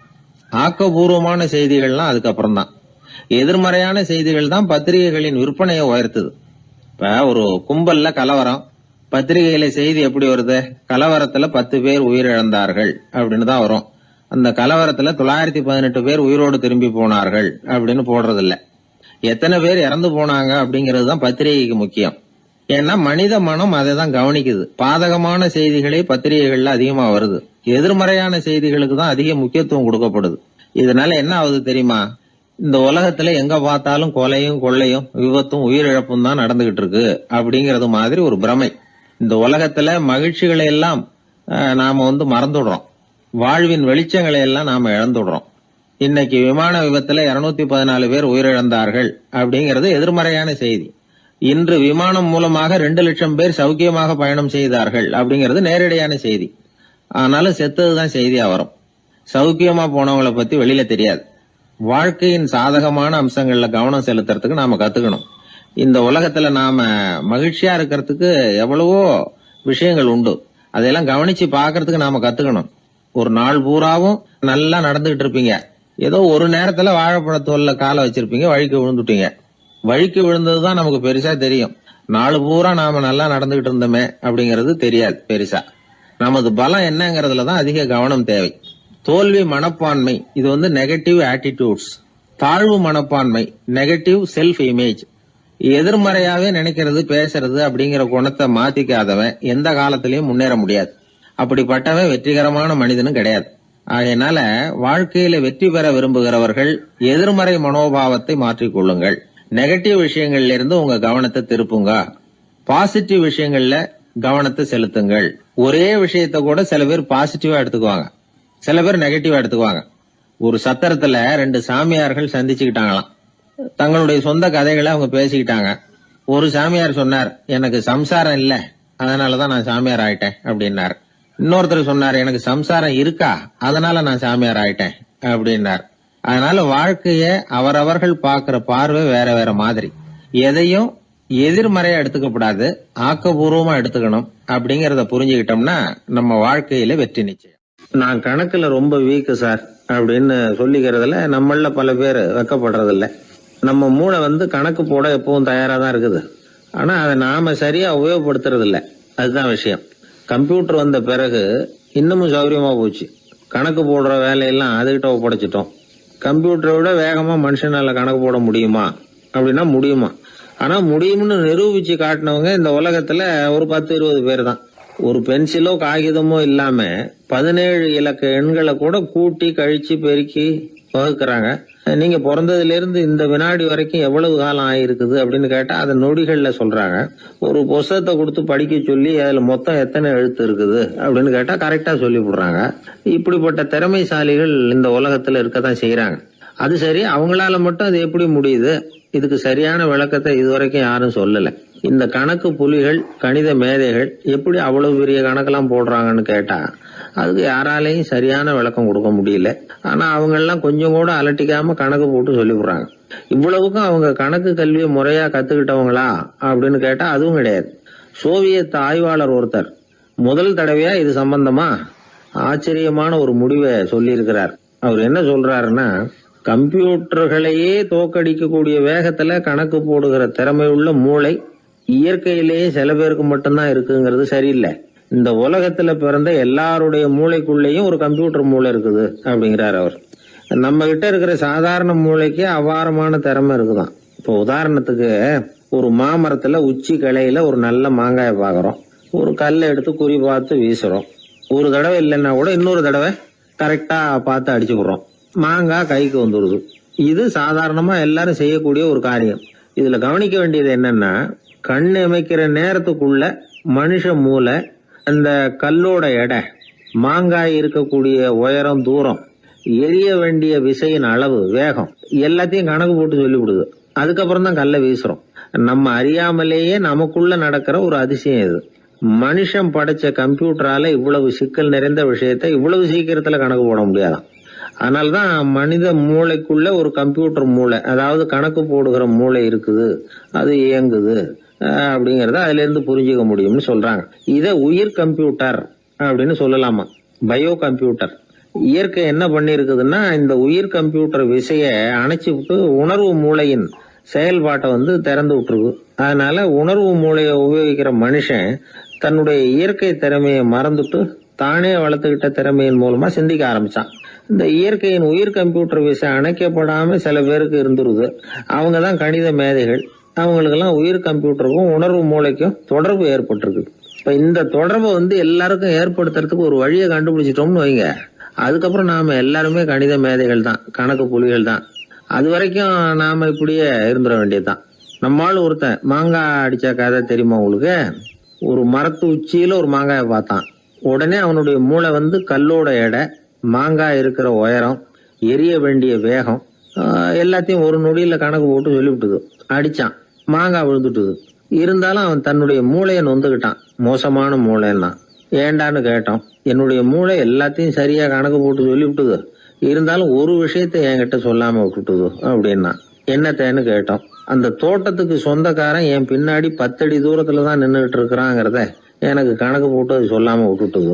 ஆக்கப்பூர்வமான செய்திகள்லாம் அதுக்கப்புறம் தான். எதிர்மறையான செய்திகள் தான் பத்திரிகைகளின் விற்பனையை உயர்த்துது. இப்ப ஒரு கும்பல்ல கலவரம், பத்திரிகையில செய்தி எப்படி வருது? கலவரத்துல 10 பேர் உயிரிழந்தார்கள் அப்படின்னு தான் வரும். அந்த கலவரத்துல 918 பேர் உயிரோடு திரும்பி போனார்கள் அப்படின்னு போடுறது இல்ல. எத்தனை பேர் இறந்து போனாங்க அப்படிங்கிறது தான் பத்திரிகைக்கு முக்கியம். ஏன்னா மனித மனம் அதை தான் கவனிக்குது. பாதகமான செய்திகளே பத்திரிகைகள்ல அதிகமா வருது, எதிர்மறையான செய்திகளுக்கு தான் அதிக முக்கியத்துவம் கொடுக்கப்படுது. இதனால என்ன ஆகுது தெரியுமா? இந்த உலகத்துல எங்க பார்த்தாலும் கொலையும் கொள்ளையும் விபத்தும் உயிரிழப்பும் தான் நடந்துகிட்டு இருக்கு அப்படிங்கறது மாதிரி ஒரு பிரமை. இந்த உலகத்துல மகிழ்ச்சிகளை எல்லாம் நாம மறந்துடுறோம். வாழ்வின் வெளிச்சங்களை எல்லாம் நாம இழந்துடுறோம். இன்னைக்கு விமான விபத்துல 214 பேர் உயிரிழந்தார்கள் அப்படிங்கிறது எதிர்மறையான செய்தி. இன்று விமானம் மூலமாக 2 லட்சம் பேர் சௌக்கியமாக பயணம் செய்தார்கள் அப்படிங்கிறது நேரடியான செய்தி. ஆனாலும் செத்ததுதான் செய்தியா வரும். சௌக்கியமா போனவங்களை பத்தி வெளியில தெரியாது. வாழ்க்கையின் சாதகமான அம்சங்கள்ல கவனம் செலுத்துறதுக்கு நாம கத்துக்கணும். இந்த உலகத்துல நாம மகிழ்ச்சியா இருக்கிறதுக்கு எவ்வளவோ விஷயங்கள் உண்டு. அதெல்லாம் கவனிச்சு பாக்குறதுக்கு நாம கத்துக்கணும். ஒரு நாள் பூராவும் நல்லா நடந்துகிட்டு இருப்பீங்க, ஏதோ ஒரு நேரத்துல வாழைப்பழத்தோல்ல காலை வச்சிருப்பீங்க, வழிக்கு விழுந்துட்டீங்க. வழிக்கு விழுந்ததுதான் நமக்கு பெருசா தெரியும். நாலு பூரா நாம நல்லா நடந்துகிட்டு இருந்தோமே அப்படிங்கறது தெரியாது பெருசா. நமது பலம் என்னங்கறதுலதான் அதிக கவனம் தேவை. தோல்வி மனப்பான்மை இது நெகட்டிவ் ஆட்டிடியூட்ஸ். தாழ்வு மனப்பான்மை நெகட்டிவ் செல்ஃப் இமேஜ். எதிர்மறையாவே நினைக்கிறது பேசுறது அப்படிங்கிற குணத்தை மாத்திக்காதவன் எந்த காலத்திலயும் முன்னேற முடியாது. அப்படிப்பட்டவன் வெற்றிகரமான மனிதனும் கிடையாது. ஆகையினால வாழ்க்கையில வெற்றி பெற விரும்புகிறவர்கள் எதிர்மறை மனோபாவத்தை மாற்றிக்கொள்ளுங்கள். நெகட்டிவ் விஷயங்கள்ல இருந்து உங்க கவனத்தை திருப்புங்க. பாசிட்டிவ் விஷயங்கள்ல கவனத்தை செலுத்துங்கள். ஒரே விஷயத்த கூட சில பேர் பாசிட்டிவா எடுத்துக்குவாங்க, சில பேர் நெகட்டிவா எடுத்துக்குவாங்க. ஒரு சத்திரத்துல 2 சாமியார்கள் சந்திச்சுக்கிட்டாங்களாம். தங்களுடைய சொந்த கதைகளை அவங்க பேசிக்கிட்டாங்க. ஒரு சாமியார் சொன்னார், எனக்கு சம்சாரம் இல்ல, அதனாலதான் நான் சாமியார் ஆயிட்டேன் அப்படின்னாரு. இன்னொருத்தர் சொன்னார், எனக்கு சம்சாரம் இருக்கா, அதனால நான் சாமியார் ஆயிட்டேன் அப்படின்னார். அதனால வாழ்க்கைய அவரவர்கள் பார்க்கிற பார்வை வேற வேற மாதிரி. எதையும் எதிர்மறையா எடுத்துக்கப்படாது, ஆக்கப்பூர்வமா எடுத்துக்கணும். அப்படிங்கறத புரிஞ்சுக்கிட்டோம்னா நம்ம வாழ்க்கையில வெற்றி நிச்சயம். நான் கணக்குல ரொம்ப வீக்கு சார் அப்படின்னு சொல்லிக்கிறதுல நம்மள பல பேர் வெக்கப்படுறது இல்ல. நம்ம மூளை கணக்கு போட எப்பவும் தயாரா தான் இருக்குது. ஆனா அதை நாம சரியா உபயோகப்படுத்துறது இல்ல. அதுதான் விஷயம். கம்ப்யூட்டர் வந்த பிறகு இன்னமும் சௌகரியமா போச்சு. கணக்கு போடுற வேலையெல்லாம் அதுகிட்ட ஒப்படைச்சிட்டோம். கம்ப்யூட்டரை விட வேகமா மனுஷனால கணக்கு போட முடியுமா அப்படின்னா முடியுமா. ஆனா முடியும்னு நிரூபிச்சு காட்டினவங்க இந்த உலகத்துல ஒரு 10-20 பேர் தான். ஒரு பென்சிலோ காகிதமோ இல்லாம 17 இலக்க எண்களை கூட கூட்டி கழிச்சு பெருக்கி வகுக்கிறாங்க. நீங்க பிறந்ததுல இருந்து இந்த வினாடி வரைக்கும் எவ்வளவு காலம் ஆயிருக்குது அப்படின்னு கேட்டா அதை நொடிகள்ல சொல்றாங்க. ஒரு புஸ்தகத்தை கொடுத்து படிக்க சொல்லி அதுல மொத்தம் எத்தனை எழுத்து இருக்குது அப்படின்னு கேட்டா கரெக்டா சொல்லி விடுறாங்க. இப்படிப்பட்ட திறமைசாலிகள் இந்த உலகத்துல இருக்கதான் செய்யறாங்க. அது சரி, அவங்களால மட்டும் அது எப்படி முடியுது? இதுக்கு சரியான விளக்கத்தை இதுவரைக்கும் யாரும் சொல்லல. இந்த கணக்கு புலிகள், கணித மேதைகள் எப்படி அவ்வளவு பெரிய கணக்கெல்லாம் போடுறாங்கன்னு கேட்டா அதுக்கு யாராலையும் சரியான விளக்கம் கொடுக்க முடியல. ஆனா அவங்க எல்லாம் கொஞ்சம் கூட அலட்டிக்காம கணக்கு போட்டு சொல்லி விடுறாங்க. இவ்வளவுக்கும் அவங்க கணக்கு கல்வியை முறையா கத்துக்கிட்டவங்களா அப்படின்னு கேட்டா அதுவும் கிடையாது. சோவியத் ஆய்வாளர் ஒருத்தர் முதல் தடவையா இது சம்பந்தமா ஆச்சரியமான ஒரு முடிவை சொல்லி இருக்கிறார். அவர் என்ன சொல்றாருன்னா, கம்ப்யூட்டர்களையே தோக்கடிக்கக்கூடிய வேகத்துல கணக்கு போடுகிற திறமையுள்ள மூளை இயற்கையிலேயே சில பேருக்கு மட்டும்தான் இருக்குங்கிறது சரியில்லை. இந்த உலகத்துல பிறந்த எல்லாருடைய மூளைக்குள்ளேயும் ஒரு கம்ப்யூட்டர் மூளை இருக்குது அப்படிங்கிறார் அவர். நம்ம கிட்ட இருக்கிற சாதாரண மூளைக்கு அபாரமான திறமை இருக்குதான். இப்போ உதாரணத்துக்கு, ஒரு மாமரத்துல உச்சி கிளையில ஒரு நல்ல மாங்காயை பாக்குறோம். ஒரு கல்லை எடுத்து குறி பார்த்து வீசுறோம். ஒரு தடவை இல்லைன்னா கூட இன்னொரு தடவை கரெக்டா பார்த்து அடிச்சு விடுறோம். மாங்காய் கைக்கு வந்துடுது. இது சாதாரணமா எல்லாரும் செய்யக்கூடிய ஒரு காரியம். இதுல கவனிக்க வேண்டியது என்னன்னா, கண் அமைக்கிற நேரத்துக்குள்ள மனுஷ மூளை அந்த கல்லோட எடை, மாங்காய் இருக்கக்கூடிய உயரம், தூரம், எரிய வேண்டிய விசையின் அளவு, வேகம் எல்லாத்தையும் கணக்கு போட்டு சொல்லிவிடுது. அதுக்கப்புறம் தான் கல்லை வீசுறோம். நம்ம அறியாமலேயே நமக்குள்ள நடக்கிற ஒரு அதிசயம் இது. மனுஷன் படைச்ச கம்ப்யூட்டரால இவ்வளவு சிக்கல் நிறைந்த விஷயத்தை இவ்வளவு சீக்கிரத்துல கணக்கு போட முடியாதான். அதனாலதான் மனித மூளைக்குள்ள ஒரு கம்ப்யூட்டர் மூளை, அதாவது கணக்கு போடுகிற மூளை இருக்குது, அது இயங்குது அப்படிங்கறத அதுல இருந்து புரிஞ்சுக்க முடியும்னு சொல்றாங்க. இத உயிர் கம்ப்யூட்டர் அப்படின்னு சொல்லலாமா, பயோ கம்ப்யூட்டர். இயற்கை என்ன பண்ணி இருக்குதுன்னா, இந்த உயிர் கம்ப்யூட்டர் விசைய அணைச்சு விட்டு உணர்வு மூளையின் செயல்பாட்டை திறந்து விட்டுருக்கு. அதனால உணர்வு மூளையை உபயோகிக்கிற மனுஷன் தன்னுடைய இயற்கை திறமையை மறந்துட்டு தானே வளர்த்துக்கிட்ட திறமையின் மூலமா சிந்திக்க ஆரம்பிச்சான். இந்த இயற்கையின் உயிர் கம்ப்யூட்டர் விசை அணைக்கப்படாம சில பேருக்கு இருந்துருது. அவங்கதான் கணித மேதைகள். அவங்களுக்கெல்லாம் உயிர் கம்ப்யூட்டருக்கும் உணர்வு மூளைக்கும் தொடர்பு ஏற்பட்டிருக்கு. இப்ப இந்த தொடர்பை எல்லாருக்கும் ஏற்படுத்துறதுக்கு ஒரு வழியை கண்டுபிடிச்சிட்டோம்னு வைங்க, அதுக்கப்புறம் நாம எல்லாருமே கணித மேதைகள் தான், கணக்கு புலிகள் தான். அது வரைக்கும் நாம இப்படியே இருந்துட வேண்டியதுதான். நம்மால் ஒருத்தன் மாங்காய் அடிச்ச கதை தெரியுமா உங்களுக்கு? ஒரு மரத்து உச்சியில ஒரு மாங்காயை பார்த்தான். உடனே அவனுடைய மூளை கல்லோட எடை, மாங்காய் இருக்கிற உயரம், எரிய வேண்டிய வேகம் எல்லாத்தையும் ஒரு நொடியில கணக்கு போட்டு சொல்லிவிட்டுது. அடிச்சான், மாங்காய் விழுந்துட்டுது. இருந்தாலும் அவன் தன்னுடைய மூளையை நொந்துக்கிட்டான். மோசமான மூளைன்னா ஏண்டான்னு கேட்டோம். என்னுடைய மூளை எல்லாத்தையும் சரியா கணக்கு போட்டு சொல்லிவிட்டுது, இருந்தாலும் ஒரு விஷயத்த என்கிட்ட சொல்லாம விட்டுட்டுது அப்படின்னா. என்னத்தேன்னு கேட்டோம். அந்த தோட்டத்துக்கு சொந்தக்காரன் என் பின்னாடி 10 அடி தூரத்துலதான் நின்றுட்டு இருக்கிறாங்கிறத எனக்கு கணக்கு போட்டு அது சொல்லாம விட்டுட்டுது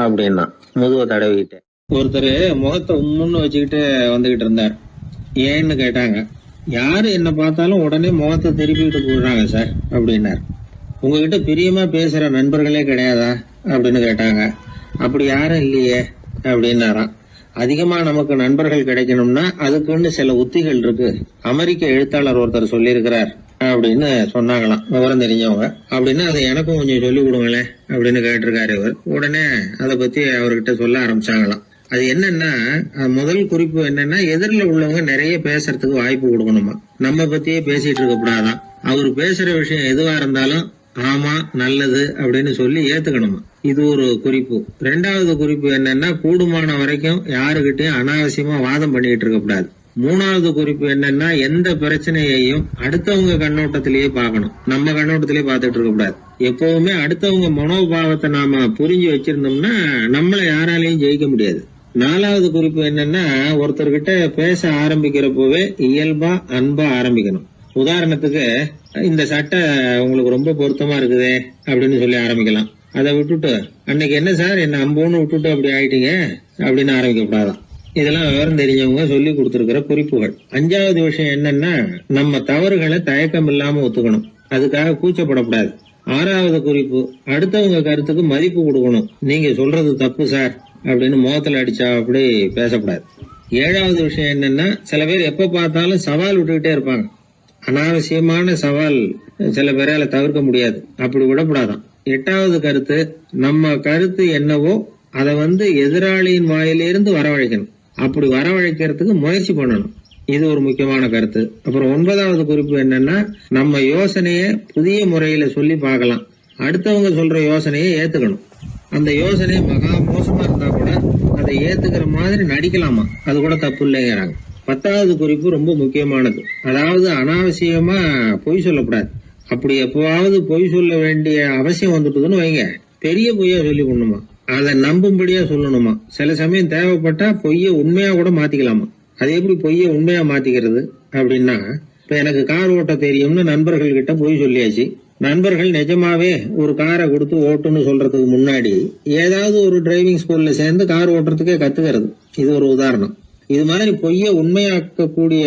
அப்படின்னா. முதுவை தடவிக்கிட்டேன். ஒருத்தர் முகத்தை உம்முன்னு வச்சுக்கிட்டு வந்துகிட்டு இருந்தார். ஏன்னு கேட்டாங்க. யாரு என்ன பார்த்தாலும் உடனே முகத்தை திருப்பிக்கிட்டு போடுறாங்க சார் அப்படின்னார். உங்ககிட்ட பிரியமா பேசுற நண்பர்களே கிடையாதா அப்படின்னு கேட்டாங்க. அப்படி யாரும் இல்லையே அப்படின்னாராம். அதிகமா நமக்கு நண்பர்கள் கிடைக்கணும்னா அதுக்குன்னு சில உத்திகள் இருக்கு, அமெரிக்க எழுத்தாளர் ஒருத்தர் சொல்லியிருக்கிறார் அப்படின்னு சொன்னாங்களாம், விவரம் தெரிஞ்சவங்க. அப்படின்னு அதை எனக்கும் கொஞ்சம் சொல்லி கொடுங்களேன் அப்படின்னு கேட்டிருக்காரு இவர். உடனே அதை பத்தி அவர்கிட்ட சொல்ல ஆரம்பிச்சாங்களாம். அது என்னன்னா, முதல் குறிப்பு என்னன்னா, எதிரில் உள்ளவங்க நிறைய பேசுறதுக்கு வாய்ப்பு கொடுக்கணுமா. நம்ம பத்தியே பேசிட்டு இருக்க கூடாதான். அவர் பேசுற விஷயம் எதுவா இருந்தாலும் ஆமா நல்லது அப்படின்னு சொல்லி ஏத்துக்கணுமா. இது ஒரு குறிப்பு. 2வது குறிப்பு என்னன்னா, கூடுமான வரைக்கும் யாருகிட்டயும் அனாவசியமா வாதம் பண்ணிட்டு இருக்க கூடாது. 3வது குறிப்பு என்னன்னா, எந்த பிரச்சனையையும் அடுத்தவங்க கண்ணோட்டத்திலேயே பார்க்கணும், நம்ம கண்ணோட்டத்திலேயே பார்த்துட்டு இருக்க கூடாது. எப்பவுமே அடுத்தவங்க மனோபாவத்தை நாம புரிஞ்சு வச்சிருந்தோம்னா நம்மள யாராலையும் ஜெயிக்க முடியாது. 4வது குறிப்பு என்னன்னா, ஒருத்தர்கிட்ட பேச ஆரம்பிக்கிறப்பவே இயல்பா அன்பா ஆரம்பிக்கணும். உதாரணத்துக்கு, இந்த சட்டை உங்களுக்கு ரொம்ப பொருத்தமா இருக்குதே அப்படின்னு சொல்லி ஆரம்பிக்கலாம். அதை விட்டுட்டு, அன்னைக்கு என்ன சார் என்ன அம்போன்னு விட்டுட்டு அப்படி ஆயிட்டீங்க அப்படின்னு ஆரம்பிக்க கூடாதான். இதெல்லாம் விவரம் தெரிஞ்சவங்க சொல்லி கொடுத்திருக்கிற குறிப்புகள். 5வது விஷயம் என்னன்னா, நம்ம தவறுகளை தயக்கம் இல்லாம ஒத்துக்கணும். அதுக்காக கூச்சப்படக்கூடாது. 6வது குறிப்பு, அடுத்தவங்க கருத்துக்கு மதிப்பு கொடுக்கணும். நீங்க சொல்றது தப்பு சார் அப்படின்னு முகத்துல அடிச்சா அப்படி பேசக்கூடாது. 7வது விஷயம் என்னன்னா, சில பேர் எப்ப பார்த்தாலும் சவால் விட்டுக்கிட்டே இருப்பாங்க. அனாவசியமான சவால் சில பேரால தவிர்க்க முடியாது, அப்படி விடக்கூடாதான். 8வது கருத்து, நம்ம கருத்து என்னவோ அதை எதிராளியின் வாயிலிருந்து வரவழைக்கணும். அப்படி வரவழைக்கிறதுக்கு முயற்சி பண்ணணும். இது ஒரு முக்கியமான கருத்து. அப்புறம் 9வது குறிப்பு என்னன்னா, நம்ம யோசனைய புதிய முறையில சொல்லி பார்க்கலாம். அடுத்தவங்க சொல்ற யோசனையை ஏத்துக்கணும். அந்த யோசனை மகா மோசமா இருந்தா கூட அதை ஏத்துக்கிற மாதிரி நடிக்கலாமா, அது கூட தப்பு இல்லைங்கிறாங்க. 10வது குறிப்பு ரொம்ப முக்கியமானது. அதாவது அனாவசியமா பொய் சொல்லக்கூடாது. அப்படி எப்பவாவது பொய் சொல்ல வேண்டிய அவசியம் வந்துட்டுதுன்னு வைங்க, பெரிய பொய்யா சொல்லி கொள்ளணுமா, அதை நம்பும்படியா சொல்லணுமா. சில சமயம் தேவைப்பட்டா பொய்ய உண்மையா கூட மாத்திக்கலாமா. அது எப்படி பொய்ய உண்மையா மாத்திக்கிறது அப்படின்னா, இப்ப எனக்கு கார் ஓட்ட தெரியும்னு நண்பர்கள் கிட்ட பொய் சொல்லியாச்சு. நண்பர்கள் நிஜமாவே ஒரு காரை கொடுத்து ஓட்டுன்னு சொல்றதுக்கு முன்னாடி ஏதாவது ஒரு டிரைவிங் ஸ்கூல்ல சேர்ந்து கார் ஓட்டுறதுக்கே கத்துக்கிறது. இது ஒரு உதாரணம். இது மாதிரி பொய்ய உண்மையாக்கக்கூடிய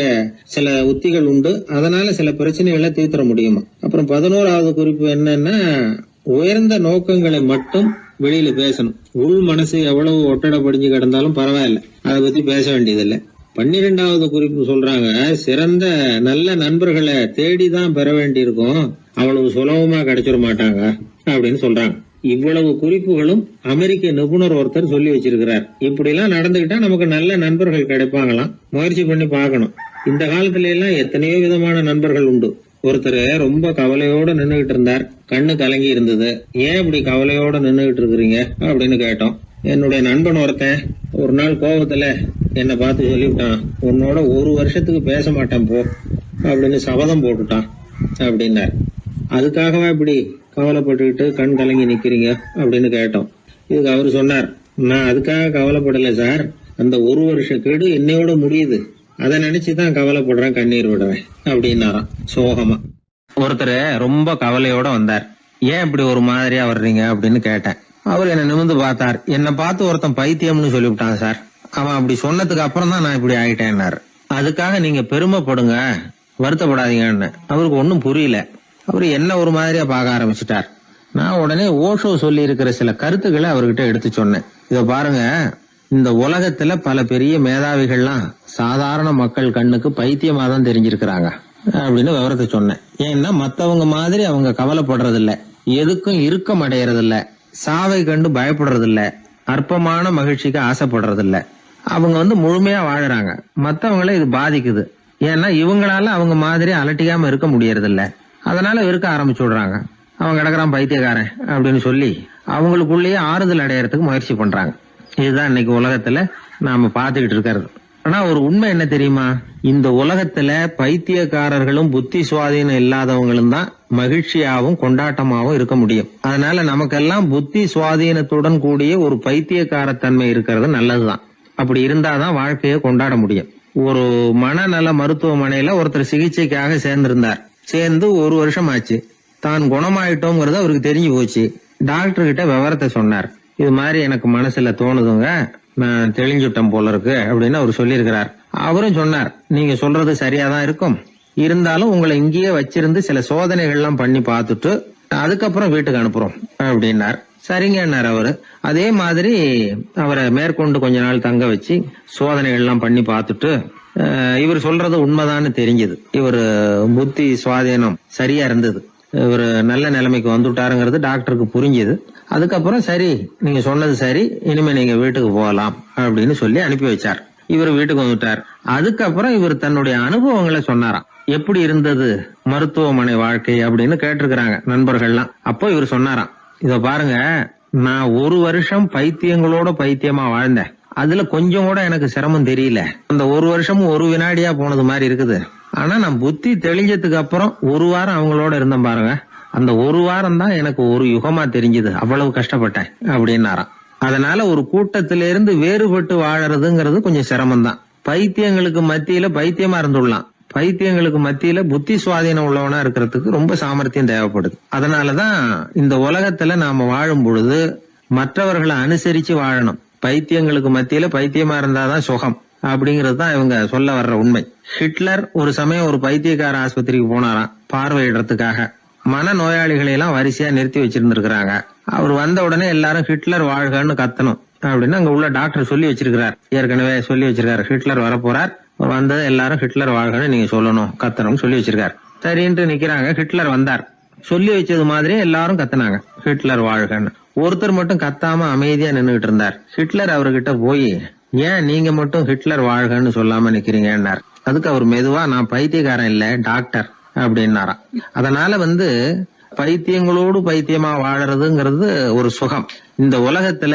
சில உத்திகள் உண்டு. அதனால சில பிரச்சனைகளை தீர்த்தர முடியுமா. அப்புறம் 11வது குறிப்பு என்னன்னா, உயர்ந்த நோக்கங்களை மட்டும் வெளியில பேசணும். உள் மனசு எவ்வளவு ஒட்டடை படிஞ்சு கிடந்தாலும் பரவாயில்ல, அதை பத்தி பேச வேண்டியதில்லை. 12வது குறிப்பு சொல்றாங்க, சிறந்த நல்ல நண்பர்களை தேடிதான் பெற வேண்டியிருக்கும், அவ்வளவு சுலபமா கிடைச்சிட மாட்டாங்க அப்படின்னு சொல்றாங்க. இவ்வளவு குறிப்புகளும் அமெரிக்க நிபுணர் ஒருத்தர் சொல்லி வச்சிருக்கிறார். இப்படி எல்லாம் நடந்துகிட்டா நமக்கு நல்ல நண்பர்கள் கிடைப்பாங்களாம். முயற்சி பண்ணி பார்க்கணும். இந்த காலத்துல எல்லாம் எத்தனையோ விதமான நண்பர்கள் உண்டு. ஒருத்தர் ரொம்ப கவலையோட நின்னுகிட்டு இருந்தார். கண்ணு கலங்கி இருந்தது. ஏன் இப்படி கவலையோட நின்னுகிட்டு இருக்கிறீங்க அப்படின்னு கேட்டோம். என்னுடைய நண்பன் ஒருத்தன் ஒரு நாள் கோபத்துல என்னை பார்த்து சொல்லிவிட்டான், உன்னோட 1 வருஷத்துக்கு பேச மாட்டேன் போ அப்படின்னு சபதம் போட்டுட்டான் அப்படின்னார். அதுக்காகவா இப்படி கவலைப்பட்டுக்கிட்டு கண் கலங்கி நிக்கிறீங்க அப்படின்னு கேட்டோம். இதுக்கு அவரு சொன்னார், நான் அதுக்காக கவலைப்படல சார், அந்த 1 வருஷ கெடு என்னையோட முடியுது, அதை நினைச்சுதான் கவலைப்படுறேன், கண்ணீர் விடுறேன் அப்படின்னாராம் சோகமா. ஒருத்தர் ரொம்ப கவலையோட வந்தார். ஏன் இப்படி ஒரு மாதிரியா வர்றீங்க அப்படின்னு கேட்டேன். அவர் என்ன நிமிர்ந்து பார்த்தார். என்னை பார்த்து ஒருத்தன் பைத்தியம்னு சொல்லிவிட்டான் சார், அவன் அப்படி சொன்னதுக்கு அப்புறம் தான் நான் இப்படி ஆயிட்டேன்னாரு. அதுக்காக நீங்க பெருமைப்படுங்க, வருத்தப்படாதீங்கன்னு. அவருக்கு ஒன்னும் புரியல. அவரு என்ன ஒரு மாதிரியா பார்க்க ஆரம்பிச்சுட்டார். நான் உடனே ஓஷோ சொல்லி இருக்கிற சில கருத்துக்களை அவர்கிட்ட எடுத்து சொன்னேன். இத பாருங்க, இந்த உலகத்துல பல பெரிய மேதாவிகள்லாம் சாதாரண மக்கள் கண்ணுக்கு பைத்தியமா தான் தெரிஞ்சிருக்கிறாங்க அப்படின்னு விவரத்தை சொன்னேன். ஏன்னா மத்தவங்க மாதிரி அவங்க கவலைப்படுறது இல்ல, எதுக்கும் இறுக்கம் அடையறது இல்ல, சாவை கண்டு பயப்படுறது இல்ல, அற்பமான மகிழ்ச்சிக்கு ஆசைப்படுறது இல்ல. அவங்க முழுமையா வாழறாங்க. மத்தவங்கள இது பாதிக்குது. ஏன்னா இவங்களால அவங்க மாதிரி அலட்டிக்காம இருக்க முடியறது இல்ல. அதனால வெறுக்க ஆரம்பிச்சு விடுறாங்க. அவன் கிடக்குறான் பைத்தியக்காரன் அப்படின்னு சொல்லி அவங்களுக்குள்ளேயே ஆறுதல் அடையறதுக்கு முயற்சி பண்றாங்க. இதுதான் இன்னைக்கு உலகத்துல நாம பாத்துக்கிட்டு இருக்கிறது. ஆனா ஒரு உண்மை என்ன தெரியுமா, இந்த உலகத்துல பைத்தியக்காரர்களும் புத்தி சுவாதீனம் இல்லாதவங்களும் தான் மகிழ்ச்சியாவும் கொண்டாட்டமாவும் இருக்க முடியும். அதனால நமக்கெல்லாம் புத்தி சுவாதீனத்துடன் கூடிய ஒரு பைத்தியக்காரத்தன்மை இருக்கிறது நல்லதுதான். அப்படி இருந்தாதான் வாழ்க்கையை கொண்டாட முடியும். ஒரு மனநல மருத்துவமனையில ஒருத்தர் சிகிச்சைக்காக சேர்ந்திருந்தார். சேர்ந்து 1 வருஷம் ஆச்சு. தான் குணமாயிட்டோங்கிறது அவருக்கு தெரிஞ்சு போச்சு. டாக்டர் கிட்ட விவரத்தை சொன்னார். இது மாதிரி எனக்கு மனசுல தோணுதுங்க, நான் தெளிஞ்சுட்டேன் போல இருக்கு அப்படின்னு அவர் சொல்லியிருக்கிறார். அவரும் சொன்னார், நீங்க சொல்றது சரியாதான் இருக்கும், இருந்தாலும் உங்களை இங்கேயே வச்சிருந்து சில சோதனைகள்லாம் பண்ணி பார்த்துட்டு அதுக்கப்புறம் வீட்டுக்கு அனுப்புறோம் அப்படின்னார். சரிங்கன்னார் அவரு. அதே மாதிரி அவரை மேற்கொண்டு கொஞ்ச நாள் தங்க வச்சு சோதனைகள்லாம் பண்ணி பார்த்துட்டு இவர் சொல்றது உண்மைதான்னு தெரிஞ்சது. இவர் புத்தி சுவாதீனம் சரியா இருந்தது, இவர் நல்ல நிலைமைக்கு வந்துட்டாருங்கிறது டாக்டருக்கு புரிஞ்சது. அதுக்கப்புறம் சரி, நீங்க சொன்னது சரி, இனிமே நீங்க வீட்டுக்கு போகலாம் அப்படின்னு சொல்லி அனுப்பி வச்சார். இவர் வீட்டுக்கு வந்துட்டார். அதுக்கப்புறம் இவர் தன்னுடைய அனுபவங்களை சொன்னாராம். எப்படி இருந்தது மருத்துவமனை வாழ்க்கை அப்படின்னு கேட்டிருக்கிறாங்க நண்பர்கள்லாம். அப்போ இவர் சொன்னாராம், இத பாருங்க, நான் 1 வருஷம் பைத்தியங்களோட பைத்தியமா வாழ்ந்தேன். அதுல கொஞ்சம் கூட எனக்கு சிரமம் தெரியல. அந்த 1 வருஷமும் 1 வினாடியா போனது மாதிரி இருக்குது. ஆனா நான் புத்தி தெளிஞ்சதுக்கு அப்புறம் 1 வாரம் அவங்களோட இருந்தேன் பாருங்க, அந்த ஒரு வாரம் தான் எனக்கு ஒரு யுகமா தெரிஞ்சது, அவ்வளவு கஷ்டப்பட்டேன் அப்படின்னாராம். அதனால ஒரு கூட்டத்திலிருந்து வேறுபட்டு வாழறதுங்கிறது கொஞ்சம் சிரமம்தான். பைத்தியங்களுக்கு மத்தியில பைத்தியமா இருந்துடலாம், பைத்தியங்களுக்கு மத்தியில புத்தி சுவாதீனம் உள்ளவனா இருக்கிறதுக்கு ரொம்ப சாமர்த்தியம் தேவைப்படுது. அதனாலதான் இந்த உலகத்துல நாம வாழும் பொழுது மற்றவர்களை அனுசரிச்சு வாழணும். பைத்தியங்களுக்கு மத்தியில பைத்தியமா இருந்தாதான் சுகம் அப்படிங்கிறது தான் இவங்க சொல்ல வர்ற உண்மை. ஹிட்லர் ஒரு சமயம் ஒரு பைத்தியக்கார ஆஸ்பத்திரிக்கு போனாராம் பார்வையிடறதுக்காக. மன நோயாளிகளை எல்லாம் வரிசையா நிறுத்தி வச்சிருந்திருக்கிறாங்க. அவர் வந்த உடனே எல்லாரும் ஹிட்லர் வாழ்கன்னு கத்தணும் அப்படின்னு அங்க உள்ள டாக்டர் சொல்லி வச்சிருக்கிறார். ஏற்கனவே சொல்லி வச்சிருக்காரு, ஹிட்லர் வரப்போறார், வந்தது எல்லாரும் ஹிட்லர் வாழ்கன்னு நீங்க சொல்லணும், கத்தணும்னு சொல்லி வச்சிருக்காரு. சரின்ட்டு நிக்கிறாங்க. ஹிட்லர் வந்தார். சொல்லி வச்சது மாதிரியே எல்லாரும் கத்துனாங்க, ஹிட்லர் வாழ்கன்னு. ஒருத்தர் மட்டும் கத்தாம அமைதியா நின்றுகிட்டு இருந்தார். ஹிட்லர் அவர்கிட்ட போய், ஏன் நீங்க மட்டும் ஹிட்லர் வாழ்கன்னு சொல்லாம நிக்கிறீங்கன்னார். அதுக்கு அவர் மெதுவா, நான் பைத்தியக்காரன் இல்ல, டாக்டர் அப்படின்னாராம். அதனால பைத்தியங்களோடு பைத்தியமா வாழறதுங்கிறது ஒரு சுகம். இந்த உலகத்துல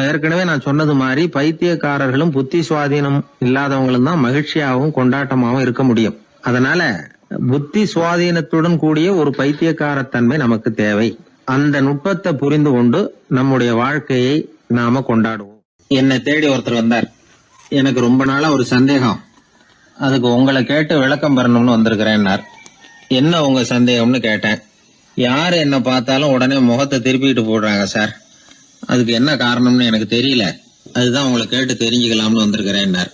ஏற்கனவே நான் சொன்னது மாதிரி பைத்தியக்காரர்களும் புத்தி சுவாதீனம் இல்லாதவங்களும் தான் மகிழ்ச்சியாகவும் கொண்டாட்டமாகவும் இருக்க முடியும். அதனால புத்தி சுவாதீனத்துடன் கூடிய ஒரு பைத்தியக்காரத்தன்மை நமக்கு தேவை. அந்த நுட்பத்தை புரிந்து கொண்டு நம்முடைய வாழ்க்கையை நாம கொண்டாடுவோம். என்னை தேடி ஒருத்தர் வந்தார். எனக்கு ரொம்ப நாளா ஒரு சந்தேகம், அதுக்கு உங்களை கேட்டு விளக்கம் பெறணும்னு வந்திருக்கிறேன்னார். என்ன உங்க சந்தேகம்னு கேட்டேன். யாரு என்ன பார்த்தாலும் உடனே முகத்தை திருப்பிட்டு போடுறாங்க சார், அதுக்கு என்ன காரணம்னு எனக்கு தெரியல, அதுதான் உங்களை கேட்டு தெரிஞ்சுக்கலாம்னு வந்திருக்கிறேன்னார்.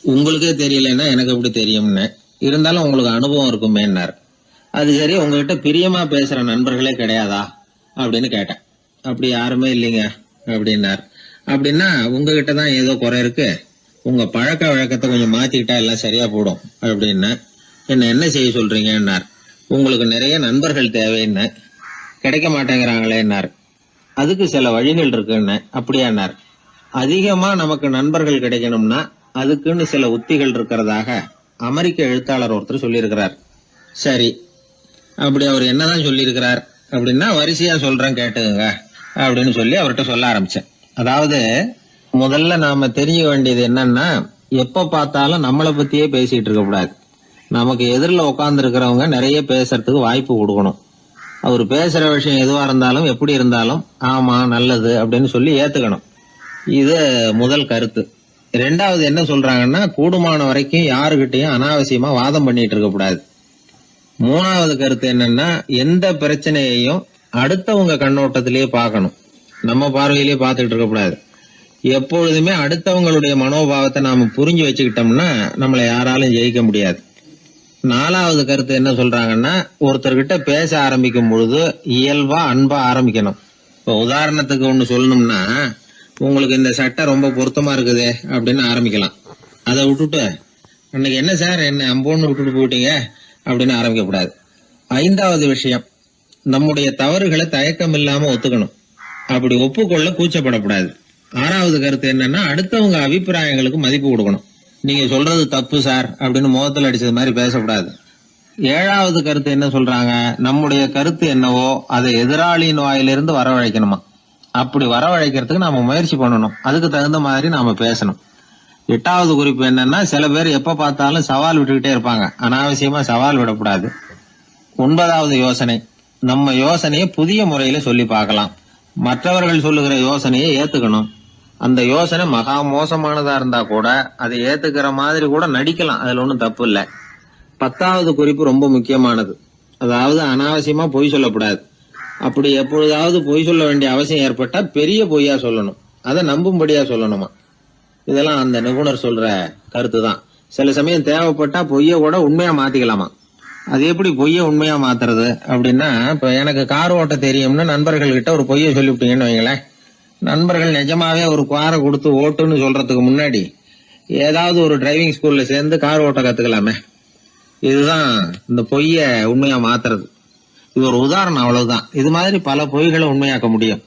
உங்களுக்கே தெரியலன்னா எனக்கு எப்படி தெரியும்னு, இருந்தாலும் உங்களுக்கு அனுபவம் இருக்குமேன்னார். அது சரி, உங்ககிட்ட பிரியமா பேசுற நண்பர்களே கிடையாதா அப்படின்னு கேட்டேன். அப்படி யாருமே இல்லைங்க அப்படின்னார். அப்படின்னா உங்ககிட்ட தான் ஏதோ குறை இருக்கு, உங்க பழக்க வழக்கத்தை கொஞ்சம் மாத்திக்கிட்டா எல்லாம் சரியா போடும் அப்படின்னு. என்ன செய்ய சொல்றீங்கன்னார். உங்களுக்கு நிறைய நண்பர்கள் தேவைன்னு, கிடைக்க மாட்டேங்கிறாங்களேன்னார். அதுக்கு சில வழிகள் இருக்குன்னு. அப்படியானார். அதிகமா நமக்கு நண்பர்கள் கிடைக்கணும்னா அதுக்குன்னு சில உத்திகள் இருக்கிறதாக அமெரிக்க எழுத்தாளர் ஒருத்தர் சொல்லியிருக்கிறார். சரி, அப்படி அவர் என்னதான் சொல்லியிருக்கிறார் அப்படின்னா வரிசையா சொல்றேன் கேட்டுங்க அப்படின்னு சொல்லி அவர்கிட்ட சொல்ல ஆரம்பிச்சேன். அதாவது முதல்ல நாம தெரிஞ்சுக்க வேண்டியது என்னன்னா, எப்ப பார்த்தாலும் நம்மளை பத்தியே பேசிட்டு இருக்க கூடாது. நமக்கு எதிரில் உட்கார்ந்து இருக்கிறவங்க நிறைய பேசுறதுக்கு வாய்ப்பு கொடுக்கணும். அவர் பேசுற விஷயம் எதுவா இருந்தாலும் எப்படி இருந்தாலும் ஆமா நல்லது அப்படின்னு சொல்லி ஏத்துக்கணும். இது முதல் கருத்து. ரெண்டாவது என்ன சொல்றாங்கன்னா, கூடுமான வரைக்கும் யாருகிட்டையும் அனாவசியமா வாதம் பண்ணிட்டு இருக்க கூடாது. மூணாவது கருத்து என்னன்னா, எந்த பிரச்சனையையும் அடுத்தவங்க கண்ணோட்டத்திலேயே பார்க்கணும், நம்ம பார்வையிலேயே பார்த்துட்டு இருக்க கூடாது. எப்பொழுதுமே அடுத்தவங்களுடைய மனோபாவத்தை நாம புரிஞ்சு வச்சுக்கிட்டோம்னா நம்மளை யாராலும் ஜெயிக்க முடியாது. நாலாவது கருத்து என்ன சொல்றாங்கன்னா, ஒருத்தர்கிட்ட பேச ஆரம்பிக்கும் பொழுது இயல்பா அன்பா ஆரம்பிக்கணும். இப்போ உதாரணத்துக்கு ஒண்ணு சொல்லணும்னா, உங்களுக்கு இந்த சட்டை ரொம்ப பொருத்தமா இருக்குதே அப்படின்னு ஆரம்பிக்கலாம். அதை விட்டுட்டு அன்னைக்கு என்ன சார் என்ன அம்போன்னு விட்டுட்டு போயிட்டீங்க அப்படின்னு ஆரம்பிக்க கூடாது. ஐந்தாவது விஷயம், நம்முடைய தவறுகளை தயக்கம் இல்லாம ஒத்துக்கணும், அப்படி ஒப்புக்கொள்ள கூச்சப்படக்கூடாது. ஆறாவது கருத்து என்னன்னா, அடுத்தவங்க அபிப்பிராயங்களுக்கு மதிப்பு கொடுக்கணும். நீங்க சொல்றது தப்பு சார் அப்படின்னு முகத்தில் அடிச்சது மாதிரி பேசக்கூடாது. ஏழாவது கருத்து என்ன சொல்றாங்க, நம்முடைய கருத்து என்னவோ அதை எதிராளியின் வாயிலிருந்து வரவழைக்கணுமா. அப்படி வரவழைக்கிறதுக்கு நாம முயற்சி பண்ணணும், அதுக்கு தகுந்த மாதிரி நாம பேசணும். எட்டாவது குறிப்பு என்னன்னா, சில பேர் எப்ப பார்த்தாலும் சவால் விட்டுக்கிட்டே இருப்பாங்க, அனாவசியமா சவால் விடக்கூடாது. ஒன்பதாவது யோசனை, நம்ம யோசனையை புதிய முறையில சொல்லி பார்க்கலாம். மற்றவர்கள் சொல்லுகிற யோசனையை ஏத்துக்கணும். அந்த யோசனை மகா மோசமானதா இருந்தா கூட அதை ஏத்துக்கிற மாதிரி கூட நடிக்கலாம், அதுல ஒன்றும் தப்பு இல்லை. பத்தாவது குறிப்பு ரொம்ப முக்கியமானது, அதாவது அனாவசியமா பொய் சொல்லக்கூடாது. அப்படி எப்பொழுதாவது பொய் சொல்ல வேண்டிய அவசியம் ஏற்பட்டா பெரிய பொய்யா சொல்லணும், அதை நம்பும்படியா சொல்லணுமா. இதெல்லாம் அந்த நிபுணர் சொல்ற கருத்து தான். சில சமயம் தேவைப்பட்டா பொய்ய கூட உண்மையா மாத்திக்கலாமா. அது எப்படி பொய்ய உண்மையா மாத்துறது அப்படின்னா, இப்ப எனக்கு கார் ஓட்ட தெரியும்னு நண்பர்கள் கிட்ட ஒரு பொய்ய சொல்லிவிட்டீங்கன்னு வைங்களேன், நண்பர்கள் நிஜமாவே ஒரு காரை கொடுத்து ஓட்டுன்னு சொல்றதுக்கு முன்னாடி ஏதாவது ஒரு டிரைவிங் ஸ்கூல்ல சேர்ந்து கார் ஓட்ட கத்துக்கலாமே. இதுதான் இந்த பொய்ய உண்மையா மாத்துறது. இது ஒரு உதாரணம், அவ்வளவுதான். இது மாதிரி பல பொய்களை உண்மையாக்க முடியும்.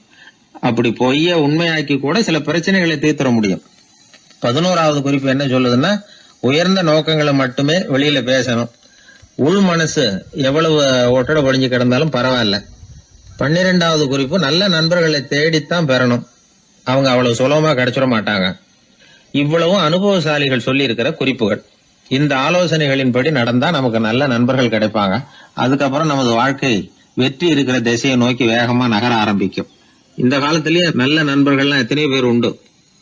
அப்படி பொய்ய உண்மையாக்கி கூட சில பிரச்சனைகளை தீர்த்துற முடியும். 11வது குறிப்பு என்ன சொல்லுதுன்னா, உயர்ந்த நோக்கங்களை மட்டுமே வெளியில பேசணும். உள் மனசு எவ்வளவு ஒட்டடை படிஞ்சு கிடந்தாலும் பரவாயில்ல. 12வது குறிப்பு, நல்ல நண்பர்களை தேடித்தான் பெறணும், அவங்க அவ்வளவு சுலபமா கிடைச்சிட மாட்டாங்க. இவ்வளவும் அனுபவசாலிகள் சொல்லி இருக்கிற குறிப்புகள். இந்த ஆலோசனைகளின்படி நடந்தா நமக்கு நல்ல நண்பர்கள் கிடைப்பாங்க. அதுக்கப்புறம் நமது வாழ்க்கை வெற்றி இருக்கிற திசையை நோக்கி வேகமா நகர ஆரம்பிக்கும். இந்த காலத்திலேயே நல்ல நண்பர்கள்லாம் எத்தனையோ பேர் உண்டு.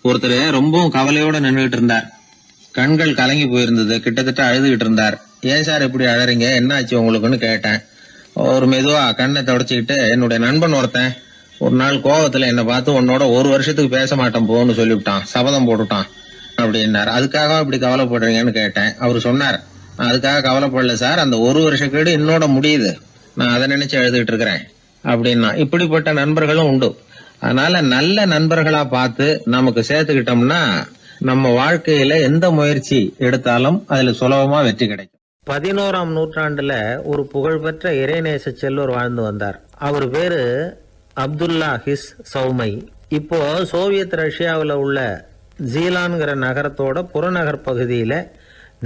ஒருத்தர் ரொம்பவும் கவலையோட நின்றுகிட்டு இருந்தார். கண்கள் கலங்கி போயிருந்தது. கிட்டத்தட்ட அழுதுகிட்டு இருந்தார். ஏன் சார் இப்படி அழறீங்க, என்ன ஆச்சு உங்களுக்குன்னு கேட்டேன். ஒரு மெதுவா கண்ணை தொடச்சிக்கிட்டு, என்னுடைய நண்பன் ஒருத்தன் ஒரு நாள் கோவத்துல என்னை பார்த்து உன்னோட 1 வருஷத்துக்கு பேச மாட்டேன் போன்னு சொல்லிவிட்டான், சபதம் போட்டுட்டான் அப்படின்னாரு. அதுக்காக இப்படி கவலைப்படுறீங்கன்னு கேட்டேன். அவரு சொன்னார், நான் அதுக்காக கவலைப்படல சார், அந்த 1 வருஷ கேடு என்னோட முடியுது, நான் அதை நினைச்சு எழுதிட்டு இருக்கிறேன் அப்படின்னா. இப்படிப்பட்ட நண்பர்களும் உண்டு. அதனால நல்ல நண்பர்களா பார்த்து நமக்கு சேர்த்துக்கிட்டோம்னா நம்ம வாழ்க்கையில எந்த முயற்சி எடுத்தாலும் அதுல சுலபமா வெற்றி கிடைக்கும். 11ஆம் நூற்றாண்டுல ஒரு புகழ்பெற்ற இறைநேச செல்வர் வாழ்ந்து வந்தார். அவர் பேரு அப்துல்லா ஹிஸ் சௌமை. இப்போ சோவியத் ரஷ்யாவில் உள்ள ஜீலான்கிற நகரத்தோட புறநகர் பகுதியில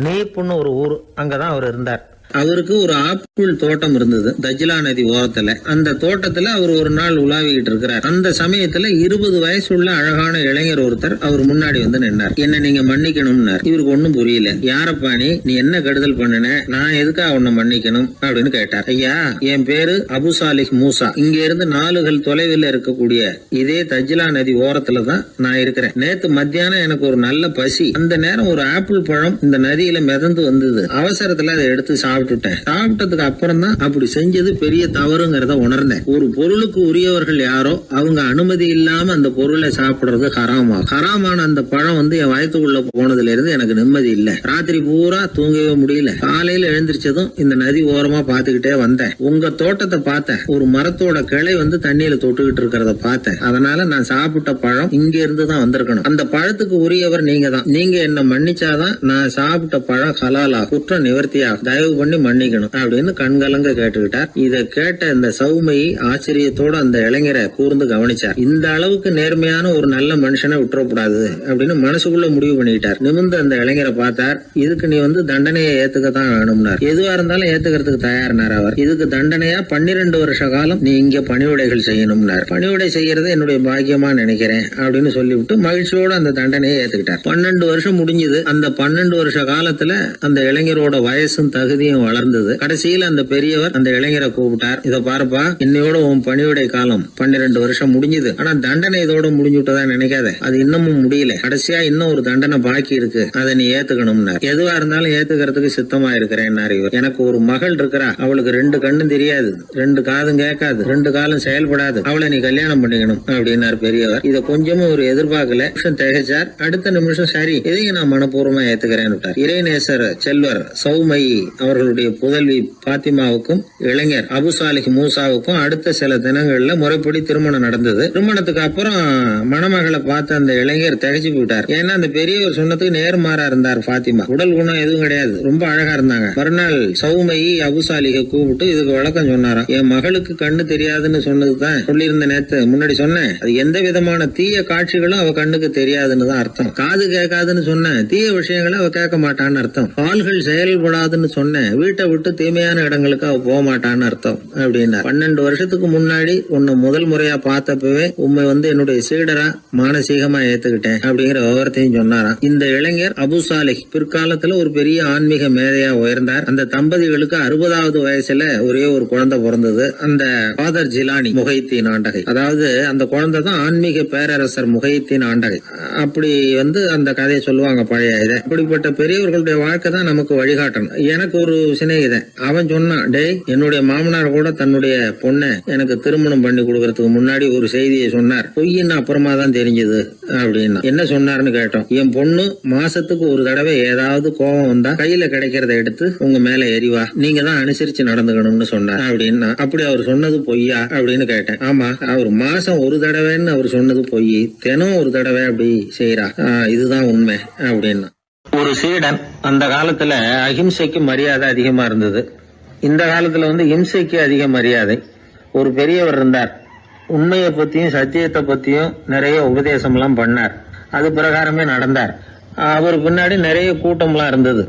நீப்புன்னு ஒரு ஊர், அங்கதான் அவர் இருந்தார். அவருக்கு ஒரு ஆப்பிள் தோட்டம் இருந்தது தஜ்லா நதி ஓரத்துல. அந்த தோட்டத்துல அவர் ஒரு நாள் உலாவிக்கிட்டு இருக்கிறார். அந்த சமயத்துல 20 வயசுள்ள அழகான இளைஞர் ஒருத்தர் அவர் முன்னாடி வந்து நின்னார். என்ன நீங்க மன்னிக்கணும்னார். இவருக்கு ஒண்ணும் புரியல. யாரப்பா நீ என்ன கெடுதல் பண்ணின, நான் எதுக்காக உன்னை மன்னிக்கணும் அப்படின்னு கேட்டார். ஐயா, என் பேரு அபு சாலிஹ் மூசா. இங்க இருந்து 4 கல் தொலைவில் இருக்கக்கூடிய இதே தஜ்லா நதி ஓரத்துல தான் நான் இருக்கிறேன். நேத்து மத்தியானம் எனக்கு ஒரு நல்ல பசி. அந்த நேரம் ஒரு ஆப்பிள் பழம் இந்த நதியில மிதந்து வந்தது. அவசரத்துல அதை எடுத்து சாப்பிட்டுட்டேன். சாப்பிட்டதுக்கு அப்புறம் தான் அப்படி செஞ்சது பெரிய தவறுங்கிறத உணர்ந்தேன். ஒரு பொருளுக்கு உரியவர்கள் யாரோ அவங்க அனுமதி இல்லாம அந்த பொருளை சாப்பிடுறது ஹராமாகும். ஹராமான அந்த பழம் வந்து என் வயத்துக்குள்ள போனதுல இருந்து எனக்கு நிம்மதி இல்ல. ராத்திரி பூரா தூங்கவே முடியல. காலையில எழுந்திரிச்சதும் இந்த நதி ஓரமா பாத்துக்கிட்டே வந்தேன். உங்க தோட்டத்தை பார்த்தேன். ஒரு மரத்தோட கிளை வந்து தண்ணியில தொட்டுக்கிட்டு இருக்கிறத பார்த்தேன். அதனால நான் சாப்பிட்ட பழம் இங்க இருந்து தான் வந்திருக்கணும். அந்த பழத்துக்கு உரியவர் நீங்க தான். நீங்க என்ன மன்னிச்சாதான் நான் சாப்பிட்ட பழம் ஹலாலா, குற்றம் நிவர்த்தியாகும். தயவு பண்ணி மன்னிக்கணும் அப்படின்னு கண்கலங்க கேட்டுக்கிட்டார். இத கேட்ட இந்த சௌமை ஆச்சரியத்தோட அந்த இளைஞரை கூர்ந்து கவனிச்சார். இந்த அளவுக்கு நேர்மையான ஒரு நல்ல மனுஷனை விட்டுறக்கூடாது அப்படின்னு மனசுக்குள்ள முடிவு பண்ணிட்டார். நிமிர்ந்து அந்த இளைஞரை பார்த்தார். இதுக்கு நீ வந்து தண்டனையை ஏத்துக்கத்தான் வேணும்னார். எதுவா இருந்தாலும் ஏத்துக்கிறதுக்கு தயார்னார் அவர். இதுக்கு தண்டனையா 12 வருஷ காலம் நீ இங்க பணிவிடைகள் செய்யணும்னார். பணிவிடை செய்யறது என்னுடைய பாக்கியமா நினைக்கிறேன் அப்படின்னு சொல்லிவிட்டு மகிழ்ச்சியோட அந்த தண்டனையை ஏத்துக்கிட்டார். 12 வருஷம் முடிஞ்சது. அந்த 12 வருஷ காலத்துல அந்த இளைஞரோட வயசும் தகுதியும் வளர்ந்தது. கடைசியில் அந்த பெரியவர் அந்த இளைஞரை கூப்பிட்டார். இத பாருப்பா, இன்னையோட உன் பணிவிடை காலம் 12 வருஷம் முடிஞ்சது. ஆனா தண்டனை இதோட முடிஞ்சு விட்டதா நினைக்காத. அது இன்னமும் முடியல. கடைசியா இன்னும் ஒரு தண்டனை பாக்கி இருக்கு. அதை நீ ஏத்துக்கணும்னார். எதுவா இருந்தாலும் ஏத்துக்கிறதுக்கு சித்தமா இருக்கிறேன் இவர். எனக்கு ஒரு மகள் இருக்கிறா. அவளுக்கு 2 கண்ணும் தெரியாது, 2 காதும் கேட்காது, 2 காலும் செயல்படாது. அவளை நீ கல்யாணம் பண்ணிக்கணும் அப்படின்னார் பெரியவர். இத கொஞ்சமும் ஒரு எதிர்பார்க்கல. திகைச்சார். அடுத்த நிமிஷம் சரி, இதையும் நான் மனப்பூர்வமா ஏத்துக்கிறேன். இறைநேசர் செல்வர் சௌமை அவர்களுடைய புதல்வி பாத்திமாவுக்கும் இளைஞர் அபு சாலிஹ் மூசாவுக்கும் அடுத்த சில தினங்கள்ல முறைப்படி திருமணம் நடந்தது. திருமணத்துக்கு அப்புறம் மணமகளை பார்த்த அந்த இளைஞர் திகைச்சு போயிட்டார். ஏன்னா அந்த பெரியவர் சொன்னதுக்கு நேர்மாறா இருந்தார் பாத்திமா. உடல் குணம் எதுவும் கிடையாது, ரொம்ப அழகா இருந்தாங்க. மறுநாள் சௌமை அபு சாலிஹை கூப்பிட்டு இதுக்கு விளக்கம் சொன்னாராம். என் மகளுக்கு கண்ணு தெரியாதுன்னு சொன்னதுதான் சொல்லியிருந்த நேத்து முன்னாடி சொன்னேன். அது எந்த விதமான தீய காட்சிகளும் அவ கண்ணுக்கு தெரியாதுன்னு தான் அர்த்தம். காது கேட்காதுன்னு சொன்னேன், தீய விஷயங்களை அவ கேட்க மாட்டான்னு அர்த்தம். கால்கள் செயல்படாதுன்னு சொன்னேன், வீட்டை விட்டு தீமையான இடங்களுக்கு அவ போக மாட்டான்னு அர்த்தம் அப்படின்னா. 12 வருஷத்துக்கு முன்னாடி உன்னை முதல் முறையா பார்த்தப்பவே உண்மை வந்து என்னுடைய சீடரா மானசீகமா ஏத்துக்கிட்டேன் அப்படிங்கிற விவரத்தையும் சொன்னாராம். இந்த இளைஞர் அபு சாலிஹ் பிற்காலத்துல ஒரு பெரிய ஆன்மீக மேதையா உயர்ந்தார். அந்த தம்பதிகளுக்கு 60வது வயசுல ஒரே ஒரு குழந்தை பிறந்தது. அந்த ஃபாதர் ஜிலானி முஹைத்தீன் ஆண்டகை, அதாவது அந்த குழந்தை தான் ஆன்மீக பேரரசர் முஹைத்தீன் ஆண்டகை. அப்படி வந்து அந்த கதையை சொல்லுவாங்க பழைய இதை. அப்படிப்பட்ட பெரியவர்களுடைய வாழ்க்கை தான் நமக்கு வழிகாட்டணும். எனக்கு ஒரு சிநேகிதன், அவன் சொன்னான், டேய், என்னுடைய மாமனார் கூட தன்னுடைய பொண்ணை எனக்கு திருமணம் பண்ணி கொடுக்கறதுக்கு முன்னாடி ஒரு செய்தியை சொன்னார். பொய்ன்னு அப்புறமா தான் தெரிஞ்சது அப்படின்னா. என்ன சொன்னார்னு கேட்டோம். என் பொண்ணு மாசத்துக்கு ஒரு தடவை ஏதாவது கோபம் வந்தா கையில கிடைக்கிறத எடுத்து உங்க மேல எரிவா, நீங்க தான் அனுசரிச்சு நடந்துக்கணும்னு சொன்னார் அப்படின்னா. அப்படி அவர் சொன்னது பொய்யா அப்படின்னு கேட்டேன். ஆமா, அவர் மாசம் ஒரு தடவைன்னு அவர் சொன்னது பொய், தினம் ஒரு தடவை அப்படி செய்யறா, இதுதான் உண்மை அப்படின்னா. ஒரு சீடன் அந்த காலத்துல அஹிம்சைக்கு மரியாதை அதிகமா இருந்தது. இந்த காலத்துல வந்து இம்சைக்கு அதிக மரியாதை. ஒரு பெரியவர் இருந்தார். உண்மையை பத்தியும் சத்தியத்தை பத்தியும் நிறைய உபதேசம் எல்லாம் பண்ணார். அது பிரகாரமே நடந்தார். அவர் பின்னாடி நிறைய கூட்டம்லாம் இருந்தது.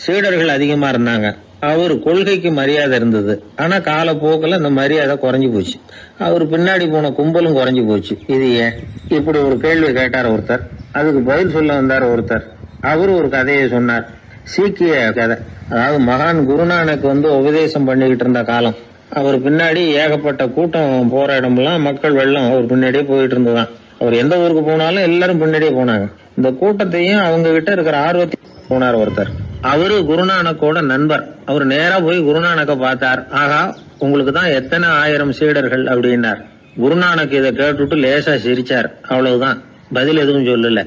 சீடர்கள் அதிகமா இருந்தாங்க. அவர் கொள்கைக்கு மரியாதை இருந்தது. ஆனா காலப்போக்கில் அந்த மரியாதை குறைஞ்சு போச்சு. அவர் பின்னாடி போன கும்பலும் குறைஞ்சு போச்சு. இது ஏன்? இப்படி ஒரு கேள்வி கேட்டார் ஒருத்தர். அதுக்கு பதில் சொல்ல வந்தார் ஒருத்தர். அவரு ஒரு கதையை சொன்னார். சீக்கிய கதை. அதாவது மகான் குருநானக் வந்து உபதேசம் பண்ணிக்கிட்டு இருந்த காலம். அவர் பின்னாடி ஏகப்பட்ட கூட்டம் போற இடமெல்லாம் மக்கள் வெள்ளம் அவர் பின்னாடியே போயிட்டு இருந்ததுதான். அவர் எந்த ஊருக்கு போனாலும் எல்லாரும் பின்னாடியே போனாங்க. இந்த கூட்டத்தையும் அவங்க கிட்ட இருக்கிற ஆர்வத்தை போனார் ஒருத்தர். அவரு குருநானக்கோட நண்பர். அவர் நேரா போய் குருநானக்க பார்த்தார். ஆகா, உங்களுக்கு தான் எத்தனை ஆயிரம் சீடர்கள் அப்படின்னார். குருநானக் இதை கேட்டுட்டு லேசா சிரிச்சார். அவ்வளவுதான், பதில் எதுவும் சொல்லல.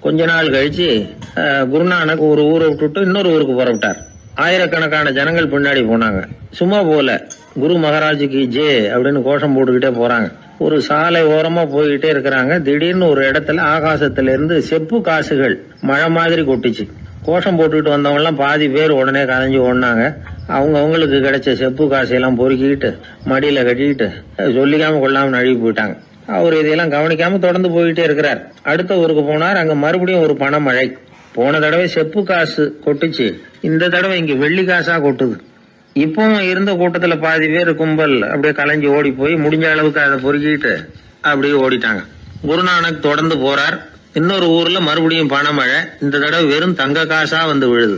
கொஞ்ச நாள் கழிச்சு குருநானக் ஒரு ஊரை விட்டுட்டு இன்னொரு ஊருக்கு புறப்பட்டார். ஆயிரக்கணக்கான ஜனங்கள் பின்னாடி போனாங்க. சும்மா போல குரு மகாராஜுக்கு ஜே அப்படின்னு கோஷம் போட்டுக்கிட்டே போறாங்க. ஒரு சாலை ஓரமா போய்கிட்டே இருக்கிறாங்க. திடீர்னு ஒரு இடத்துல ஆகாசத்துல இருந்து செப்பு காசுகள் மழை மாதிரி கொட்டிச்சு. கோஷம் போட்டுக்கிட்டு வந்தவங்க எல்லாம் பாதி பேர் உடனே கரைஞ்சு ஓடினாங்க. அவங்களுக்கு கிடைச்ச செப்பு காசையெல்லாம் பொறுக்கிட்டு மடியில கட்டிக்கிட்டு சொல்லிக்காம கொள்ளாம நழுவி போயிட்டாங்க. அவர் இதையெல்லாம் கவனிக்காம தொடர்ந்து போயிட்டே இருக்கிறார். அடுத்த ஊருக்கு போனார். அங்க மறுபடியும் ஒரு பணமழை. போன தடவை செப்பு காசு கொட்டுச்சு, இந்த தடவை இங்க வெள்ளி காசா கொட்டுது. இப்பவும் இருந்த கூட்டத்துல பாதி பேர் கும்பல் அப்படியே கலைஞ்சு ஓடி போய் முடிஞ்ச அளவுக்கு அதை பொறுக்கிட்டு அப்படியே ஓடிட்டாங்க. குருநானக் தொடர்ந்து போறார். இன்னொரு ஊர்ல மறுபடியும் பணமழை. இந்த தடவை வெறும் தங்க காசா வந்து விழுது.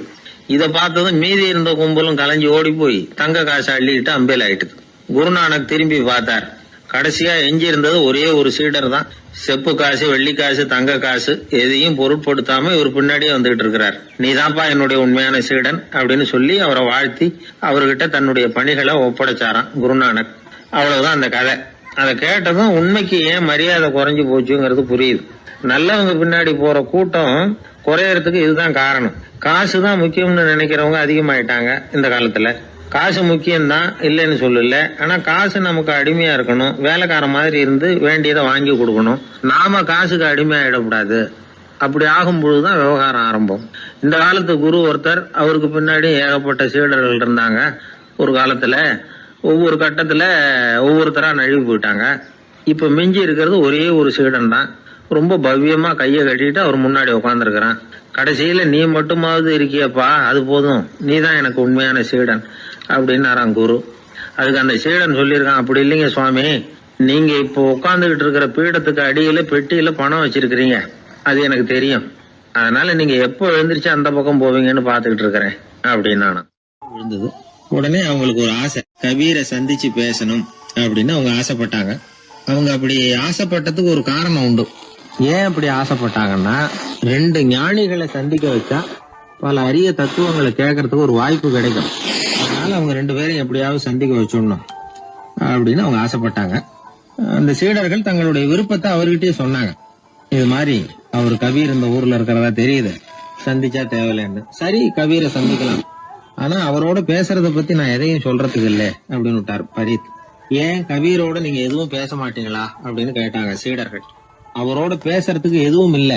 இதை பார்த்ததும் மீதி இருந்த கும்பலும் கலைஞ்சு ஓடி போய் தங்க காசை அள்ளிக்கிட்டு அம்பேல் ஆயிட்டுது. குருநானக் திரும்பி பார்த்தார். கடைசியா எஞ்சி இருந்தது ஒரே ஒரு சீடர் தான். செப்பு காசு, வெள்ளி காசு, தங்க காசு எதையும் பொருட்படுத்தாம இவர் பின்னாடியே வந்துகிட்டு இருக்கிறார். நீதான்ப்பா என்னுடைய உண்மையான சீடன் அப்படின்னு சொல்லி அவரை வாழ்த்தி அவர்கிட்ட தன்னுடைய பணிகளை ஒப்படைச்சாராம் குருநானக். அவ்வளவுதான் அந்த கதை. அதை கேட்டதும் உண்மைக்கு ஏன் மரியாதை குறைஞ்சு போச்சுங்கிறது புரியுது. நல்லவங்க பின்னாடி போற கூட்டம் குறையறதுக்கு இதுதான் காரணம். காசு தான் முக்கியம்னு நினைக்கிறவங்க அதிகமாயிட்டாங்க இந்த காலத்துல. காசு முக்கியம்தான், இல்லைன்னு சொல்லல. ஆனா காசு நமக்கு அடிமையா இருக்கணும். வேலைக்கார மாதிரி இருந்து வேண்டியதை வாங்கி கொடுக்கணும். நாம காசுக்கு அடிமையாயிடக்கூடாது. அப்படி ஆகும் பொழுதுதான் விவகாரம் ஆரம்பம். இந்த காலத்து குரு ஒருத்தர், அவருக்கு பின்னாடி ஏகப்பட்ட சீடர்கள் இருந்தாங்க. ஒரு காலத்துல ஒவ்வொரு கட்டத்துல ஒவ்வொருத்தரா நழுவி போயிட்டாங்க. இப்ப மிஞ்சி இருக்கிறது ஒரே ஒரு சீடன் தான். ரொம்ப பவ்யமா கையை கட்டிட்டு அவர் முன்னாடி உட்காந்துருக்கிறான். கடைசியில நீ மட்டுமாவது இருக்கியப்பா, அது போதும், நீ தான் எனக்கு உண்மையான சீடன் அப்படின்னாராம் குரு. அதுக்கு அந்த சீடன் சொல்லியிருக்கான், அப்படி இல்லைங்க சுவாமி, நீங்க இப்போ உட்காந்துக்கிட்டு இருக்கிற பீடத்துக்கு அடியில பெட்டியில பணம் வச்சிருக்கிறீங்க, அது எனக்கு தெரியும். அதனால நீங்க எப்போ எழுந்திரிச்சு அந்த பக்கம் போவீங்கன்னு பாத்துக்கிட்டு இருக்கிறேன் அப்படின்னு நானும் விழுந்தது. உடனே அவங்களுக்கு ஒரு ஆசை, கபீரை சந்திச்சு பேசணும் அப்படின்னு அவங்க ஆசைப்பட்டாங்க. அவங்க அப்படி ஆசைப்பட்டதுக்கு ஒரு காரணம் உண்டு. ஏன் அப்படி ஆசைப்பட்டாங்கன்னா, ரெண்டு ஞானிகளை சந்திக்க வச்சா பல அரிய தத்துவங்களை கேட்கறதுக்கு ஒரு வாய்ப்பு கிடைக்கும். அதனால அவங்க ரெண்டு பேரும் எப்படியாவது சந்திக்க வச்சிடணும் அப்படின்னு அவங்க ஆசைப்பட்டாங்க. அந்த சீடர்கள் தங்களுடைய விருப்பத்தை அவர்கிட்டயே சொன்னாங்க. இது மாதிரி அவர் கபீர் இந்த ஊர்ல இருக்கிறதா தெரியுது, சந்திச்சா தேவையில்லைன்னு. சரி, கபீரை சந்திக்கலாம், ஆனா அவரோட பேசுறத பத்தி நான் எதையும் சொல்றதுக்கு இல்லை அப்படின்னு விட்டார் பரீத். ஏன் கபீரோட நீங்க எதுவும் பேச மாட்டீங்களா அப்படின்னு கேட்டாங்க சீடர்கள். அவரோட பேசுறதுக்கு எதுவும் இல்ல.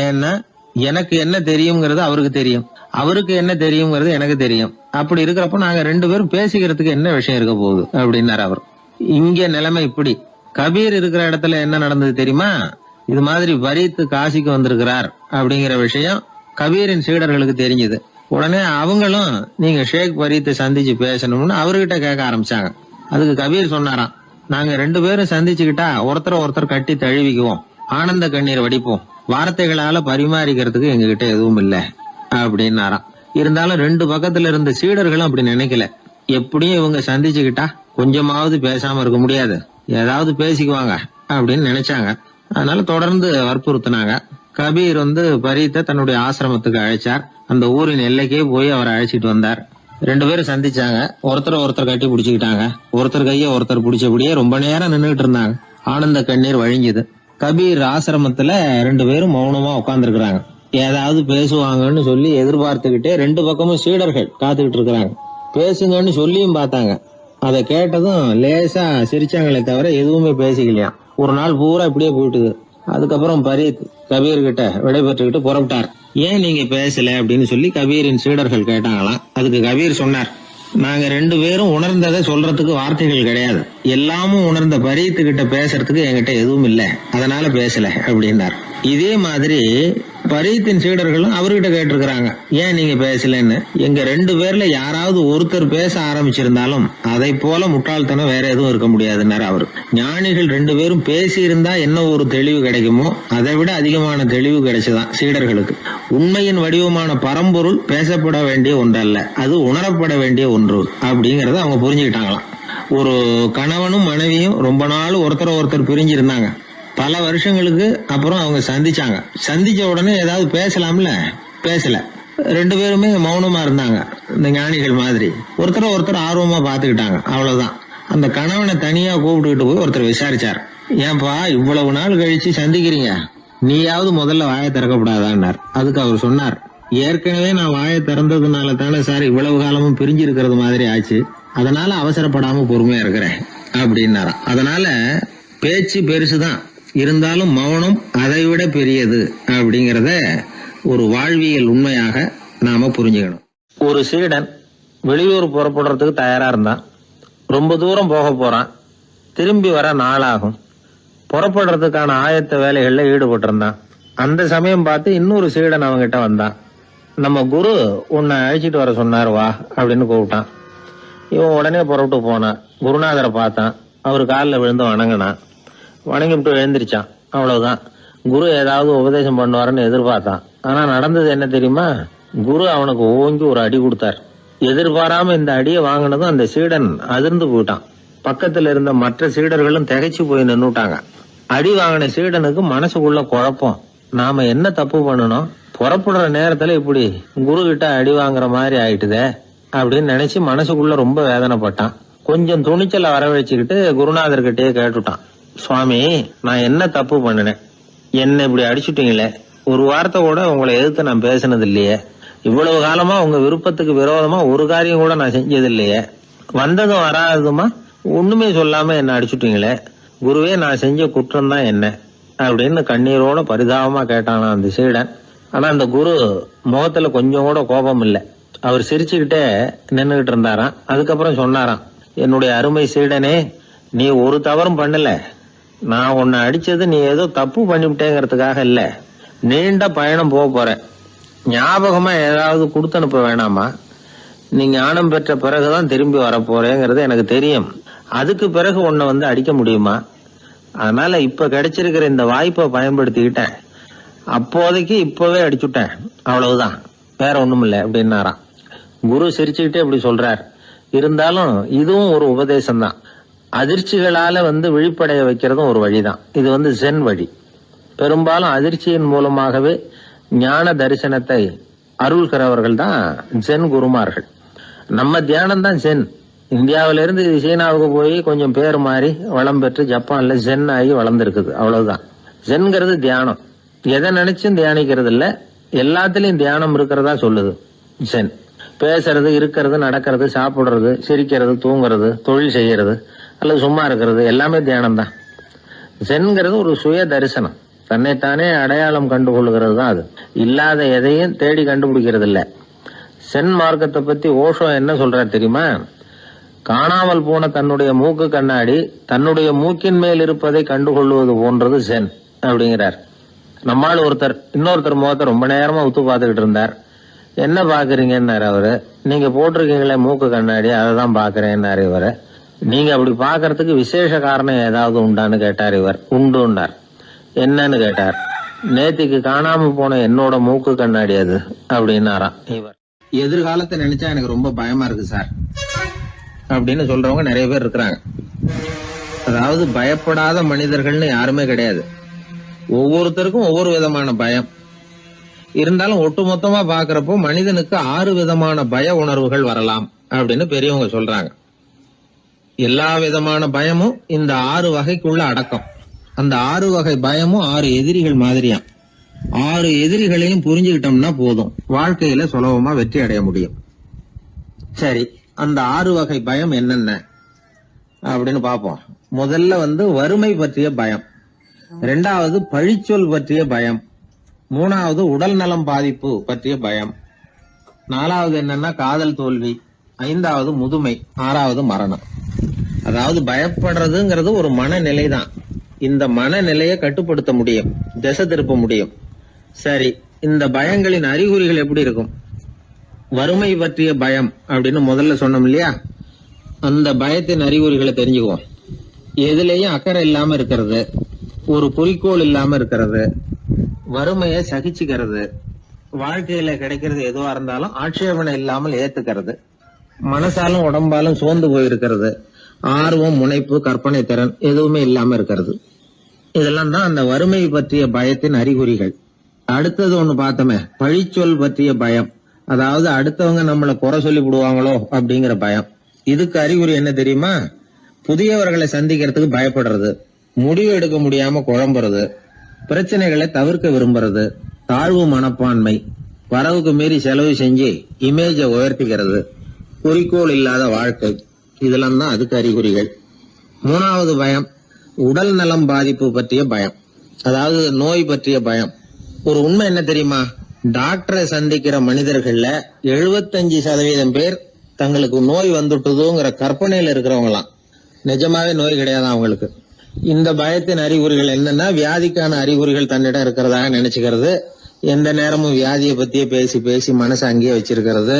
ஏன்னா எனக்கு என்ன தெரியுங்கிறது அவருக்கு தெரியும், அவருக்கு என்ன தெரியுங்கிறது எனக்கு தெரியும். அப்படி இருக்கிறப்ப நாங்க ரெண்டு பேரும் பேசிக்கிறதுக்கு என்ன விஷயம் இருக்க போகுது அப்படின்னாரு அவர். இங்க நிலைமை இப்படி. கபீர் இருக்கிற இடத்துல என்ன நடந்தது தெரியுமா? இது மாதிரி பரீத் காசிக்கு வந்திருக்கிறார் அப்படிங்கிற விஷயம் கபீரின் சீடர்களுக்கு தெரிஞ்சது. உடனே அவங்களும் நீங்க ஷேக் பரீத்தை சந்திச்சு பேசணும்னு அவர்கிட்ட கேட்க ஆரம்பிச்சாங்க. அதுக்கு கபீர் சொன்னாராம், நாங்க ரெண்டு பேரும் சந்திச்சுக்கிட்டா ஒருத்தர் கட்டி தழுவிக்குவோம், ஆனந்த கண்ணீர் வடிப்போம், வார்த்தைகளால பரிமாறிக்கிறதுக்கு எங்ககிட்ட எதுவும் இல்ல அப்படின்னாராம். இருந்தாலும் ரெண்டு பக்கத்துல இருந்த சீடர்களும் அப்படி நினைக்கல. எப்படியும் இவங்க சந்திச்சுக்கிட்டா கொஞ்சமாவது பேசாம இருக்க முடியாது, ஏதாவது பேசிக்குவாங்க அப்படின்னு நினைச்சாங்க. அதனால தொடர்ந்து வற்புறுத்தினாங்க. கபீர் பரீத்தை தன்னுடைய ஆசிரமத்துக்கு அழைச்சார். அந்த ஊரின் எல்லைக்கே போய் அவரை அழைச்சிட்டு வந்தார். ரெண்டு பேரும் சந்திச்சாங்க. ஒருத்தர் கட்டி பிடிச்சுக்கிட்டாங்க. ஒருத்தர் கைய ஒருத்தர் பிடிச்சபடியே ரொம்ப நேரம் நின்றுட்டு இருந்தாங்க. ஆனந்த கண்ணீர் வழிஞ்சுது. கபீர் ஆசிரமத்துல ரெண்டு பேரும் மௌனமா உட்கார்ந்துருக்காங்க. ஏதாவது பேசுவாங்கன்னு சொல்லி எதிர்பார்த்துக்கிட்டே ரெண்டு பக்கமும் சீடர்கள் காத்துக்கிட்டு இருக்கிறாங்க. பேசுங்கன்னு சொல்லியும் பார்த்தாங்க. அதை கேட்டதும் லேசா சிரிச்சாங்களே தவிர எதுவுமே பேசிக்கலையாம். ஒரு நாள் பூரா இப்படியே போயிட்டுது. அதுக்கப்புறம் பரீத் கபீர் கிட்ட விடைபெற்றுக்கிட்டு புறப்பட்டார். ஏன் நீங்க பேசல அப்படின்னு சொல்லி கபீரின் சீடர்கள் கேட்டாங்களாம். அதுக்கு கபீர் சொன்னார், நாங்க ரெண்டு பேரும் உணர்ந்ததை சொல்றதுக்கு வார்த்தைகள் கிடையாது. எல்லாமும் உணர்ந்த பரீத்து கிட்ட பேசுறதுக்கு என்கிட்ட எதுவும் இல்ல, அதனால பேசல அப்படின்னார். இதே மாதிரி பரீத்தின் சீடர்களும் அவர்கிட்ட கேட்டிருக்கிறாங்க, ஏன் நீங்க பேசலன்னு. எங்க ரெண்டு பேர்ல யாராவது ஒருத்தர் பேச ஆரம்பிச்சிருந்தாலும் அதை போல முட்டாள்தனம் வேற எதுவும் இருக்க முடியாதுன்னாரு அவரு. ஞானிகள் ரெண்டு பேரும் பேசி இருந்தா என்ன ஒரு தெளிவு கிடைக்குமோ அதை விட அதிகமான தெளிவு கிடைச்சதான் சீடர்களுக்கு. உண்மையின் வடிவமான பரம்பொருள் பேசப்பட வேண்டிய ஒன்றல்ல, அது உணரப்பட வேண்டிய ஒன்று அப்படிங்கறத அவங்க புரிஞ்சுக்கிட்டாங்களாம். ஒரு கணவனும் மனைவியும் ரொம்ப நாள் ஒருத்தர் பிரிஞ்சிருந்தாங்க. பல வருஷங்களுக்கு அப்புறம் அவங்க சந்திச்ச உடனே ஏதாவது பேசலாம்ல, பேசல. ரெண்டு பேருமே மௌனமா இருந்தாங்க. இந்த ஞானிகள் மாதிரி ஒருத்தர் ஆர்வமா பாத்துக்கிட்டாங்க, அவ்வளவுதான். அந்த கணவனை தனியா கூப்பிட்டுக்கிட்டு போய் ஒருத்தர் விசாரிச்சார். ஏன்பா இவ்வளவு நாள் கழிச்சு சந்திக்கிறீங்க, நீயாவது முதல்ல வாயை திறக்கப்படாதான்னார். அதுக்கு அவர் சொன்னார், ஏற்கனவே நான் வாயை திறந்ததுனால தானே சார் இவ்வளவு காலமும் பிரிஞ்சு இருக்கிறது மாதிரி ஆச்சு, அதனால அவசரப்படாம பொறுமையா இருக்கிறேன் அப்படின்னாராம். அதனால பேச்சு பெருசுதான், இருந்தாலும் மௌனம் அதை விட பெரியது அப்படிங்கறத ஒரு வாழ்வியல் உண்மையாக நாம புரிஞ்சுக்கணும். ஒரு சீடன் வெளியூர் புறப்படுறதுக்கு தயாரா இருந்தான். ரொம்ப தூரம் போக போறான், திரும்பி வர நாளாகும். புறப்படுறதுக்கான ஆயத்த வேலைகள்ல ஈடுபட்டு இருந்தான். அந்த சமயம் பார்த்து இன்னொரு சீடன் அவங்கிட்ட வந்தான். நம்ம குரு உன்னை அழைச்சிட்டு வர சொன்னார், வா அப்படின்னு கூப்பிட்டான். இவன் உடனே புறப்பட்டு போனான். குருநாதரை பார்த்தான். அவர் காலில் விழுந்து வணங்கினான். வணங்கிவிட்டு எழுந்திரிச்சான். அவ்வளவுதான். குரு ஏதாவது உபதேசம் பண்ணுவாருன்னு எதிர்பார்த்தான். ஆனா நடந்தது என்ன தெரியுமா? குரு அவனுக்கு ஓங்கி ஒரு அடி கொடுத்தார். எதிர்பாராம இந்த அடியை வாங்கினதும் அந்த சீடன் அதிர்ந்து போயிட்டான். பக்கத்துல இருந்த மற்ற சீடர்களும் திகைச்சு போய் நின்னுட்டாங்க. அடி வாங்கின சீடனுக்கு மனசுக்குள்ள குழப்பம். நாம என்ன தப்பு பண்ணணும், புறப்படுற நேரத்துல இப்படி குரு கிட்ட அடி வாங்குற மாதிரி ஆயிட்டுதே அப்படின்னு நினைச்சு மனசுக்குள்ள ரொம்ப வேதனைப்பட்டான். கொஞ்சம் துணிச்சலை வரவழைச்சுக்கிட்டு குருநாதர்கிட்டயே கேட்டுட்டான், சுவாமி நான் என்ன தப்பு பண்ணினேன், என்ன இப்படி அடிச்சுட்டீங்களே, ஒரு வார்த்தை கூட உங்களை எதிர்த்து நான் பேசினது இல்லையே, இவ்வளவு காலமா உங்க விருப்பத்துக்கு விரோதமா ஒரு காரியம் கூட நான் செஞ்சது இல்லையே, வந்ததும் வராததுமா ஒண்ணுமே சொல்லாம என்ன அடிச்சுட்டீங்களே, குருவே நான் செஞ்ச குற்றம் தான் என்ன அப்படின்னு கண்ணீரோட பரிதாபமா கேட்டானா அந்த சீடன். ஆனா அந்த குரு முகத்துல கொஞ்சம் கூட கோபம் இல்லை. அவர் சிரிச்சுக்கிட்டே நின்னுகிட்டு இருந்தாராம். அதுக்கப்புறம் சொன்னாராம், என்னுடைய அருமை சீடனே, நீ ஒரு தவறும் பண்ணல, நான் உன்னை அடிச்சது நீ ஏதோ தப்பு பண்ணிவிட்டேங்கிறதுக்காக இல்ல, நீண்ட பயணம் போக போறேன், ஞாபகமா ஏதாவது கொடுத்து அனுப்ப வேணாமா, நீ ஞானம் பெற்ற பிறகுதான் திரும்பி வரப்போறேங்கிறது எனக்கு தெரியும், அதுக்கு பிறகு உன்னை வந்து அடிக்க முடியுமா, அதனால இப்ப கிடைச்சிருக்கிற இந்த வாய்ப்பை பயன்படுத்திக்கிட்டேன், அப்போதைக்கு இப்பவே அடிச்சுட்டேன், அவ்வளவுதான், வேற ஒண்ணும் இல்லை அப்படின்னாராம். குரு சிரிச்சுக்கிட்டே இப்படி சொல்றார். இருந்தாலும் இதுவும் ஒரு உபதேசம் தான். அதிர்ச்சிகளால வந்து விழிப்படைய வைக்கிறதும் ஒரு வழிதான். இது ஜென் வழி. பெரும்பாலும் அதிர்ச்சியின் மூலமாகவே ஞான தரிசனத்தை அருள்கிறவர்கள் தான் ஜென் குருமார்கள். நம்ம தியானம் தான் ஜென். இந்தியாவிலிருந்து சீனாவுக்கு போய் கொஞ்சம் பேர் மாறி வளம் பெற்று ஜப்பான்ல ஜென் ஆகி வளர்ந்துருக்குது, அவ்வளவுதான். ஜென்கிறது தியானம். எதை நினைச்சும் தியானிக்கிறது இல்ல, எல்லாத்திலையும் தியானம் இருக்கிறதா சொல்லுது ஜென். பேசுறது, இருக்கிறது, நடக்கிறது, சாப்பிடுறது, சிரிக்கிறது, தூங்குறது, தொழில் செய்யறது அல்லது சும்மா இருக்கிறது எல்லாமே தியானம் தான். ஜென்கிறது ஒரு சுய தரிசனம், தன்னைத்தானே அடையாளம் கண்டுகொள்கிறது தான் அது. இல்லாத எதையும் தேடி கண்டுபிடிக்கிறது இல்ல. சென் மார்க்கத்தை பத்தி ஓஷோ என்ன சொல்றாரு தெரியுமா? காணாமல் போன தன்னுடைய மூக்கு கண்ணாடி தன்னுடைய மூக்கின் மேல் இருப்பதை கண்டுகொள்வது போன்றது சென் அப்படிங்கிறார். நம்மால் ஒருத்தர் இன்னொருத்தர் முகத்தை ரொம்ப நேரமா உத்து பார்த்துக்கிட்டு இருந்தார். என்ன பாக்குறீங்கன்னாரு அவரு. நீங்க போட்டிருக்கீங்களே மூக்கு கண்ணாடி, அதை தான் பாக்குறேன்னாரு இவரு. நீங்க அப்படி பாக்குறதுக்கு விசேஷ காரணம் ஏதாவது உண்டான்னு கேட்டார் இவர். உண்டுன்னார். என்னன்னு கேட்டார். நேத்திக்கு காணாம போன என்னோட மூக்கு கண்ணாடி அது அப்படின்னாராம் இவர். எதிர்காலத்தை நினைச்சா எனக்கு ரொம்ப பயமா இருக்கு சார் அப்படின்னு சொல்றவங்க நிறைய பேர் இருக்கிறாங்க. அதாவது பயப்படாத மனிதர்கள்னு யாருமே கிடையாது. ஒவ்வொருத்தருக்கும் ஒவ்வொரு விதமான பயம் இருந்தாலும் ஒட்டுமொத்தமா பாக்குறப்போ மனிதனுக்கு 6 விதமான பய உணர்வுகள் வரலாம் அப்படின்னு பெரியவங்க சொல்றாங்க. எல்லா விதமான பயமும் இந்த 6 வகைக்குள்ள அடக்கம். அந்த 6 வகை பயமும் 6 எதிரிகள் மாதிரியாம். 6 எதிரிகளையும் புரிஞ்சுக்கிட்டோம்னா போதும், வாழ்க்கையில சுலபமா வெற்றி அடைய முடியும். சரி, அந்த 6 வகை பயம் என்னென்ன அப்படின்னு பாப்போம். முதல்ல வறுமை பற்றிய பயம், 2வது பழிச்சொல் பற்றிய பயம், 3வது உடல் நலம் பாதிப்பு பற்றிய பயம், 4வது என்னன்னா காதல் தோல்வி, 5வது முதுமை, 6வது மரணம். அதாவது பயப்படுறதுங்கிறது ஒரு மனநிலை தான். இந்த மனநிலையை கட்டுப்படுத்த முடியும், திசை திருப்ப முடியும். சரி, இந்த பயங்களின் அறிகுறிகள் எப்படி இருக்கும்? வறுமை பற்றிய பயம் அப்படின்னு முதல்ல சொன்னோம் இல்லையா, அந்த பயத்தின் அறிகுறிகளை தெரிஞ்சுக்குவோம். எதுலேயும் அக்கறை இல்லாம இருக்கிறது, ஒரு குறிக்கோள் இல்லாம இருக்கிறது, வறுமையை சகிச்சுக்கிறது, வாழ்க்கையில கிடைக்கிறது எதுவா இருந்தாலும் ஆட்சேபனை இல்லாமல் ஏத்துக்கிறது, மனசாலும் உடம்பாலும் சோர்ந்து போயிருக்கிறது, ஆர்வம், முனைப்பு, கற்பனை திறன் எதுவுமே இல்லாம இருக்கிறது. இதெல்லாம் தான் அந்த வறுமை பற்றிய பயத்தின் அறிகுறிகள். அடுத்தது ஒண்ணு பார்த்தோமே, பழிச்சொல் பற்றிய பயம். அதாவது அடுத்தவங்க நம்மளை குறை சொல்லி விடுவாங்களோ அப்படிங்கிற பயம். இதுக்கு அறிகுறி என்ன தெரியுமா? புதியவர்களை சந்திக்கிறதுக்கு பயப்படுறது, முடிவு எடுக்க முடியாம குழம்புறது, பிரச்சனைகளை தவிர்க்க விரும்புறது, தாழ்வு மனப்பான்மை, வரவுக்கு மீறி செலவு செஞ்சு இமேஜை உயர்த்திக்கிறது, குறிக்கோள் இல்லாத வாழ்க்கை. இதெல்லாம் தான் அதுக்கு அறிகுறிகள். மூணாவது பயம், உடல் நலம் பாதிப்பு பற்றிய பயம். அதாவது நோய் பற்றிய பயம். ஒரு உண்மை என்ன தெரியுமா? டாக்டரை சந்திக்கிற மனிதர்கள்ல 75% பேர் தங்களுக்கு நோய் வந்துட்டுதுங்கிற கற்பனையில இருக்கிறவங்களாம். நிஜமாவே நோய் கிடையாது அவங்களுக்கு. இந்த பயத்தின் அறிகுறிகள் என்னன்னா, வியாதிக்கான அறிகுறிகள் தன்னிடம் இருக்கிறதாக நினைச்சுக்கிறது, எந்த நேரமும் வியாதியை பத்தியே பேசி பேசி மனசை அங்கேயே வச்சிருக்கிறது,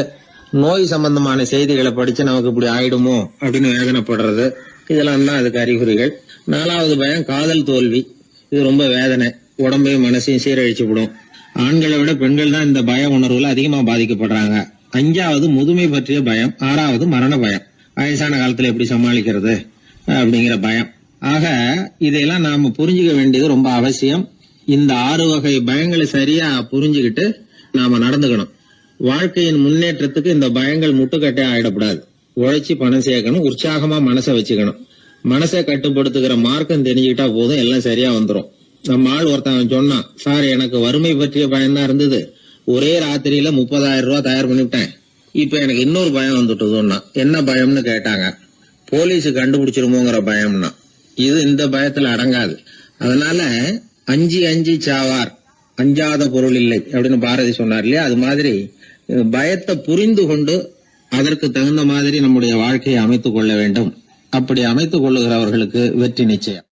நோய் சம்பந்தமான செய்திகளை படிச்சு நமக்கு இப்படி ஆயிடுமோ அப்படின்னு வேதனைப்படுறது. இதெல்லாம் தான் அதுக்கு அறிகுறிகள். நாலாவது பயம், காதல் தோல்வி. இது ரொம்ப வேதனை, உடம்பையும் மனசையும் சீரழிச்சு விடும். ஆண்களை விட பெண்கள் தான் இந்த பய உணர்வுல அதிகமா பாதிக்கப்படுறாங்க. அஞ்சாவது முதுமை பற்றிய பயம். ஆறாவது மரண பயம். வயசான காலத்துல எப்படி சமாளிக்கிறது அப்படிங்கிற பயம். ஆக இதையெல்லாம் நாம புரிஞ்சுக்க வேண்டியது ரொம்ப அவசியம். இந்த 6 வகை பயங்களை சரியா புரிஞ்சுக்கிட்டு நாம நடந்துக்கணும். வாழ்க்கையின் முன்னேற்றத்துக்கு இந்த பயங்கள் முட்டுக்கட்டே ஆயிடக்கூடாது. உழைச்சி பணம் சேர்க்கணும், உற்சாகமா மனசை வச்சுக்கணும். மனசை கட்டுப்படுத்துகிற மார்க்கம் தெரிஞ்சுக்கிட்டா போதும், எல்லாம் சரியா வந்துடும். நம்ம ஆள் ஒருத்தன் சொன்னான், சார் எனக்கு வறுமை பற்றிய பயம் தான் இருந்தது, ஒரே ராத்திரியில 30,000 ரூபாய் தயார் பண்ணிவிட்டேன், இப்ப எனக்கு இன்னொரு பயம் வந்துட்டுதுன்னா. என்ன பயம்னு கேட்டாங்க. போலீஸ் கண்டுபிடிச்சிருமோங்கிற பயம்னா. இது இந்த பயத்துல அடங்காது. அதனால அஞ்சி அஞ்சி சாவார், அஞ்சாத பொருள் இல்லை அப்படின்னு பாரதி சொன்னார் இல்லையா? அது மாதிரி பயத்தை புரிந்து கொண்டு அதற்கு தகுந்த மாதிரி நம்முடைய வாழ்க்கையை அமைத்துக் கொள்ள வேண்டும். அப்படி அமைத்துக் கொள்ளுகிறவர்களுக்கு வெற்றி நிச்சயம்.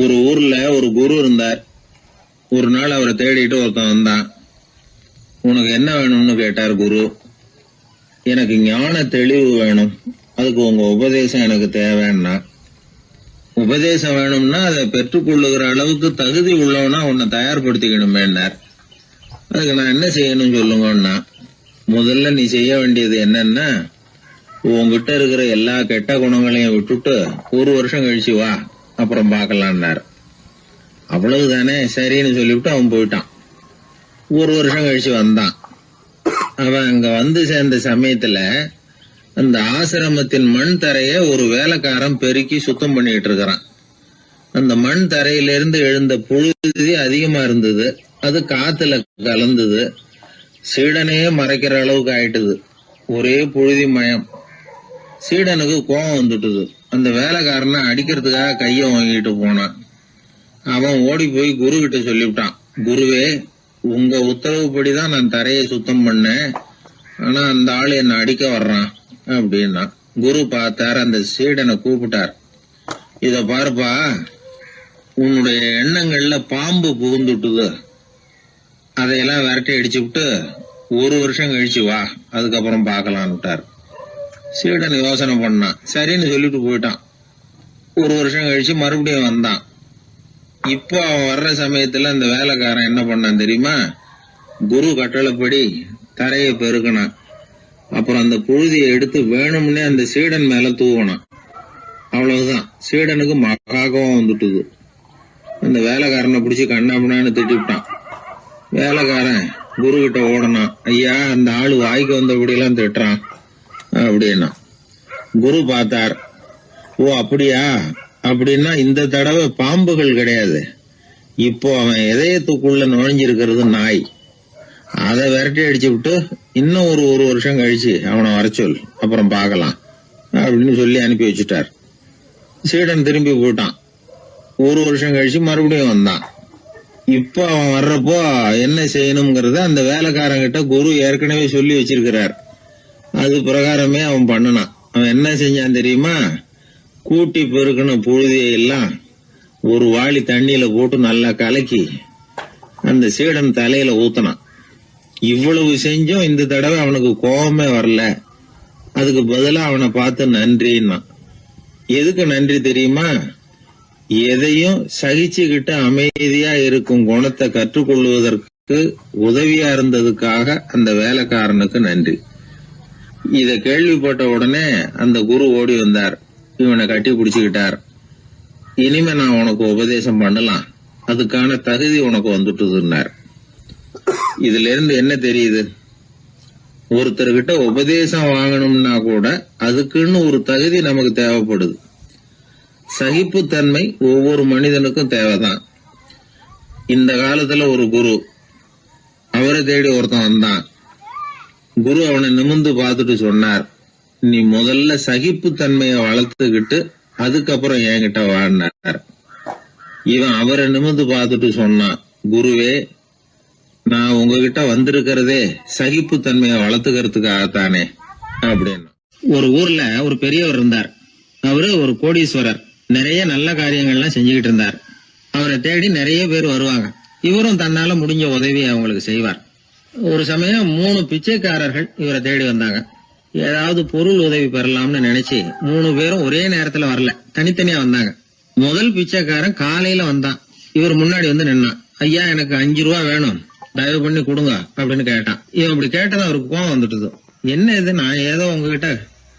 ஒரு ஊர்ல ஒரு குரு இருந்தார். ஒரு நாள் அவரை தேடிட்டு ஒருத்தன் வந்தான். உனக்கு என்ன வேணும்னு கேட்டார் குரு. எனக்கு ஞான தெளிவு வேணும், அதுக்கு உங்க உபதேசம் எனக்கு தேவைன்னா. உபதேசம் வேணும்னா அதை பெற்றுக்கொள்ளுகிற அளவுக்கு தகுதி உள்ளவனா உன்னை தயார்படுத்திக்கணுமேன்னார். அதுக்கு நான் என்ன செய்யணும் சொல்லுங்கன்னா, முதல்ல நீ செய்ய வேண்டியது என்னன்னா, உங்ககிட்ட இருக்கிற எல்லா கெட்ட குணங்களையும் விட்டுட்டு 1 வருஷம் கழிச்சு வா, அப்புறம் பார்க்கலான்னார். அவ்வளவுதானே, சரின்னு சொல்லிவிட்டு அவன் போயிட்டான். 1 வருஷம் கழிச்சு வந்தான். அவன் அங்க வந்து சேர்ந்த சமயத்துல அந்த ஆசிரமத்தின் மண் தரைய ஒரு வேலைக்காரன் பெருக்கி சுத்தம் பண்ணிட்டு இருக்கிறான். அந்த மண் தரையிலிருந்து எழுந்த புழுதி அதிகமா இருந்தது. அது காத்துல கலந்தது. சீடனையே மறைக்கிற அளவுக்கு ஆயிட்டுது. ஒரே புழுதி மயம். சீடனுக்கு கோபம் வந்துட்டுது. அந்த வேலைக்காரனை அடிக்கிறதுக்காக கைய வாங்கிட்டு போனான். அவன் ஓடி போய் குரு கிட்ட சொல்லிவிட்டான், குருவே, உங்க உத்தரவுப்படிதான் நான் தரையை சுத்தம் பண்ணேன், ஆனா அந்த ஆளு என்ன அடிக்க வர்றான் அப்படின்னா. குரு பார்த்தார், அந்த சீடனை கூப்பிட்டார். இத பாருப்பா, உன்னுடைய எண்ணங்கள்ல பாம்பு புகுந்துட்டுது, அதையெல்லாம் விரட்டி அடிச்சு விட்டு 1 வருஷம் கழிச்சு வா, அதுக்கப்புறம் பார்க்கலான்னுட்டார். சீடன் யோசனை பண்ணான். சரின்னு சொல்லிட்டு போயிட்டான். 1 வருஷம் கழிச்சு மறுபடியும் வந்தான். இப்போ அவன் வர்ற சமயத்துல அந்த வேலைக்காரன் என்ன பண்ணான் தெரியுமா? குரு கட்டளைப்படி தரையை பெருக்கினான். அப்புறம் அந்த புழுதியை எடுத்து வேணும்னே அந்த சீடன் மேல தூவனான். அவ்வளவுதான். சீடனுக்கு மகாகம் வந்துட்டுது. அந்த வேலைக்காரனை பிடிச்சி கண்ணாமண்ணான்னு திட்டிவிட்டான். வேலைக்காரன் குரு கிட்ட ஓடனான். ஐயா, அந்த ஆளு வாய்க்கு வந்தபடியெல்லாம் திட்டுறான் அப்படின்னா. குரு பார்த்தார். ஓ அப்படியா? அப்படின்னா இந்த தடவை பாம்புகள் கிடையாது, இப்போ அவன் இதயத்துக்குள்ள நுழைஞ்சிருக்கிறது நாய். அதை விரட்டி அடிச்சு விட்டு இன்னும் ஒரு வருஷம் கழிச்சு அவனை வர சொல், அப்புறம் பார்க்கலாம் அப்படின்னு சொல்லி அனுப்பி வச்சுட்டார். சீடன் திரும்பி போயிட்டான். 1 வருஷம் கழிச்சு மறுபடியும் வந்தான். இப்போ அவன் வர்றப்போ என்ன செய்யணுங்கிறத அந்த வேலைக்காரங்கிட்ட குரு ஏற்கனவே சொல்லி வச்சிருக்கிறார். அது பிரகாரமே அவன் பண்ணனான். அவன் என்ன செஞ்சான் தெரியுமா? கூட்டி பெருக்கின புழுதியை எல்லாம் ஒரு வாளி தண்ணியில போட்டு நல்லா கலக்கி அந்த சீடன் தலையில ஊத்தினான். இவ்வளவு செஞ்சும் இந்த தடவை அவனுக்கு கோபமே வரல. அதுக்கு பதிலா அவனை பார்த்து நன்றின்னா. எதுக்கு நன்றி தெரியுமா? எதையும் சகிச்சுக்கிட்டு அமைதியா இருக்கும் குணத்தை கற்றுக்கொள்வதற்கு உதவியா இருந்ததுக்காக அந்த வேலைக்காரனுக்கு நன்றி. இத கேள்விப்பட்ட உடனே அந்த குரு ஓடி வந்தார். இவனை கட்டி பிடிச்சுக்கிட்டார். இனிமே நான் உனக்கு உபதேசம் பண்ணலாம், அதுக்கான தகுதி உனக்கு வந்துட்டுதுன்னார். இதுல இருந்து என்ன தெரியுது? ஒருத்தர்கிட்ட உபதேசம் வாங்கணும்னா கூட அதுக்குன்னு ஒரு தகுதி நமக்கு தேவைப்படுது. சகிப்புத்தன்மை ஒவ்வொரு மனிதனுக்கும் தேவைதான். இந்த காலத்துல ஒரு குரு, அவரை தேடி ஒருத்தன் வந்தான். குரு அவனை நிமிர்ந்து பார்த்துட்டு சொன்னார், நீ முதல்ல சகிப்புத்தன்மைய வளர்த்துக்கிட்டு அதுக்கப்புறம் என்கிட்ட வாழ்னார். இவன் அவரை நிமிர்ந்து பார்த்துட்டு சொன்னான், குருவே, நான் உங்ககிட்ட வந்திருக்கிறதே சகிப்புத்தன்மைய வளர்த்துக்கிறதுக்காகத்தானே அப்படின்னு. ஒரு ஊர்ல ஒரு பெரியவர் இருந்தார். அவரு ஒரு கோடீஸ்வரர். நிறைய நல்ல காரியங்கள்லாம் செஞ்சுக்கிட்டு இருந்தார். அவரை தேடி நிறைய பேர் வருவாங்க. இவரும் தன்னால முடிஞ்ச உதவி அவங்களுக்கு செய்வார். ஒரு சமயம் 3 பிச்சைக்காரர்கள் இவரை தேடி வந்தாங்க. ஏதாவது பொருள் உதவி பெறலாம்னு நினைச்சு 3 பேரும் ஒரே நேரத்துல வரல, தனித்தனியா வந்தாங்க. முதல் பிச்சைக்காரன் காலையில வந்தான். இவர் முன்னாடி வந்து நின்னான். ஐயா, எனக்கு 5 ரூபா வேணும், தயவு பண்ணி கொடுங்க அப்படின்னு கேட்டான். இவன் இப்படி கேட்டதும் அவருக்கு கோவம் வந்துட்டுது. என்ன இது, நான் ஏதோ உங்ககிட்ட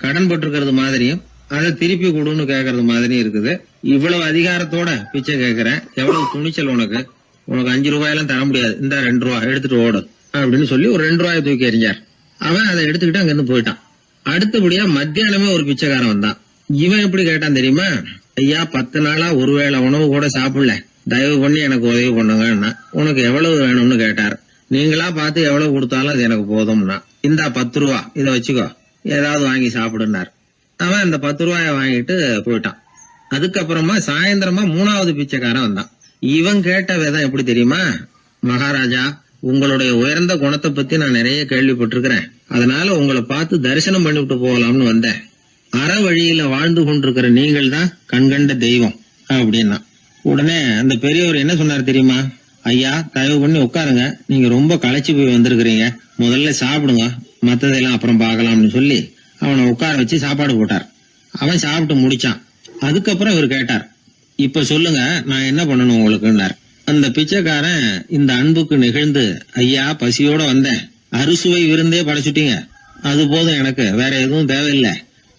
கடன் பட்டிருக்கிறது மாதிரியும் அதை திருப்பி கொடுன்னு கேட்கறது மாதிரியும் இருக்குது. இவ்வளவு அதிகாரத்தோட பிச்சை கேட்கிறேன், எவ்வளவு துணிச்சல் உனக்கு 5 ரூபாயெல்லாம் தர முடியாது, இந்த 2 ரூபா எடுத்துட்டு ஓடு அப்படின்னு சொல்லி ஒரு 2 ரூபாயை தூக்கி எறிஞ்சார். அவன் அதை எடுத்துக்கிட்டு அங்கிருந்து போயிட்டான். அடுத்தபடியா மத்தியானமே ஒரு பிச்சைக்காரன் வந்தான். இவன் எப்படி கேட்டான் தெரியுமா? ஐயா, 10 நாளா ஒருவேளை உணவு கூட சாப்பிடல, தயவு பண்ணி எனக்கு உதவி பண்ணுங்கன்னா. உனக்கு எவ்வளவு வேணும்னு கேட்டார். நீங்களா பார்த்து எவ்வளவு கொடுத்தாலும் அது எனக்கு போதும்னா. இந்தா 10 ரூபா, இதை வச்சுக்கோ, ஏதாவது வாங்கி சாப்பிடுனார். அவன் அந்த 10 ரூபாய வாங்கிட்டு போயிட்டான். அதுக்கப்புறமா சாயந்தரமா 3வது பிச்சைக்காரன் வந்தான். இவன் கேட்ட விதம் எப்படி தெரியுமா? மகாராஜா, உங்களுடைய உயர்ந்த குணத்தை பத்தி நான் நிறைய கேள்விப்பட்டிருக்கிறேன், அதனால உங்களை பார்த்து தரிசனம் பண்ணிவிட்டு போகலாம்னு வந்தேன். அற வழியில வாழ்ந்து கொண்டிருக்கிற நீங்கள் தான் கண்கண்ட தெய்வம் அப்படின்னா. உடனே அந்த பெரியவர் என்ன சொன்னார் தெரியுமா? ஐயா, தயவு பண்ணி உட்காருங்க, நீங்க ரொம்ப களைச்சு போய் வந்திருக்கிறீங்க, முதல்ல சாப்பிடுங்க, மத்ததெல்லாம் அப்புறம் பார்க்கலாம்னு சொல்லி அவனை உட்கார வச்சு சாப்பாடு போட்டார். அவன் சாப்பிட்டு முடிச்சான். அதுக்கப்புறம் இவர் கேட்டார், இப்ப சொல்லுங்க, நான் என்ன பண்ணணும் உங்களுக்குன்னார். அந்த பிச்சைக்காரன் இந்த அன்புக்கு நெகிழ்ந்து, ஐயா, பசியோட வந்தேன், அறுசுவை விருந்தே படைச்சுட்டீங்க, அது போதும், எனக்கு வேற எதுவும் தேவையில்லை,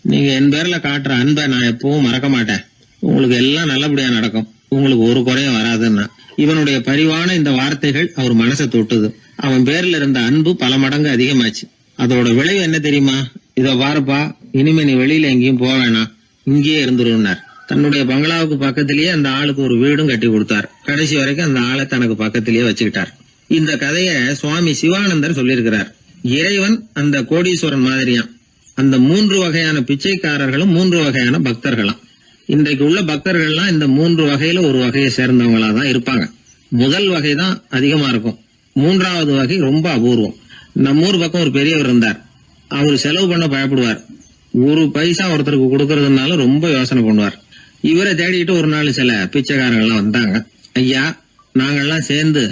நீங்க என் பேர்ல காட்டுற அன்பை நான் எப்பவும் மறக்க மாட்டேன், உங்களுக்கு எல்லாம் நல்லபடியா நடக்கும், உங்களுக்கு ஒரு குறையும் வராதுன்னா. இவனுடைய பரிவான இந்த வார்த்தைகள் அவர் மனசை தொட்டுது. அவன் பேர்ல இருந்த அன்பு பல மடங்கு அதிகமாச்சு. அதோட விளைவு என்ன தெரியுமா? இதோ பாருப்பா, இனிமே நீ வெளியில எங்கேயும் போக வேணாம், இங்கேயே இருந்துருன்னார். தன்னுடைய பங்களாவுக்கு பக்கத்திலேயே அந்த ஆளுக்கு ஒரு வீடும் கட்டி கொடுத்தார். கடைசி வரைக்கும் அந்த ஆளை தனக்கு பக்கத்திலேயே வச்சுக்கிட்டார். இந்த கதைய சுவாமி சிவானந்தர் சொல்லியிருக்கிறார். இறைவன் அந்த கோடீஸ்வரன் மாதிரியாம். அந்த 3 வகையான பிச்சைக்காரர்களும் 3 வகையான பக்தர்களாம். இன்றைக்கு உள்ள பக்தர்கள்லாம் இந்த 3 வகையில ஒரு வகையை சேர்ந்தவங்களா தான் இருப்பாங்க. முதல் வகை தான் அதிகமா இருக்கும், 3வது வகை ரொம்ப அபூர்வம். நம்ம ஊர் பக்கம் ஒரு பெரியவர் இருந்தார். அவர் செலவு பண்ண பயப்படுவார். 1 பைசா ஒருத்தருக்கு கொடுக்கறதுனால ரொம்ப யோசனை பண்ணுவார். இவரை தேடிட்டு ஒரு நாள் சில பிச்சைக்காரங்கள்லாம் வந்தாங்க. ஐயா, நாங்கெல்லாம் சேர்ந்து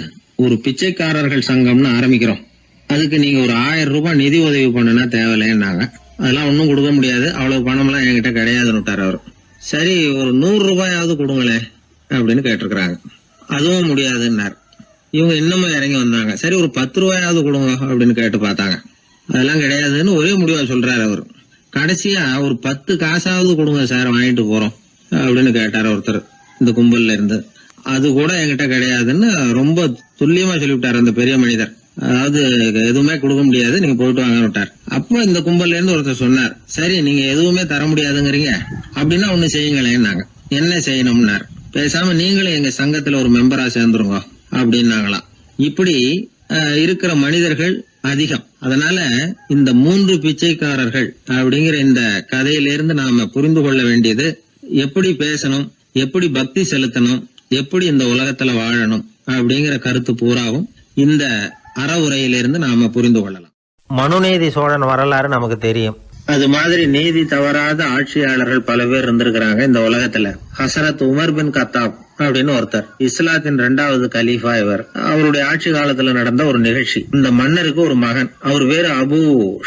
ஒரு பிச்சைக்காரர்கள் சங்கம்னு ஆரம்பிக்கிறோம், அதுக்கு நீங்க ஒரு 1000 ரூபாய் நிதி உதவி பண்ணுனா தேவையில்லைன்னாங்க. அதெல்லாம் ஒன்னும் கொடுக்க முடியாது, அவ்வளவு பணம் எல்லாம் என்கிட்ட கிடையாதுன்னு விட்டார் அவர். சரி, ஒரு 100 ரூபாயாவது கொடுங்களேன் அப்படின்னு கேட்டிருக்கிறாங்க. அதுவும் முடியாதுன்னார். இவங்க இன்னமும் இறங்கி வந்தாங்க. சரி, ஒரு 10 ரூபாயாவது கொடுங்க அப்படின்னு கேட்டு பார்த்தாங்க. அதெல்லாம் கிடையாதுன்னு ஒரே முடிவா சொல்றாரு அவர். கடைசியா ஒரு 10 காசாவது கொடுங்க சார், வாங்கிட்டு போறோம் அப்படின்னு கேட்டார் ஒருத்தர் இந்த கும்பல்ல இருந்து. அது கூட என்கிட்ட கிடையாதுன்னு ரொம்ப துல்லியமா சொல்லிவிட்டார் அந்த பெரிய மனிதர். அதாவது எதுவுமே கொடுக்க முடியாது, நீங்க போயிட்டு வாங்க விட்டார். அப்ப இந்த கும்பல்ல இருந்து ஒருத்தர் சொன்னார், சரி, நீங்க எதுவுமே தர முடியாதுங்கிறீங்க, அப்படின்னா ஒண்ணு செய்யுங்களேன்னாங்க. என்ன செய்யணும்னார். பேசாம நீங்களும் எங்க சங்கத்துல ஒரு மெம்பரா சேர்ந்துருங்க அப்படின்னாங்களாம். இப்படி இருக்கிற மனிதர்கள் அதிகம். அதனால இந்த 3 பிச்சைக்காரர்கள் அப்படிங்கிற இந்த கதையிலிருந்து நாம புரிந்து கொள்ள வேண்டியது, எப்படி பேசணும், எப்படி பக்தி செலுத்தணும், எப்படி இந்த உலகத்துல வாழணும் அப்படிங்கிற கருத்து பூராவும் இந்த அறவுரையிலிருந்து நாம புரிந்து கொள்ளலாம். மனுநீதி சோழன் வரலாறு நமக்கு தெரியும். அது மாதிரி நீதி தவறாத ஆட்சியாளர்கள் பல பேர் இருந்திருக்கிறாங்க இந்த உலகத்துல. ஹசரத் உமர் பின் கத்தாப் அப்படின்னு ஒருத்தர், இஸ்லாத்தின் 2வது கலீஃபா இவர். அவருடைய ஆட்சி காலத்துல நடந்த ஒரு நிகழ்ச்சி. இந்த மன்னருக்கு ஒரு மகன், அவர் வேறு அபு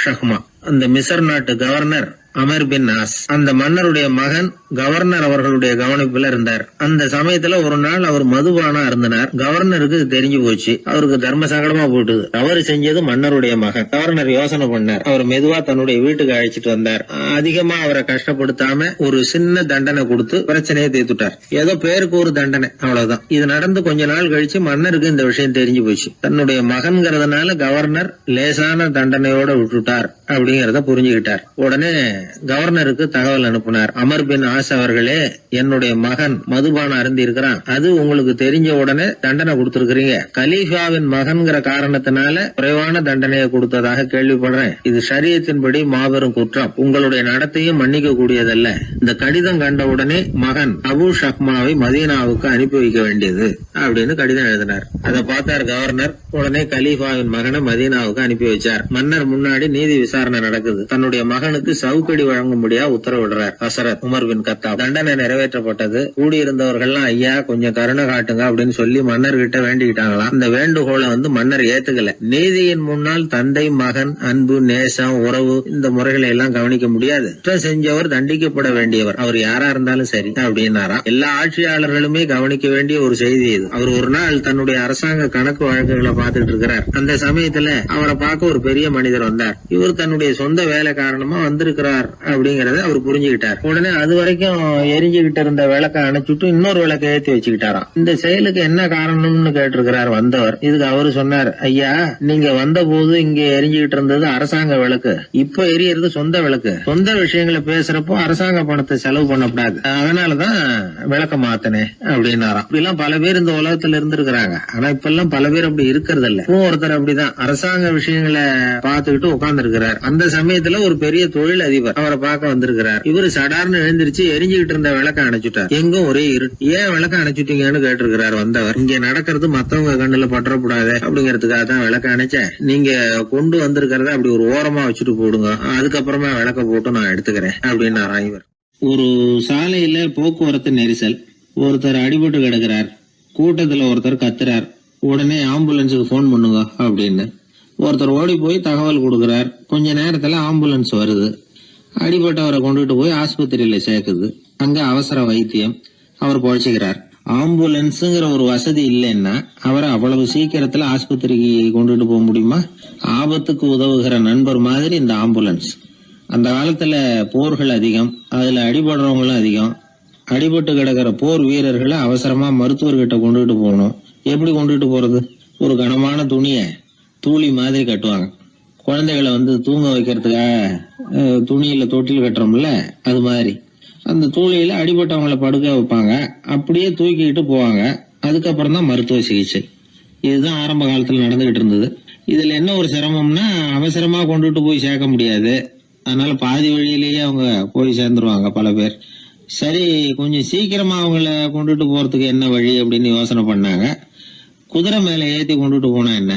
ஷஹ்மா. அந்த மிசர் நாட்டு கவர்னர் அமர் பின் ஆஸ். அந்த மன்னருடைய மகன் கவர்னர் அவர்களுடைய கவனிப்புல இருந்தார். அந்த சமயத்துல ஒரு நாள் அவர் மதுபானா இருந்தனார். கவர்னருக்கு தெரிஞ்சு போச்சு. அவருக்கு தர்ம சங்கடமா போட்டுது. தவறு செஞ்சது மன்னருடைய மகன். கவர்னர் யோசனை பண்ணார். அவர் மெதுவா தன்னுடைய வீட்டுக்கு அழைச்சிட்டு வந்தார். அதிகமா அவரை கஷ்டப்படுத்தாம ஒரு சின்ன தண்டனை கொடுத்து பிரச்சனையை தீர்த்துட்டார். ஏதோ பேருக்கு ஒரு தண்டனை, அவ்வளவுதான். இது நடந்து கொஞ்ச நாள் கழிச்சு மன்னருக்கு இந்த விஷயம் தெரிஞ்சு போச்சு. தன்னுடைய மகன்கிறதுனால கவர்னர் லேசான தண்டனையோட விட்டுட்டார் அப்படிங்கறத புரிஞ்சுக்கிட்டார். உடனே கவர்னருக்கு தகவல் அனுப்பினார். அமர் பின் ஆஸ் அவர்களே, என்னுடைய மகன் மதுபானம் அருந்தி இருக்கிறான். அது உங்களுக்கு தெரிஞ்ச உடனே தண்டனை கொடுத்திருக்கிறீங்க. கலீஃபாவின் மகன்கிற காரணத்தினால குறைவான தண்டனையை கொடுத்ததாக கேள்விப்படுறேன். இது ஷரியத்தின்படி மாபெரும் குற்றம். உங்களுடைய நடத்தையும் மன்னிக்க கூடியதல்ல. இந்த கடிதம் கண்ட உடனே மகன் அபு ஷஹ்மாவை மதீனாவுக்கு அனுப்பி வைக்க வேண்டியது அப்படின்னு கடிதம் எழுதினார். அதை பார்த்தார் கவர்னர். உடனே கலீஃபாவின் மகனை மதீனாவுக்கு அனுப்பி வச்சார். மன்னர் முன்னாடி நீதி விசாரணை நடக்குது. தன்னுடைய மகனுக்கு சவுக்கடி வழங்கும்படியா உத்தரவிடுறார் ஹசரத் உமர் பின் கத்தாப். தண்டனை நிறைவேற்றப்பட்டது. கூடியிருந்தவர்கள்லாம் ஐயா கொஞ்சம் கருணை காட்டுங்க அப்படின்னு சொல்லி மன்னர் கிட்ட வேண்டிக்கிட்டாங்களாம். இந்த வேண்டுகோளை மன்னர் ஏத்துக்கல. நீதியின் முன்னால் தந்தை மகன் அன்பு நேசம் உறவு இந்த முறைகளை எல்லாம் கவனிக்க முடியாது. குற்றம் செஞ்சவர் தண்டிக்கப்பட வேண்டியவர், அவர் யாரா இருந்தாலும் சரி அப்படின்னாராம். எல்லா ஆட்சியாளர்களுமே கவனிக்க வேண்டிய ஒரு செய்தி இது. அவர் ஒரு நாள் தன்னுடைய அரசாங்க கணக்கு வழக்குகளை பார்த்துட்டு இருக்கிறார். அந்த சமயத்துல அவரை பார்க்க ஒரு பெரிய மனிதர் வந்தார். இவர் தன்னுடைய சொந்த வேலை காரணமா வந்திருக்கிறார் அப்படிங்கறத அவர் புரிஞ்சுக்கிட்டார். உடனே அது வரைக்கும் எரிஞ்சுகிட்டு இருந்த விளக்க அணைச்சுட்டு இன்னொரு விளக்க ஏற்றி வச்சுக்கிட்டாராம். இந்த செயலுக்கு என்ன காரணம்னு கேட்டிருக்கிறார் வந்தவர். இதுக்கு அவரு சொன்னார், ஐயா நீங்க வந்த போது இங்க எரிஞ்சுகிட்டு இருந்தது அரசாங்க விளக்கு, இப்ப எரியறது சொந்த விளக்கு. சொந்த விஷயங்களை பேசுறப்போ அரசாங்க பணத்தை செலவு பண்ணக்கூடாது, அதனாலதான் விளக்க மாத்தினேன் அப்படின்னாராம். இப்படிலாம் பல பேர் இந்த உலகத்துல இருந்திருக்கிறாங்க. ஆனா இப்ப எல்லாம் பல பேர் அப்படி இருக்கிறது இல்ல. ஒருத்தர் அப்படிதான் அரசாங்க விஷயங்களை பார்த்துக்கிட்டு உட்கார்ந்து இருக்கிறார். அந்த சமயத்துல ஒரு பெரிய தொழில் அதிபர் அவரை பார்க்க வந்திருக்கிறார். இவரு சடார்னு எழுந்திருச்சு எரிஞ்சுகிட்டு இருந்த விளக்க அணைச்சுட்டார். எங்கும் ஒரே இருட்டு. ஏன் விளக்க அணைச்சுட்டீங்கன்னு கேட்டிருக்கிறார் வந்தவர். இங்க நடக்கிறது மத்தவங்க கண்ணுல பற்றக்கூடாது அப்படிங்கறதுக்காக தான் விளக்க அணைச்சேன். நீங்க கொண்டு வந்திருக்கிறத அப்படி ஒரு ஓரமா வச்சுட்டு போடுங்க, அதுக்கப்புறமா விளக்க போட்டு நான் எடுத்துக்கிறேன் அப்படின்னாராம் இவர். ஒரு சாலையில போக்குவரத்து நெரிசல். ஒருத்தர் அடிபட்டு கிடக்கிறார். கூட்டத்துல ஒருத்தர் கத்துறார். உடனே ஆம்புலன்ஸுக்கு போன் பண்ணுங்க அப்படின்னு ஒருத்தர் ஓடி போய் தகவல் கொடுக்கிறார். கொஞ்ச நேரத்துல ஆம்புலன்ஸ் வருது. அடிபட்டவரை கொண்டுட்டு போய் ஆஸ்பத்திரியில சேர்க்குது. அங்க அவசர வைத்தியம். அவர் பொழைச்சுக்கிறார். ஆம்புலன்ஸுங்கிற ஒரு வசதி இல்லைன்னா அவரை அவ்வளவு சீக்கிரத்துல ஆஸ்பத்திரிக்கு கொண்டுட்டு போக முடியுமா? ஆபத்துக்கு உதவுகிற நண்பர் மாதிரி இந்த ஆம்புலன்ஸ். அந்த காலத்துல போர்கள் அதிகம், அதுல அடிபடுறவங்களும் அதிகம். அடிபட்டு கிடக்கிற போர் வீரர்களை அவசரமா மருத்துவர்கிட்ட கொண்டுட்டு போகணும். எப்படி கொண்டுட்டு போறது? ஒரு கனமான துணிய தூளி மாதிரி கட்டுவாங்க. குழந்தைகளை தூங்க வைக்கிறதுக்காக துணியில தொட்டில் கட்டுறோம்ல, அது மாதிரி அந்த தூளியில அடிபட்டவங்களை படுக்க வைப்பாங்க. அப்படியே தூக்கிட்டு போவாங்க. அதுக்கப்புறம் தான் மருத்துவ சிகிச்சை. இதுதான் ஆரம்ப காலத்துல நடந்துகிட்டு இருந்தது. இதுல என்ன ஒரு சிரமம்னா அவசரமா கொண்டுட்டு போய் சேர்க்க முடியாது. அதனால பாதி வழியிலேயே அவங்க போய் சேர்ந்துருவாங்க பல பேர். சரி, கொஞ்சம் சீக்கிரமா அவங்கள கொண்டுட்டு போறதுக்கு என்ன வழி அப்படின்னு யோசனை பண்ணாங்க. குதிரை மேல ஏத்தி கொண்டுட்டு போனா என்ன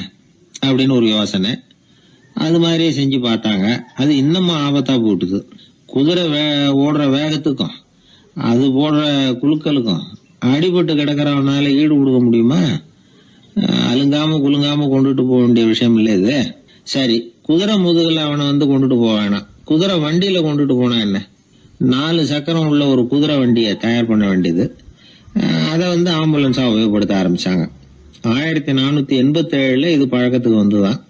அப்படின்னு ஒரு யோசனை. அது மாதிரியே செஞ்சு பார்த்தாங்க. அது இன்னமும் ஆபத்தா போட்டுது. குதிரை ஓடுற வேகத்துக்கும் அது போடுற குலுக்கலுக்கும் அடிபட்டு கிடக்கிறவனால ஈடு கொடுக்க முடியுமா? அலுங்காம குலுங்காம கொண்டுட்டு போக வேண்டிய விஷயம் இல்லை இது. சரி, குதிரை முதுகுல அவனை கொண்டுட்டு போக வேணாம். குதிரை வண்டியில கொண்டுட்டு போனா என்ன? 4 சக்கரம் உள்ள ஒரு குதிரை வண்டியை தயார் பண்ண வேண்டியது. அதை ஆம்புலன்ஸா உபயோகப்படுத்த ஆரம்பிச்சாங்க. 1487 இது பழக்கத்துக்கு வந்துதான்.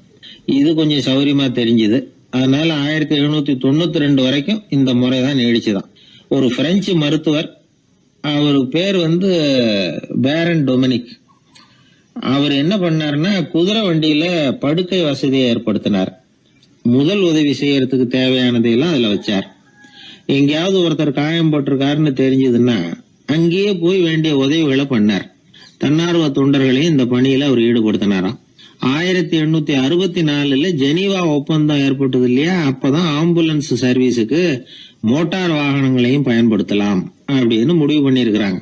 இது கொஞ்சம் சௌரியமா தெரிஞ்சுது. அதனால 1792 வரைக்கும் இந்த முறைதான் நீடிச்சுதான். ஒரு பிரெஞ்சு மருத்துவர், அவரு பேர் பேரன் டொமினிக். அவர் என்ன பண்ணாருன்னா குதிரை வண்டியில படுக்கை வசதியை ஏற்படுத்தினார். முதல் உதவி செய்யறதுக்கு தேவையானதையெல்லாம் அதுல வச்சார். எங்கேயாவது ஒருத்தர் காயம் போட்டிருக்காருன்னு தெரிஞ்சதுன்னா அங்கேயே போய் வேண்டிய உதவிகளை பண்ணார். தன்னார்வ தொண்டர்களையும் இந்த பணியில அவர் ஈடுபடுத்தினாராம். 1864 ஜெனீவா ஒப்பந்தம் ஏற்பட்டது இல்லையா? அப்பதான் ஆம்புலன்ஸ் சர்வீஸுக்கு மோட்டார் வாகனங்களையும் பயன்படுத்தலாம் அப்படின்னு முடிவு பண்ணிருக்கிறாங்க.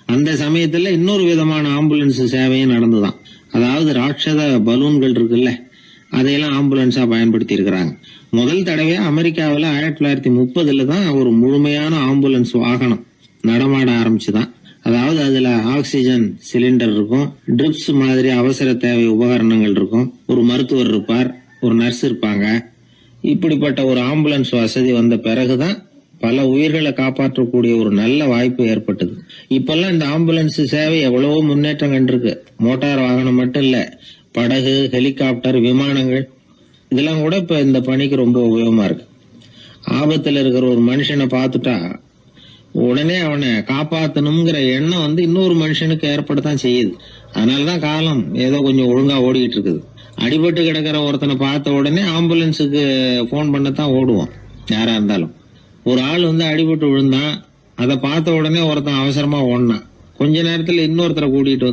அந்த சமயத்துல இன்னொரு விதமான ஆம்புலன்ஸ் சேவையும் நடந்துதான். அதாவது ராட்சத பலூன்கள் இருக்குல்ல, அதையெல்லாம் ஆம்புலன்ஸா பயன்படுத்தி இருக்கிறாங்க. முதல் தடவையா அமெரிக்காவில் 1930 தான் ஒரு முழுமையான ஆம்புலன்ஸ் வாகனம் நடமாட ஆரம்பிச்சுதான். அதாவது அதுல ஆக்சிஜன் சிலிண்டர் இருக்கும், ட்ரிப்ஸ் மாதிரி அவசர தேவை உபகரணங்கள் இருக்கும், ஒரு மருத்துவர் இருப்பார், ஒரு நர்ஸ் இருப்பாங்க, இப்படிப்பட்ட ஒரு ஆம்புலன்ஸ் வசதி வந்த பிறகுதான் பல உயிர்களை காப்பாற்றக்கூடிய ஒரு நல்ல வாய்ப்பு ஏற்பட்டது. இப்பெல்லாம் இந்த ஆம்புலன்ஸ் சேவை எவ்வளவோ முன்னேற்றம் கண்டிருக்கு. மோட்டார் வாகனம் மட்டும் இல்ல, படகு, ஹெலிகாப்டர், விமானங்கள் இதெல்லாம் கூட இப்ப இந்த பணிக்கு ரொம்ப உபயோகமா இருக்கு. ஆபத்துல இருக்கிற ஒரு மனுஷனை பார்த்துட்டா உடனே அவனை காப்பாத்தணுங்கிற எண்ணம் இன்னொரு மனுஷனுக்கு ஏற்படத்தான் செய்யுது. அதனாலதான் காலம் ஏதோ கொஞ்சம் ஒழுங்கா ஓடிக்கிட்டு இருக்குது. அடிபட்டு கிடக்கிற ஒருத்தனை பார்த்த உடனே ஆம்புலன்ஸுக்கு போன் பண்ணத்தான் ஓடுவோம் யாரா இருந்தாலும். ஒரு ஆள் அடிபட்டு விழுந்தான், அதை பார்த்த உடனே ஒருத்தன் அவசரமா ஓடினான். கொஞ்ச நேரத்துல இன்னொருத்தரை கூட்டிட்டு